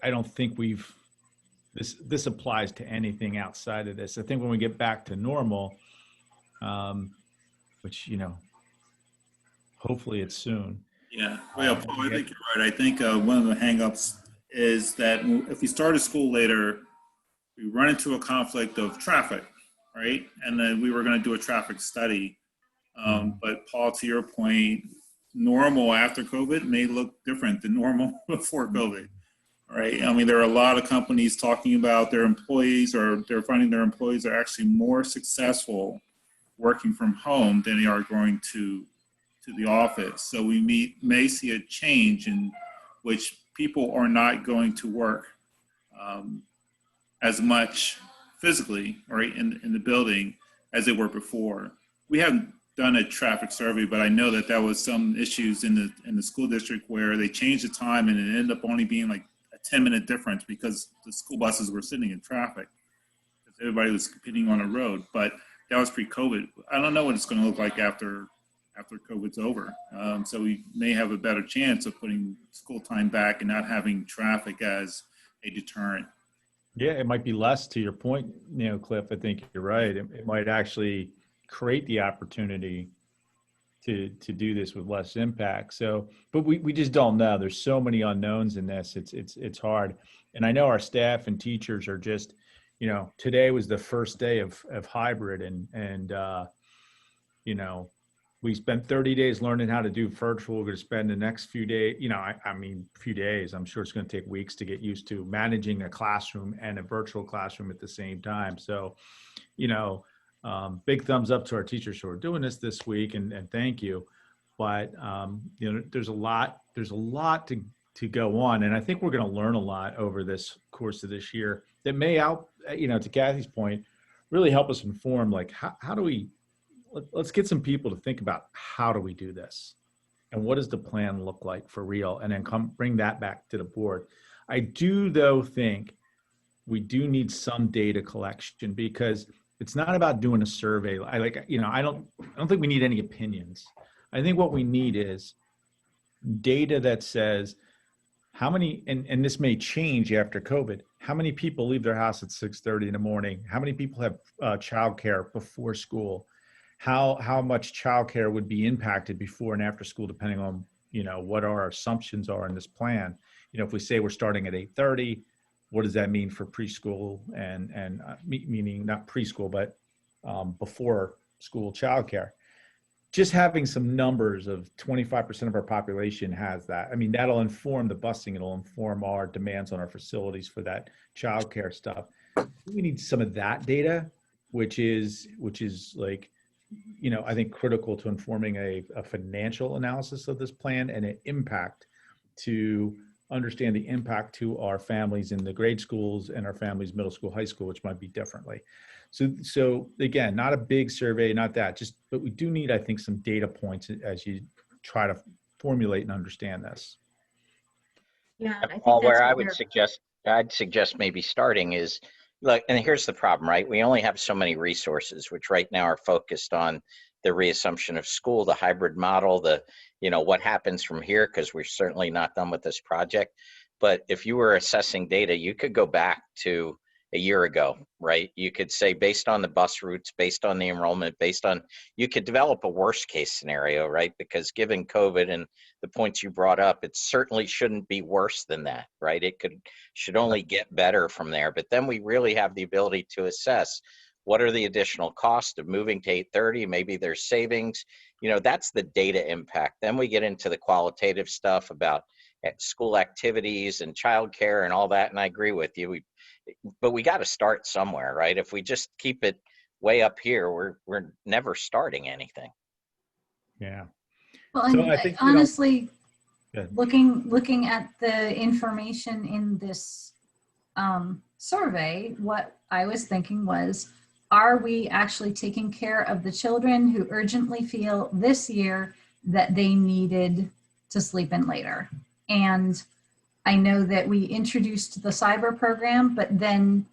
don't think this applies to anything outside of this. I think when we get back to normal, which, you know, hopefully it's soon. Yeah, well, Paul, I think you're right. I think one of the hangups is that if we start a school later, we run into a conflict of traffic, right? And then we were going to do a traffic study. But Paul, to your point, normal after COVID may look different than normal before COVID, right? I mean, there are a lot of companies talking about their employees, or they're finding their employees are actually more successful working from home than they are going to the office. So we may see a change in which people are not going to work as much physically, right, in the building as they were before. We haven't done a traffic survey, but I know that there was some issues in the school district where they changed the time and it ended up only being like a 10-minute difference because the school buses were sitting in traffic because everybody was competing on a road. But that was pre-COVID. I don't know what it's going to look like after after COVID's over. So we may have a better chance of putting school time back and not having traffic as a deterrent. Yeah, it might be less, to your point, Cliff. I think you're right. It might actually create the opportunity to do this with less impact. So, but we just don't know. There's so many unknowns in this. It's hard. And I know our staff and teachers are just, today was the first day of hybrid, and we spent 30 days learning how to do virtual. We're going to spend the next few days, few days. I'm sure it's going to take weeks to get used to managing a classroom and a virtual classroom at the same time. So, big thumbs up to our teachers who are doing this week, and thank you. But there's a lot to go on, and I think we're going to learn a lot over this course of this year that may to Kathy's point, really help us inform, like, how do we, let's get some people to think about how do we do this, and what does the plan look like for real, and then bring that back to the board. I do though think we do need some data collection, because it's not about doing a survey. I don't think we need any opinions. I think what we need is data that says how many, and this may change after COVID, how many people leave their house at 6:30 in the morning? How many people have childcare before school? How much childcare would be impacted before and after school, depending on, what our assumptions are in this plan. If we say we're starting at 8:30, what does that mean for preschool and meaning not preschool, but before school childcare? Just having some numbers of 25% of our population has that. I mean, that'll inform the busing. It'll inform our demands on our facilities for that childcare stuff. We need some of that data, which is like, I think critical to informing a financial analysis of this plan and an impact, to understand the impact to our families in the grade schools and our families middle school, high school, which might be differently. So again, not a big survey, not that, but we do need, I think, some data points as you try to formulate and understand this. Yeah, and I think Well, that's where what I'd suggest maybe starting is, look, and here's the problem, right? We only have so many resources, which right now are focused on the reassumption of school, the hybrid model, what happens from here, because we're certainly not done with this project. But if you were assessing data, you could go back to a year ago, right? You could say, based on the bus routes, based on the enrollment, you could develop a worst case scenario, right? Because given COVID and the points you brought up, it certainly shouldn't be worse than that, right? It should only get better from there. But then we really have the ability to assess, what are the additional costs of moving to 8:30? Maybe there's savings. That's the data impact. Then we get into the qualitative stuff about school activities and childcare and all that. And I agree with you. But we got to start somewhere, right? If we just keep it way up here, we're never starting anything. Yeah. Well, So and I think, honestly, Good. looking at the information in this survey, what I was thinking was, are we actually taking care of the children who urgently feel this year that they needed to sleep in later? And I know that we introduced the cyber program, but then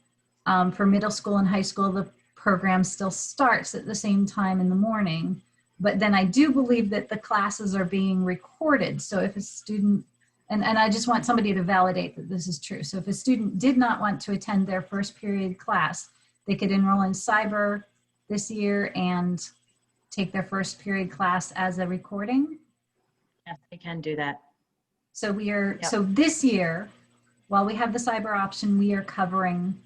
for middle school and high school, the program still starts at the same time in the morning. But then I do believe that the classes are being recorded. So if a student, and I just want somebody to validate that this is true. So if a student did not want to attend their first period class, they could enroll in cyber this year and take their first period class as a recording. Yes, they can do that. So Yep. so this year, while we have the cyber option, we are covering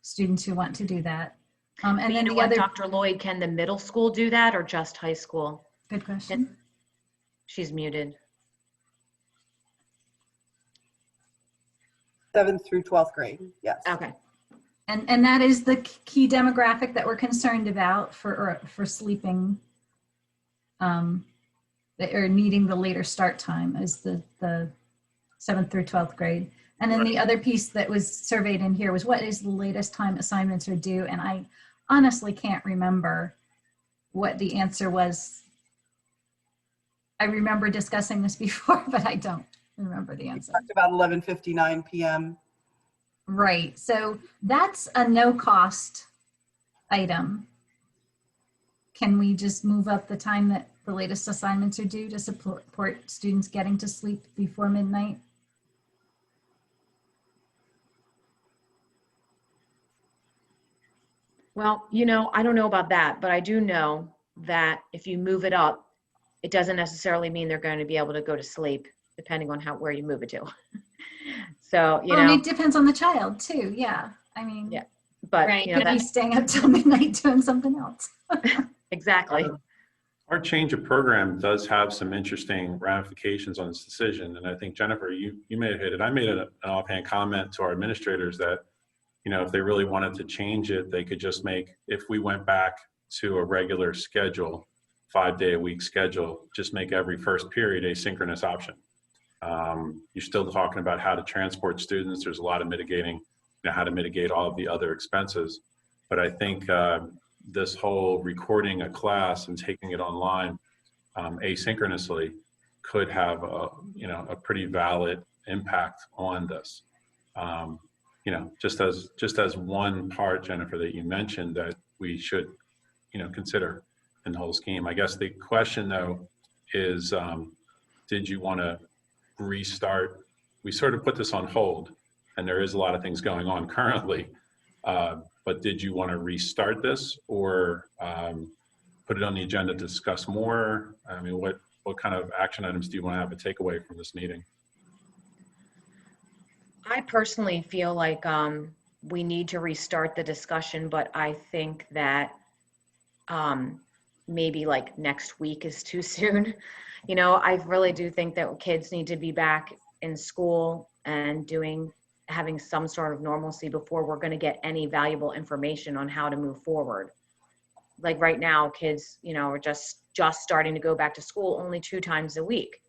students who want to do that. And But then you know the other, Dr. Lloyd, can the middle school do that or just high school? good question. She's muted. 7th through 12th grade, yes. Okay. And that is the key demographic that we're concerned about for sleeping, or needing the later start time, is the 7th through 12th grade. And then the other piece that was surveyed in here was, what is the latest time assignments are due? And I honestly can't remember what the answer was. I remember discussing this before, but I don't remember the answer. We talked about 11:59 p.m. Right, so that's a no cost item. Can we just move up the time that the latest assignments are due to support students getting to sleep before midnight? Well, I don't know about that, but I do know that if you move it up, it doesn't necessarily mean they're going to be able to go to sleep, depending on where you move it to. So, Well, it depends on the child too. Yeah. I mean, yeah, but Right. could be staying up till midnight doing something else. exactly. Our change of program does have some interesting ramifications on this decision. And I think, Jennifer, you may have hit it. I made an offhand comment to our administrators that, if they really wanted to change it, they could just if we went back to a regular schedule, 5-day-a-week schedule, just make every first period asynchronous option. You're still talking about how to transport students. There's a lot of mitigating, how to mitigate all of the other expenses. But I think this whole recording a class and taking it online asynchronously could have a pretty valid impact on this. Just as one part, Jennifer, that you mentioned that we should, consider in the whole scheme. I guess the question though is, did you want to restart? We sort of put this on hold, and there is a lot of things going on currently. But did you want to restart this or put it on the agenda to discuss more? I mean, what kind of action items do you want to have a takeaway from this meeting? I personally feel like we need to restart the discussion, but I think that maybe like next week is too soon. I really do think that kids need to be back in school and having some sort of normalcy before we're going to get any valuable information on how to move forward. Like right now, kids, are just starting to go back to school only 2 times a week.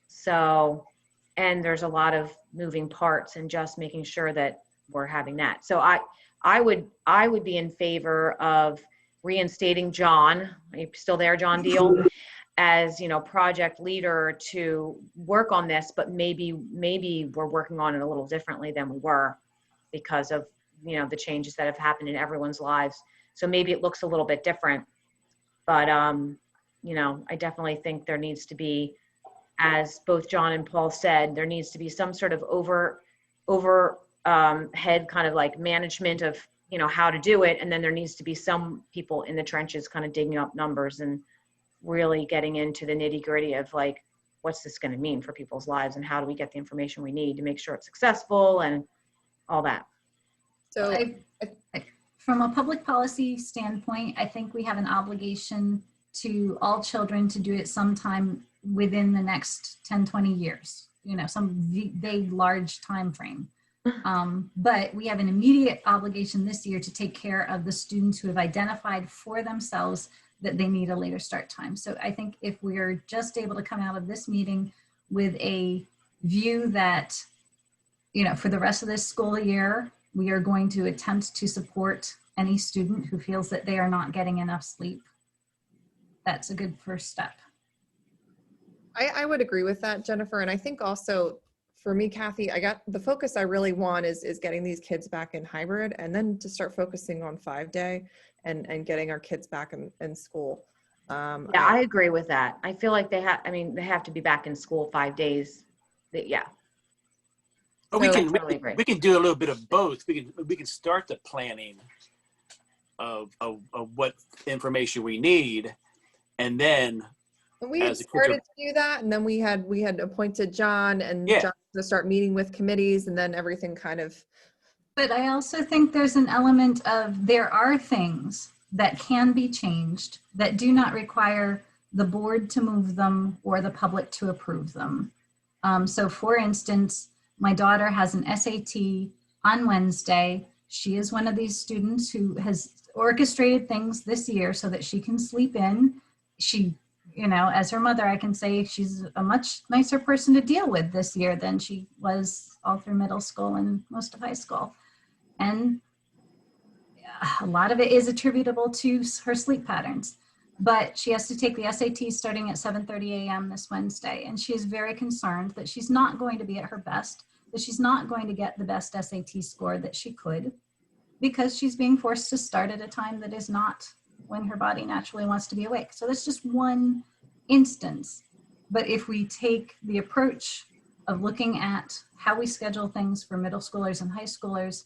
So, and there's a lot of moving parts and just making sure that we're having that. So I would be in favor of reinstating John. Are you still there, John Deal? As project leader to work on this, but maybe we're working on it a little differently than we were because of the changes that have happened in everyone's lives. So maybe it looks a little bit different, but I definitely think there needs to be, as both John and Paul said, there needs to be some sort of head kind of like management of how to do it, and then there needs to be some people in the trenches kind of digging up numbers and really getting into the nitty-gritty of like, what's this going to mean for people's lives and how do we get the information we need to make sure it's successful and all that. So From a public policy standpoint, I think we have an obligation to all children to do it sometime within the next 10, 20 years, some big, large time frame. But we have an immediate obligation this year to take care of the students who have identified for themselves that they need a later start time. So I think if we're just able to come out of this meeting with a view that, for the rest of this school year, we are going to attempt to support any student who feels that they are not getting enough sleep, that's a good first step. I would agree with that, Jennifer. And I think also for me, Kathy, the focus I really want is getting these kids back in hybrid and then to start focusing on 5-day and getting our kids back in school. Yeah, I agree with that. I feel like they have to be back in school 5 days. Yeah. But we can do a little bit of both. We can start the planning of what information we need, and then we had started to do that, and then we had appointed John and John to start meeting with committees, and then everything kind of. But I also think there's an element of there are things that can be changed that do not require the board to move them or the public to approve them. So for instance, my daughter has an SAT on Wednesday. She is one of these students who has orchestrated things this year so that she can sleep in. She, as her mother, I can say she's a much nicer person to deal with this year than she was all through middle school and most of high school. And a lot of it is attributable to her sleep patterns. But she has to take the SAT starting at 7:30 a.m. this Wednesday. And she is very concerned that she's not going to be at her best, that she's not going to get the best SAT score that she could, because she's being forced to start at a time that is not when her body naturally wants to be awake. So that's just one instance. But if we take the approach of looking at how we schedule things for middle schoolers and high schoolers,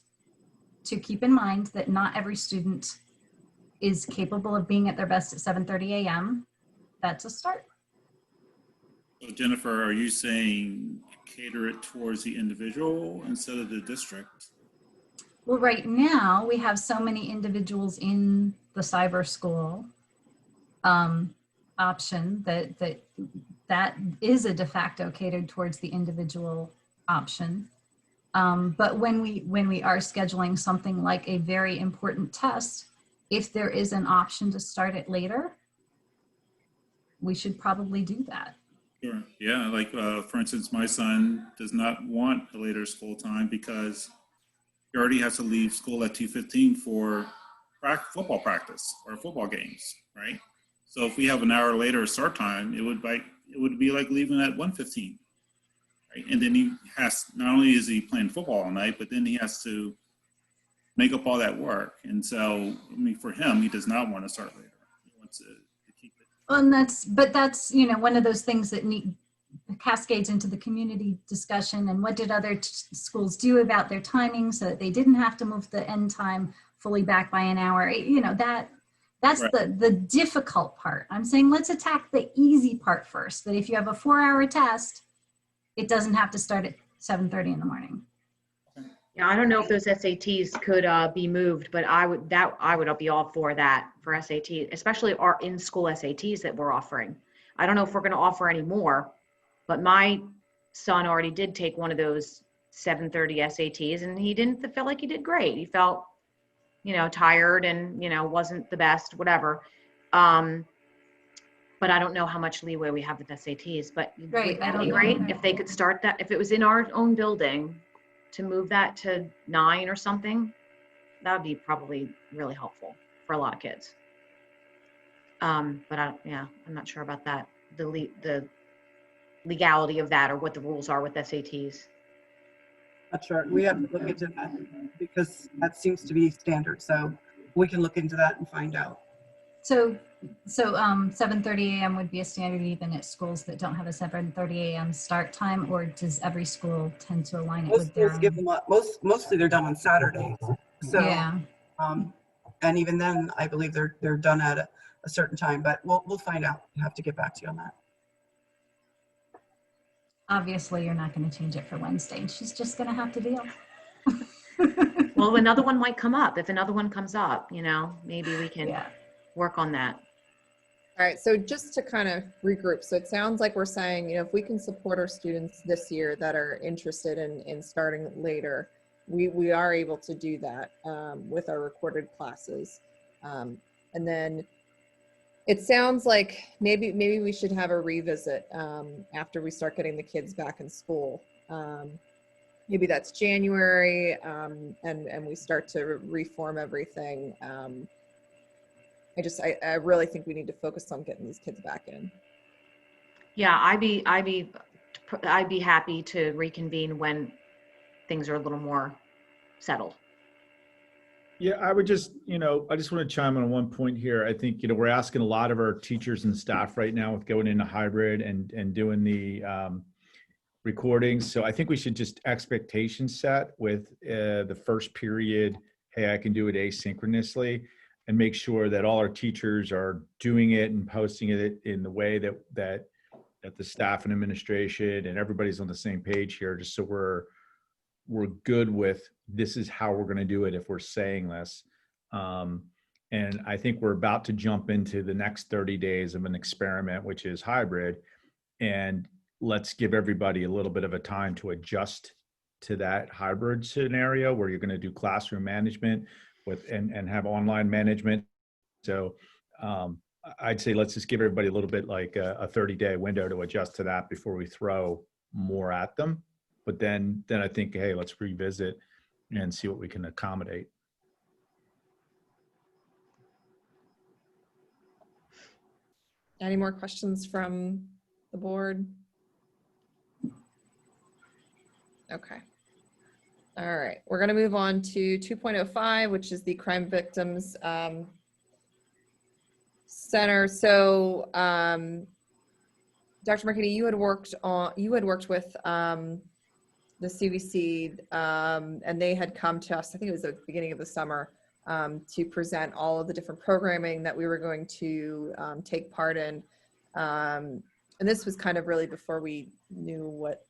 to keep in mind that not every student is capable of being at their best at 7:30 a.m., that's a start. So Jennifer, are you saying cater it towards the individual instead of the district? Well, right now we have so many individuals in the cyber school option that is a de facto catered towards the individual option. But when we are scheduling something like a very important test, if there is an option to start it later, we should probably do that. Sure. Yeah, like for instance, my son does not want a later school time because he already has to leave school at 2:15 for football practice or football games, right? So if we have an hour later start time, it would be like leaving at 1:15, right? And then he has, not only is he playing football all night, but then he has to make up all that work. And so, I mean, for him, he does not want to start later. He wants to keep it. And that's one of those things that cascades into the community discussion. And what did other schools do about their timing so that they didn't have to move the end time fully back by an hour? That's right. the difficult part. I'm saying let's attack the easy part first. That if you have a 4-hour test, it doesn't have to start at 7:30 in the morning. Yeah, I don't know if those SATs could be moved, but I would be all for that for SAT, especially our in-school SATs that we're offering. I don't know if we're going to offer any more, but my son already did take one of those 7:30 SATs, and he didn't feel like he did great. He felt, tired and wasn't the best, whatever. But I don't know how much leeway we have with SATs. But right, that'd be great if they could start that. If it was in our own building, to move that to 9 or something, that would be probably really helpful for a lot of kids. But I'm not sure about that, the legality of that or what the rules are with SATs. Not sure. We have to look into that because that seems to be standard. So we can look into that and find out. So 7:30 a.m. would be a standard even at schools that don't have a 7:30 a.m. start time, or does every school tend to align it with their own? Mostly they're done on Saturdays. So yeah. And even then, I believe they're done at a certain time. But we'll find out. I have to get back to you on that. Obviously, you're not going to change it for Wednesday, and she's just going to have to deal. Well, another one might come up. If another one comes up, maybe we can work on that. All right, so just to kind of regroup, so it sounds like we're saying, if we can support our students this year that are interested in starting later, we are able to do that with our recorded classes. And then it sounds like maybe we should have a revisit after we start getting the kids back in school. Maybe that's January, and we start to reform everything. I really think we need to focus on getting these kids back in. Yeah, I'd be happy to reconvene when things are a little more settled. Yeah, I would just, I just want to chime in on one point here. I think, we're asking a lot of our teachers and staff right now with going into hybrid and doing the recordings. So I think we should just expectation set with the first period. Hey, I can do it asynchronously, and make sure that all our teachers are doing it and posting it in the way that the staff and administration and everybody's on the same page here, just so we're good with this is how we're going to do it if we're saying this. And I think we're about to jump into the next 30 days of an experiment, which is hybrid. And let's give everybody a little bit of a time to adjust to that hybrid scenario where you're going to do classroom management and have online management. So I'd say let's just give everybody a little bit like a 30-day window to adjust to that before we throw more at them. But then I think, hey, let's revisit and see what we can accommodate. Any more questions from the board? Okay. All right, we're going to move on to 2.05, which is the Crime Victims Center. So Dr. Marchetti, you had worked with the CVC, and they had come to us, I think it was the beginning of the summer, to present all of the different programming that we were going to take part in. And this was kind of really before we knew what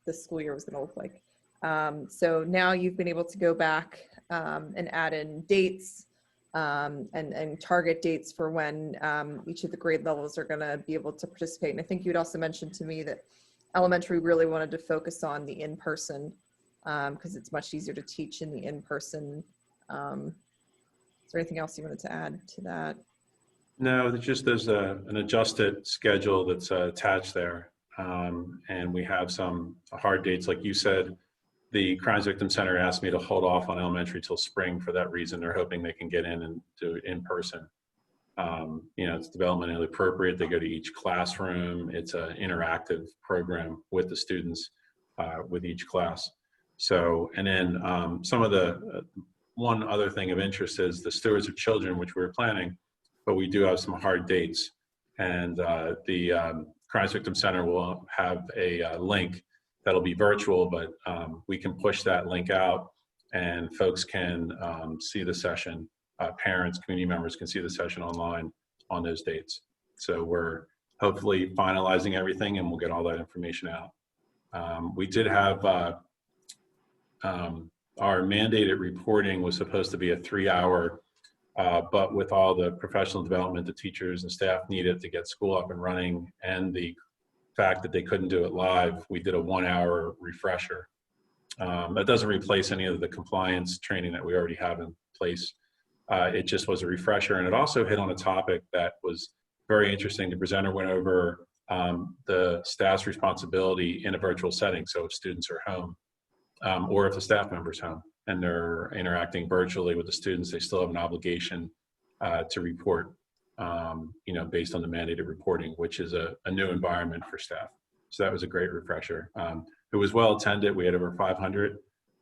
the school year was going to look like. So now you've been able to go back and add in dates and target dates for when each of the grade levels are going to be able to participate. And I think you'd also mentioned to me that elementary really wanted to focus on the in-person because it's much easier to teach in the in-person. Is there anything else you wanted to add to that? No, there's an adjusted schedule that's attached there. And we have some hard dates. Like you said, the Crimes Victim Center asked me to hold off on elementary till spring for that reason. They're hoping they can get in and do it in person. It's developmentally appropriate. They go to each classroom. It's an interactive program with the students with each class. So, and then some of the, one other thing of interest is the Stewards of Children, which we were planning, but we do have some hard dates. And the Crimes Victim Center will have a link that'll be virtual, but we can push that link out and folks can see the session. Parents, community members can see the session online on those dates. So we're hopefully finalizing everything and we'll get all that information out. We did have our mandated reporting was supposed to be a 3-hour, but with all the professional development the teachers and staff needed to get school up and running and the fact that they couldn't do it live, we did a 1-hour refresher. That doesn't replace any of the compliance training that we already have in place. It just was a refresher, and it also hit on a topic that was very interesting. The presenter went over the staff's responsibility in a virtual setting. So if students are home, or if the staff member's home and they're interacting virtually with the students, they still have an obligation to report, based on the mandated reporting, which is a new environment for staff. So that was a great refresher. It was well attended. We had over 500,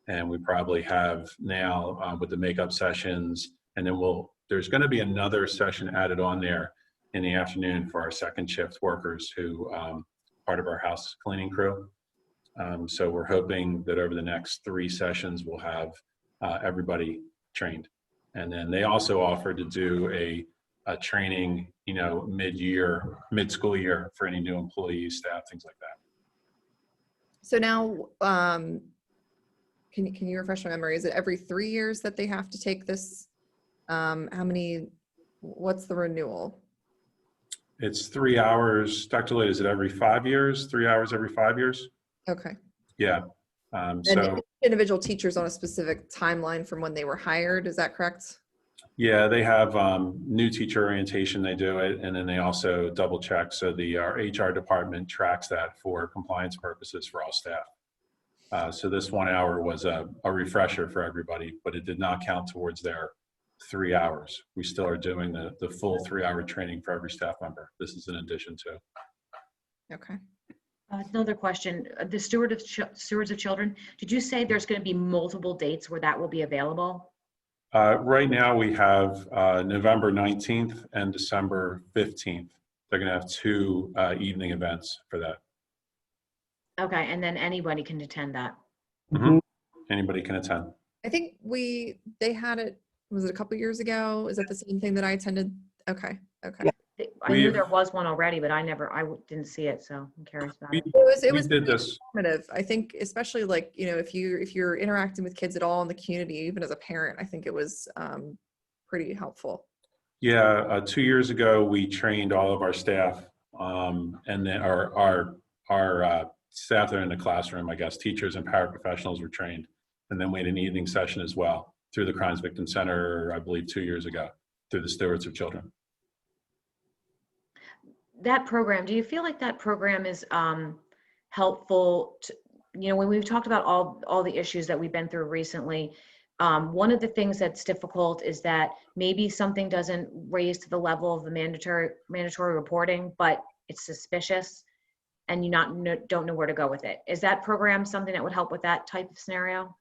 and we probably have now with the makeup sessions, and then there's going to be another session added on there in the afternoon for our second shift workers who part of our house cleaning crew. So we're hoping that over the next 3 sessions, we'll have everybody trained. And then they also offered to do a training, mid-school year for any new employees, staff, things like that. So now, can you refresh my memory? Is it every 3 years that they have to take this? What's the renewal? It's 3 hours. Dr. Lloyd, is it every 5 years? 3 hours every 5 years? Okay. Yeah. And individual teachers on a specific timeline from when they were hired, is that correct? Yeah, they have new teacher orientation, they do it, and then they also double check. So our HR department tracks that for compliance purposes for all staff. So this 1 hour was a refresher for everybody, but it did not count towards their 3 hours. We still are doing the full 3-hour training for every staff member. This is in addition to. Okay. Another question, the Stewards of Children, did you say there's going to be multiple dates where that will be available? Right now we have November 19th and December 15th. They're going to have 2 evening events for that. Okay, and then anybody can attend that? Mm-hmm. Anybody can attend. I think they had it, was it a couple years ago? Is that the same thing that I attended? Okay. Yeah. I knew there was one already, but I didn't see it, so I'm curious about it. It was did this. informative. I think, especially like, if you're interacting with kids at all in the community, even as a parent, I think it was pretty helpful. Yeah, 2 years ago, we trained all of our staff, and then our staff that are in the classroom, I guess, teachers and paraprofessionals were trained. And then we had an evening session as well through the Crimes Victim Center, I believe 2 years ago, through the Stewards of Children. That program, do you feel like that program is helpful to, when we've talked about all the issues that we've been through recently, one of the things that's difficult is that maybe something doesn't raise to the level of the mandatory reporting, but it's suspicious and you don't know where to go with it. Is that program something that would help with that type of scenario?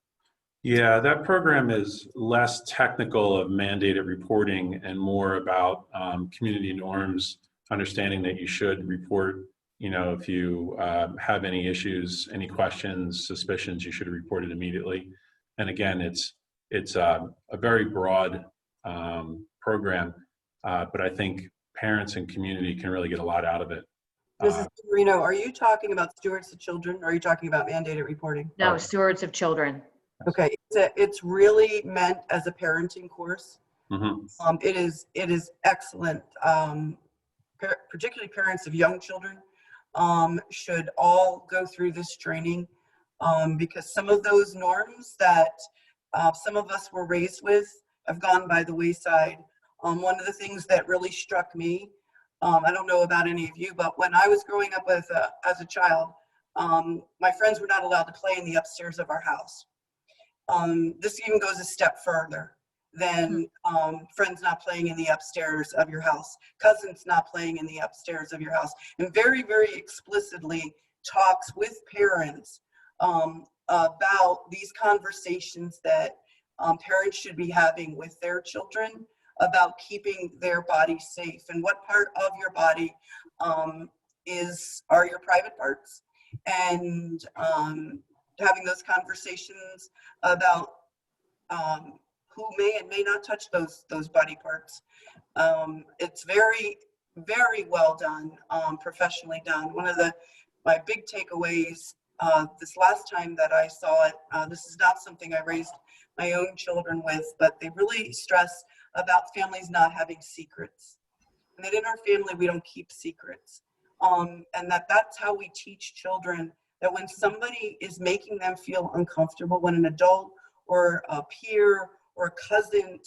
Yeah, that program is less technical of mandated reporting and more about community norms, understanding that you should report if you have any issues, any questions, suspicions, you should report it immediately. And again, it's a very broad program, but I think parents and community can really get a lot out of it. Mrs. Marino, are you talking about stewards of children, or are you talking about mandated reporting? No, stewards of children. Okay, it's really meant as a parenting course. Mm-hmm. It is excellent. Particularly parents of young children should all go through this training because some of those norms that some of us were raised with have gone by the wayside. One of the things that really struck me, I don't know about any of you, but when I was growing up as a child, my friends were not allowed to play in the upstairs of our house. This even goes a step further than friends not playing in the upstairs of your house, cousins not playing in the upstairs of your house, and very, very explicitly talks with parents about these conversations that parents should be having with their children about keeping their body safe, and what part of your body are your private parts, and having those conversations about who may and may not touch those body parts. It's very, very well done, professionally done. One of my big takeaways this last time that I saw it, this is not something I raised my own children with, but they really stress about families not having secrets. And that in our family, we don't keep secrets. And that's how we teach children that when somebody is making them feel uncomfortable, when an adult or a peer or a cousin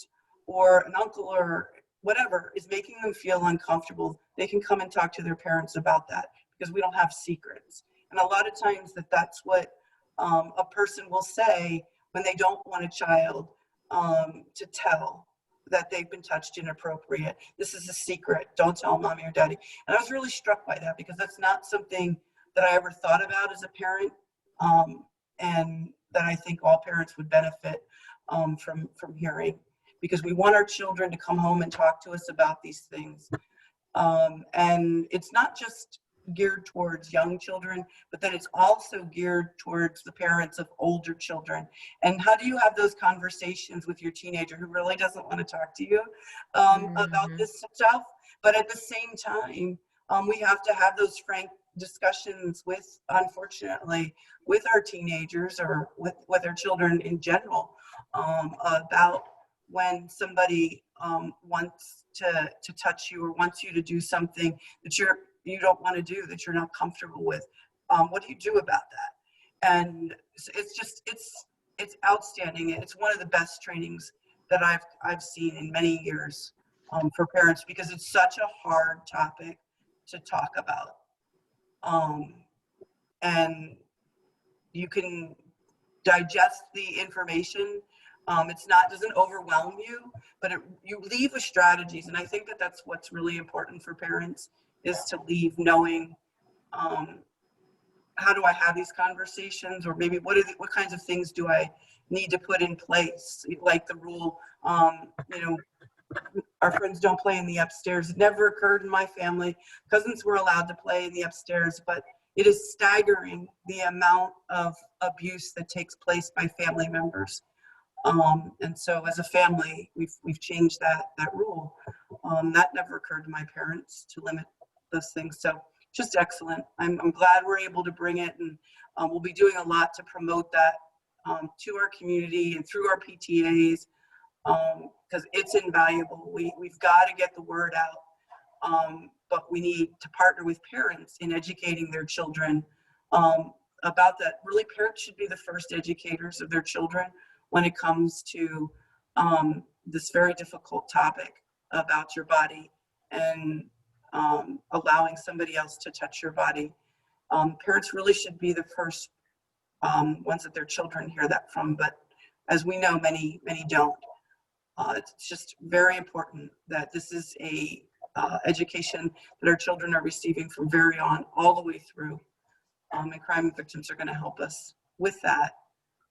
or an uncle or whatever is making them feel uncomfortable, they can come and talk to their parents about that because we don't have secrets. And a lot of times that's what a person will say when they don't want a child to tell that they've been touched inappropriate. This is a secret. Don't tell mommy or daddy. And I was really struck by that because that's not something that I ever thought about as a parent, and that I think all parents would benefit from hearing, because we want our children to come home and talk to us about these things. And it's not just geared towards young children, but then it's also geared towards the parents of older children. And how do you have those conversations with your teenager who really doesn't want to talk to you about this stuff? But at the same time, we have to have those frank discussions with, unfortunately, with our teenagers or with our children in general about when somebody wants to touch you or wants you to do something that you don't want to do, that you're not comfortable with. What do you do about that? And it's outstanding. It's one of the best trainings that I've seen in many years for parents, because it's such a hard topic to talk about. And you can digest the information. Doesn't overwhelm you, but you leave with strategies. And I think that's what's really important for parents, is to leave knowing, how do I have these conversations, or maybe what kinds of things do I need to put in place? Like the rule, our friends don't play in the upstairs. It never occurred in my family. Cousins were allowed to play in the upstairs, but it is staggering the amount of abuse that takes place by family members. And so as a family, we've changed that rule. That never occurred to my parents, to limit those things. So just excellent. I'm glad we're able to bring it, and we'll be doing a lot to promote that to our community and through our PTAs, because it's invaluable. We've got to get the word out, but we need to partner with parents in educating their children about that. Really, parents should be the first educators of their children when it comes to this very difficult topic about your body and allowing somebody else to touch your body. Parents really should be the first ones that their children hear that from, but as we know, many don't. It's just very important that this is a education that our children are receiving from very on all the way through, and crime victims are going to help us with that.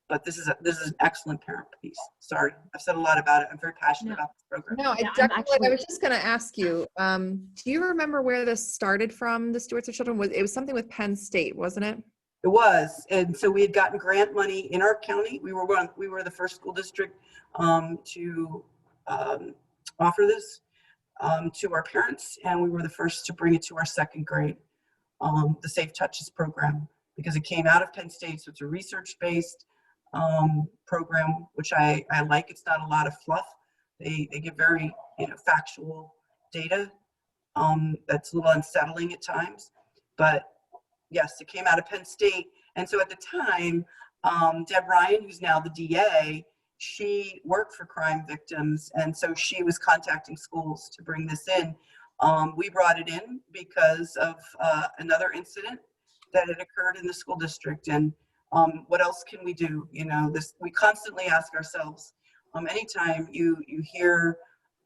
But this is an excellent parent piece. Sorry, I've said a lot about it. I'm very passionate No. about this program. No, Yeah, I'm definitely, I actually- was just going to ask you, do you remember where this started from, the Stewards of Children? It was something with Penn State, wasn't it? It was, and so we had gotten grant money in our county. We were the first school district to offer this to our parents, and we were the first to bring it to our second grade, the Safe Touches program, because it came out of Penn State, so it's a research-based program, which I like. It's not a lot of fluff. They give very factual data that's a little unsettling at times, but yes, it came out of Penn State. And so at the time, Deb Ryan, who's now the DA, she worked for crime victims. And so she was contacting schools to bring this in. We brought it in because of another incident that had occurred in the school district. And what else can we do? We constantly ask ourselves, anytime you hear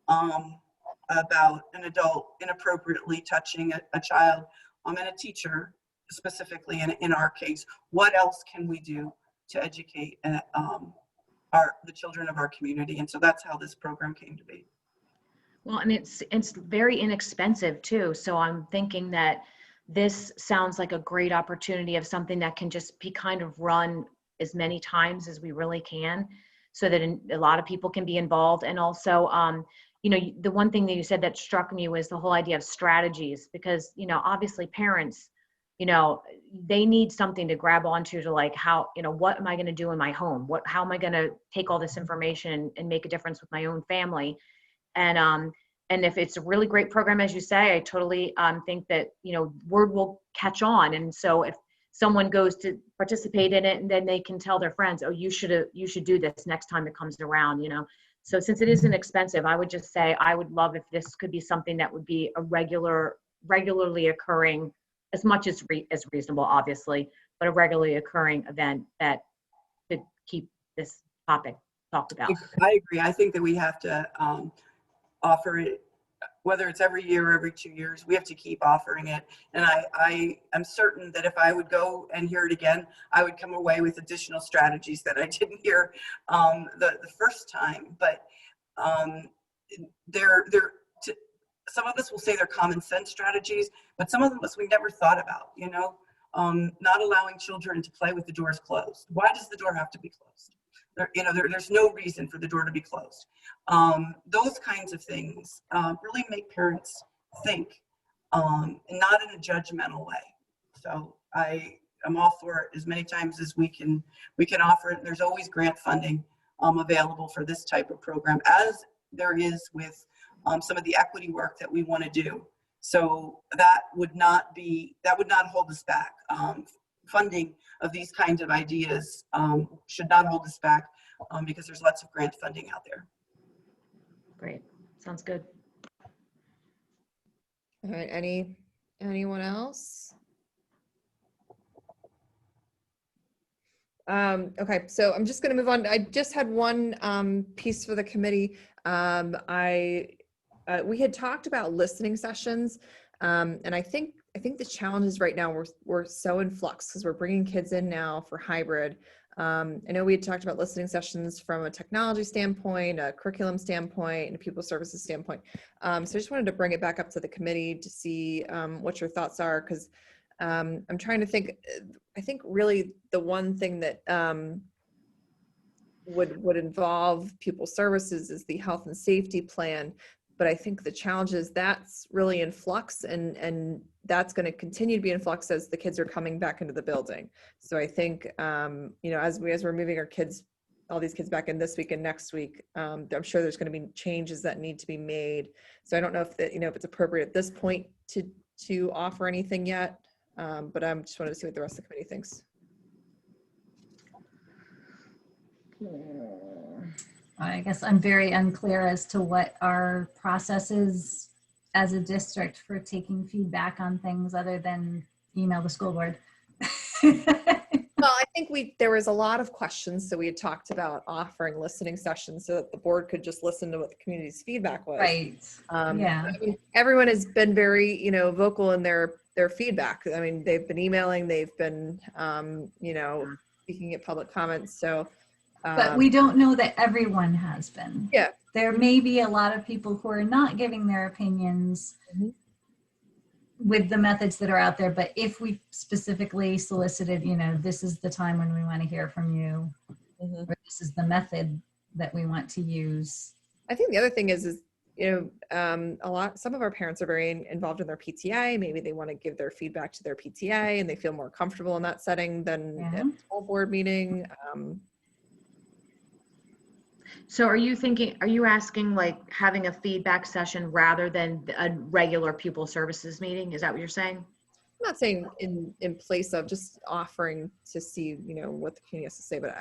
about an adult inappropriately touching a child, and a teacher specifically in our case, what else can we do to educate the children of our community? And so that's how this program came to be. Well, and it's very inexpensive too. So I'm thinking that this sounds like a great opportunity of something that can just be kind of run as many times as we really can, so that a lot of people can be involved. And also, the one thing that you said that struck me was the whole idea of strategies, because, obviously parents, they need something to grab onto, to like, how, what am I going to do in my home? How am I going to take all this information and make a difference with my own family? And if it's a really great program, as you say, I totally think that, word will catch on. And so if someone goes to participate in it, and then they can tell their friends, oh, you should do this next time it comes around, So since it isn't expensive, I would just say, I would love if this could be something that would be a regularly occurring, as much as reasonable, obviously, but a regularly occurring event that could keep this topic talked about. I agree. I think that we have to offer it, whether it's every year or every 2 years, we have to keep offering it. And I am certain that if I would go and hear it again, I would come away with additional strategies that I didn't hear the first time. But some of us will say they're common sense strategies, but some of them we never thought about, not allowing children to play with the doors closed. Why does the door have to be closed? There's no reason for the door to be closed. Those kinds of things really make parents think, and not in a judgmental way. So I'm all for it as many times as we can offer it. There's always grant funding available for this type of program, as there is with some of the equity work that we want to do. So that would not hold us back. Funding of these kinds of ideas should not hold us back because there's lots of grant funding out there. Great. Sounds good. All right, anyone else? Okay, so I'm just going to move on. I just had one piece for the committee. We had talked about listening sessions, and I think the challenges right now we're so in flux because we're bringing kids in now for hybrid. I know we had talked about listening sessions from a technology standpoint, a curriculum standpoint, and a pupil services standpoint. So I just wanted to bring it back up to the committee to see what your thoughts are, because I'm trying to think. I think really the one thing that would involve pupil services is the health and safety plan. But I think the challenge is that's really in flux, and that's going to continue to be in flux as the kids are coming back into the building. So I think, as we're moving all these kids back in this week and next week, I'm sure there's going to be changes that need to be made. So I don't know if it's appropriate at this point to offer anything yet, but I just wanted to see what the rest of the committee thinks. I guess I'm very unclear as to what our process is as a district for taking feedback on things other than email the school board. Well, I think there was a lot of questions, so we had talked about offering listening sessions so that the board could just listen to what the community's feedback was. Right. Yeah. I mean, everyone has been very, vocal in their feedback. I mean, they've been emailing, they've been, speaking at public comments. So, But we don't know that everyone has been. yeah, There may be a lot of people who are not giving their opinions with the methods that are out there. But if we specifically solicited, you know, this is the time when we want to hear from you, or this is the method that we want to use. I think the other thing is, you know, some of our parents are very involved in their PTA. Maybe they want to give their feedback to their PTA and they feel more comfortable in that setting than at a school board meeting. So are you asking like having a feedback session rather than a regular pupil services meeting? Is that what you're saying? I'm not saying in place of, just offering to see, you know, what the community has to say, but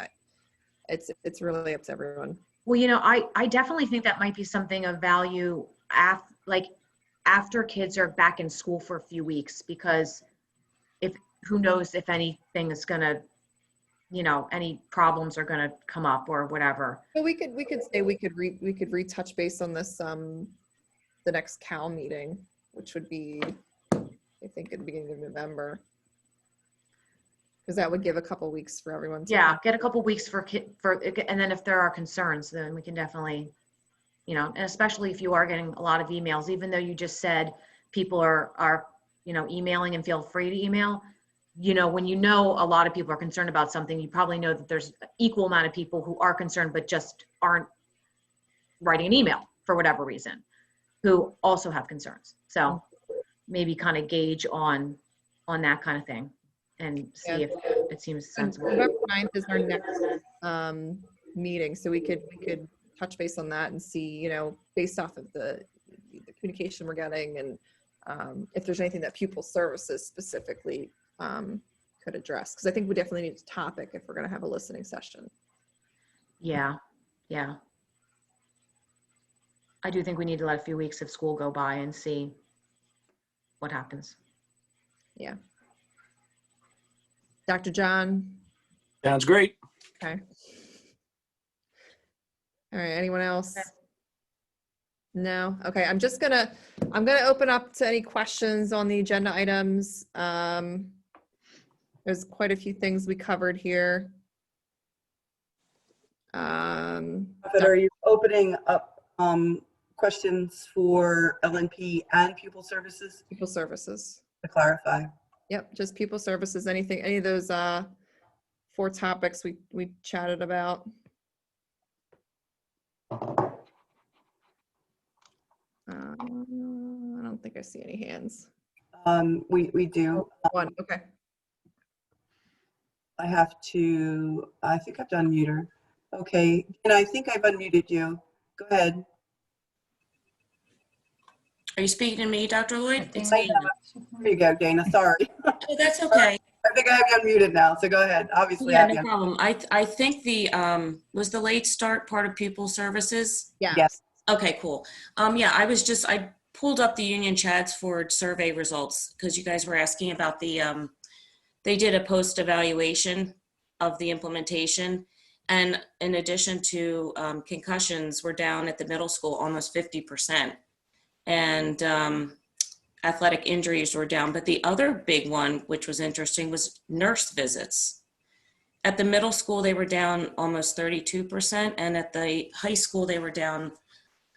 it's really up to everyone. Well, you know, I definitely think that might be something of value after kids are back in school for a few weeks, because who knows if anything is gonna, you know, any problems are gonna come up or whatever. Well, we could say we could retouch base on this the next CAL meeting, which would be, I think, at the beginning of November. Because that would give a couple weeks for everyone to Get a couple weeks and then if there are concerns, then we can definitely, you know, and especially if you are getting a lot of emails, even though you just said people are, you know, emailing and feel free to email, you know, when you know a lot of people are concerned about something, you probably know that there's an equal amount of people who are concerned but just aren't writing an email for whatever reason, who also have concerns. So maybe kind of gauge on that kind of thing and see if it seems sensible. November 9th is our next meeting, so we could touch base on that and see, you know, based off of the communication we're getting, and if there's anything that pupil services specifically could address, because I think we definitely need a topic if we're going to have a listening session. Yeah. I do think we need to let a few weeks of school go by and see what happens. Yeah. Dr. John? Sounds great. Okay. All right, anyone else? No? Okay, I'm gonna open up to any questions on the agenda items. There's quite a few things we covered here. But are you opening up questions for LNP and pupil services? Pupil services. To clarify. Yep, just pupil services, any of those 4 topics we chatted about. I don't think I see any hands. We do. One, okay. I think I've unmuted her. Okay, and I think I've unmuted you. Go ahead. Are you speaking to me, Dr. Lloyd? It's There you go, Dana. Sorry. Oh, that's okay. I think I have you unmuted now, so go ahead. Obviously, Yeah, I have no you. problem. I think was the late start part of pupil services? Yeah. Yes. Okay, cool. Yeah, I pulled up the Union Chad's Ford survey results because you guys were asking about they did a post evaluation of the implementation. And in addition to concussions, we're down at the middle school almost 50%. And athletic injuries were down. But the other big one, which was interesting, was nurse visits. At the middle school, they were down almost 32%. And at the high school, they were down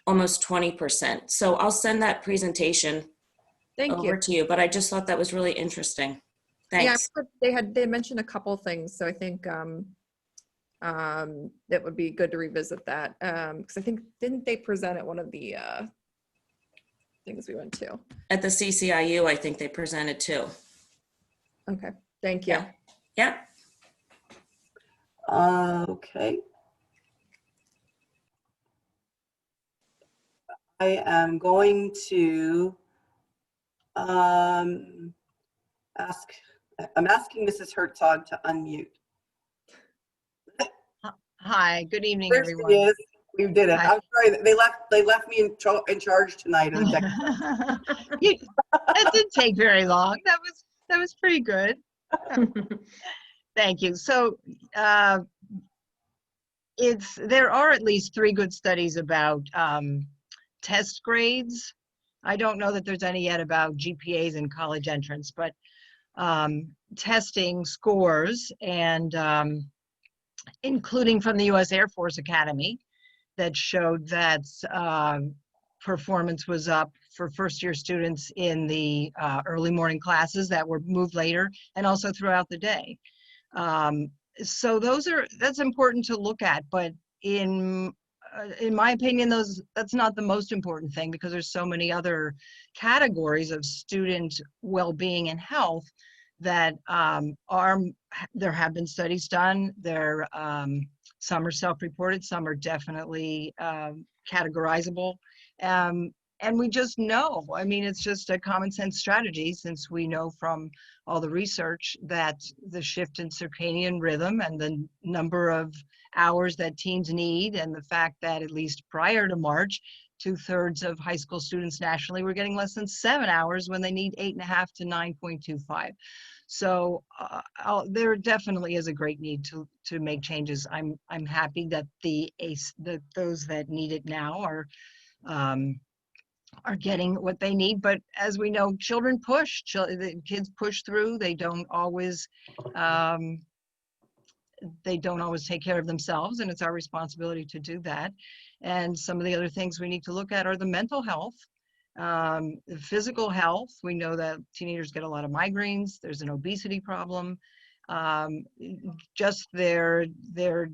almost 20%. So I'll send that presentation over to you. But I just thought that was really interesting. Thanks. Yeah, they mentioned a couple of things. So I think that would be good to revisit that. Because I think, didn't they present at one of the things we went to? At the CCIU, I think they presented too. Okay, thank you. Yeah. Okay. I am going to I'm asking Mrs. Herzog to unmute. Hi, good evening, There everyone. she is. We did it. Hi. I'm sorry, they left me in charge tonight of the tech. That didn't take very long. That was pretty good. Thank you. So there are at least 3 good studies about test grades. I don't know that there's any yet about GPAs and college entrance, but testing scores, and including from the U.S. Air Force Academy, that showed that performance was up for first-year students in the early morning classes that were moved later, and also throughout the day. So that's important to look at, but in my opinion, that's not the most important thing, because there's so many other categories of student well-being and health that there have been studies done. Some are self-reported, some are definitely categorizable. And we just know, I mean, it's just a common sense strategy, since we know from all the research that the shift in circadian rhythm and the number of hours that teens need, and the fact that at least prior to March, 2/3 of high school students nationally were getting less than 7 hours when they need 8.5 to 9.25. So there definitely is a great need to make changes. I'm happy that those that need it now are getting what they need, but as we know, children push. The kids push through. They don't always take care of themselves, and it's our responsibility to do that. And some of the other things we need to look at are the mental health, the physical health. We know that teenagers get a lot of migraines. There's an obesity problem. Just their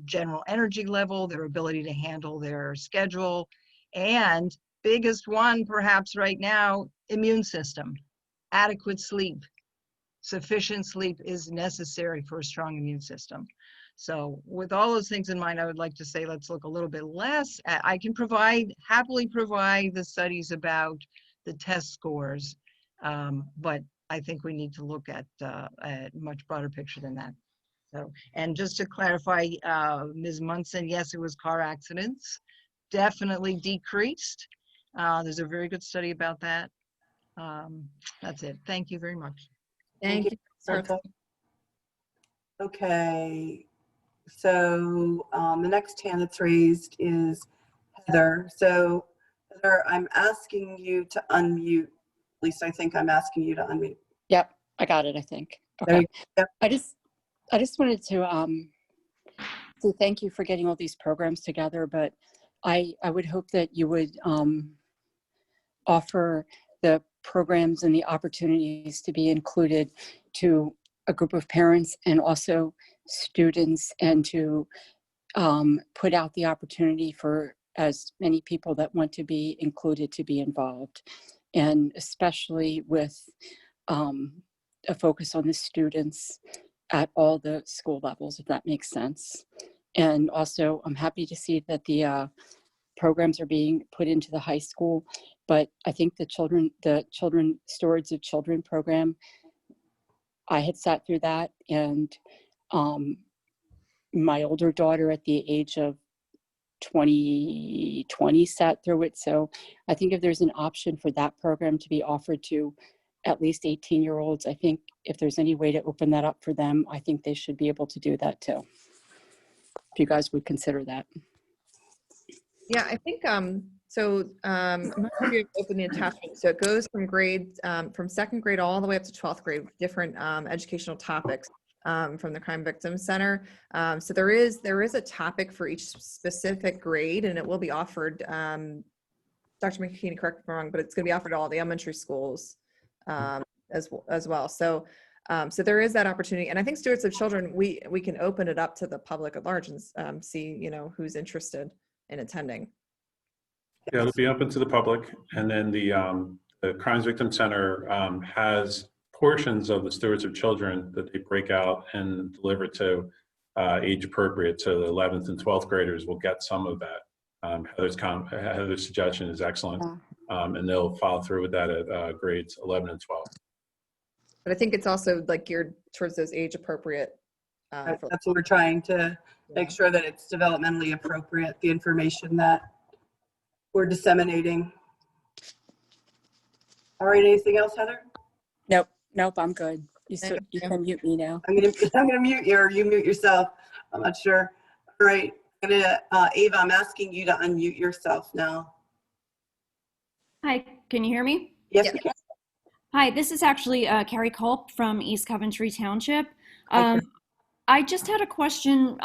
general energy level, their ability to handle their schedule, and biggest one perhaps right now, immune system. Adequate sleep. Sufficient sleep is necessary for a strong immune system. So with all those things in mind, I would like to say, let's look a little bit less. I can happily provide the studies about the test scores, but I think we need to look at a much broader picture than that. So, and just to clarify, Ms. Munson, yes, it was car accidents, definitely decreased. There's a very good study about that. That's it. Thank you very much. Thank you. Okay, so the next hand that's raised is Heather. So Heather, I'm asking you to unmute. At least I think I'm asking you to unmute. Yep, I got it, I think. There Okay. you go. I just wanted to say thank you for getting all these programs together, but I would hope that you would offer the programs and the opportunities to be included to a group of parents and also students, and to put out the opportunity for as many people that want to be included to be involved, and especially with a focus on the students at all the school levels, if that makes sense. And also, I'm happy to see that the programs are being put into the high school, but I think the children Stewards of Children program, I had sat through that, and my older daughter at the age of 20 sat through it. So I think if there's an option for that program to be offered to at least 18-year-olds, I think if there's any way to open that up for them, I think they should be able to do that too. If you guys would consider that. Yeah, I think so. I'm not sure if you open the attachment. So it goes from grades from second grade all the way up to 12th grade, different educational topics from the Crime Victims Center. So there is a topic for each specific grade, and it will be offered. Dr. McKinney, correct me if I'm wrong, but it's going to be offered to all the elementary schools as well. So there is that opportunity, and I think Stewards of Children, we can open it up to the public at large and see who's interested in attending. Yeah, it'll be open to the public, and then the Crimes Victim Center has portions of the Stewards of Children that they break out and deliver to age appropriate. So the 11th and 12th graders will get some of that. Heather's suggestion is excellent, and they'll follow through with that at grades 11 and 12. But I think it's also like geared towards those age appropriate. That's what we're trying to make sure that it's developmentally appropriate, the information that we're disseminating. All right, anything else, Heather? Nope, I'm good. You can mute me now. I'm gonna mute you, or you mute yourself. I'm not sure. All right, Ava, I'm asking you to unmute yourself now. Hi, can you hear me? Yes, we can. Hi, this is actually Carrie Culp from East Coventry Township. Okay. I just had a question.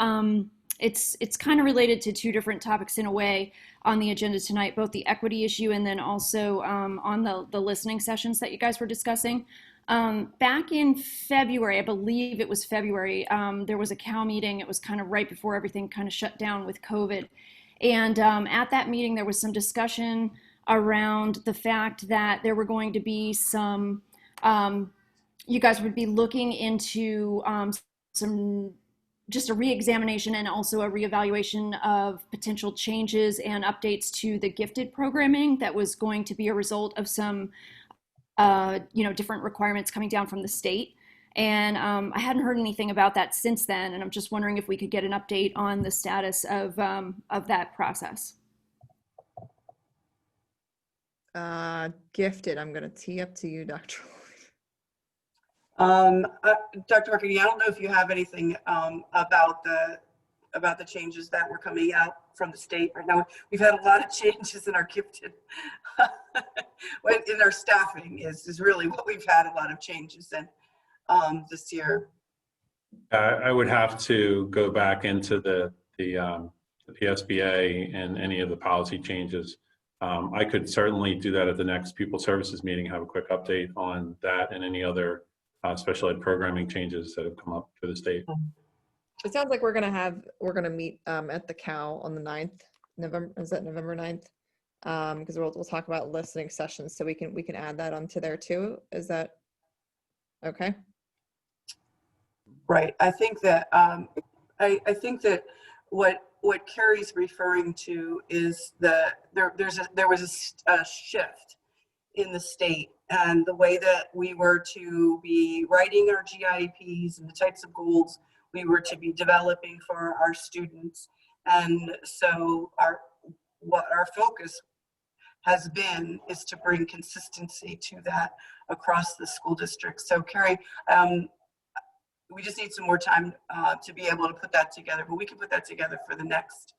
It's kind of related to two different topics in a way on the agenda tonight, both the equity issue and then also on the listening sessions that you guys were discussing. Back in February, I believe it was February, there was a COW meeting. It was kind of right before everything kind of shut down with COVID. And at that meeting, there was some discussion around the fact that there were going to be some, you guys would be looking into some, just a re-examination and also a reevaluation of potential changes and updates to the gifted programming that was going to be a result of some, different requirements coming down from the state. And I hadn't heard anything about that since then, and I'm just wondering if we could get an update on the status of that process. Gifted, I'm going to tee up to you, Dr. Dr. Markey, I don't know if you have anything about the changes that were coming out from the state right now. We've had a lot of changes in our gifted, in our staffing is really what we've had a lot of changes in this year. I would have to go back into the PSBA and any of the policy changes. I could certainly do that at the next Pupil Services meeting, have a quick update on that and any other special ed programming changes that have come up for the state. It sounds like we're going to meet at the COW on the 9th, November, is that November 9th? Because we'll talk about listening sessions, so we can add that onto there too. Is that okay? Right. I think that I think that what Carrie's referring to is there was a shift in the state and the way that we were to be writing our GIEPs and the types of goals we were to be developing for our students. And so our focus has been is to bring consistency to that across the school district. So Carrie, we just need some more time to be able to put that together, but we can put that together for the next.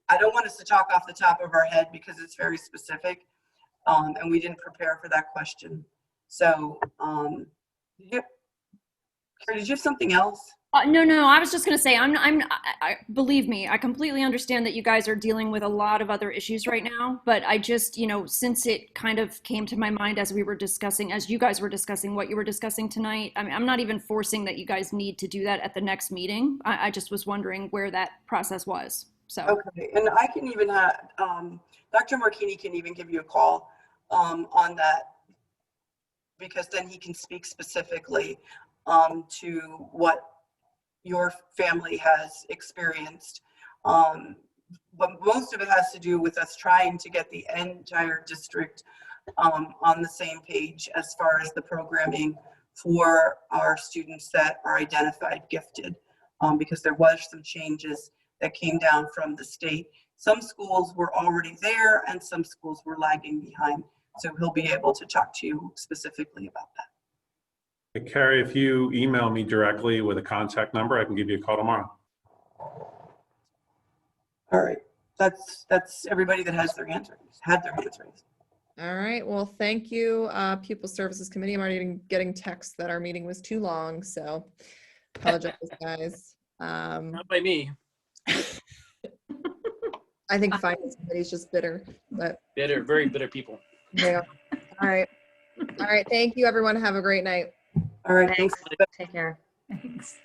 I don't want us to talk off the top of our head because it's very specific, and we didn't prepare for that question. So, Carrie, did you have something else? No, I was just going to say, believe me, I completely understand that you guys are dealing with a lot of other issues right now, but I just, since it kind of came to my mind as we were discussing, as you guys were discussing what you were discussing tonight, I mean, I'm not even forcing that you guys need to do that at the next meeting. I just was wondering where that process was. So. Okay, and I can even have, Dr. Marchini can even give you a call on that, because then he can speak specifically to what your family has experienced. But most of it has to do with us trying to get the entire district on the same page as far as the programming for our students that are identified gifted, because there was some changes that came down from the state. Some schools were already there and some schools were lagging behind. So he'll be able to talk to you specifically about that. Carrie, if you email me directly with a contact number, I can give you a call tomorrow. All right. That's everybody that has their hands raised. All right. Well, thank you, Pupil Services Committee. I'm already getting texts that our meeting was too long, so apologize, guys. Not by me. I think finance committee is just bitter, but bitter, very bitter people. Yeah. All right. All right. Thank you, everyone. Have a great night. All right. Thanks. Take care. Thanks.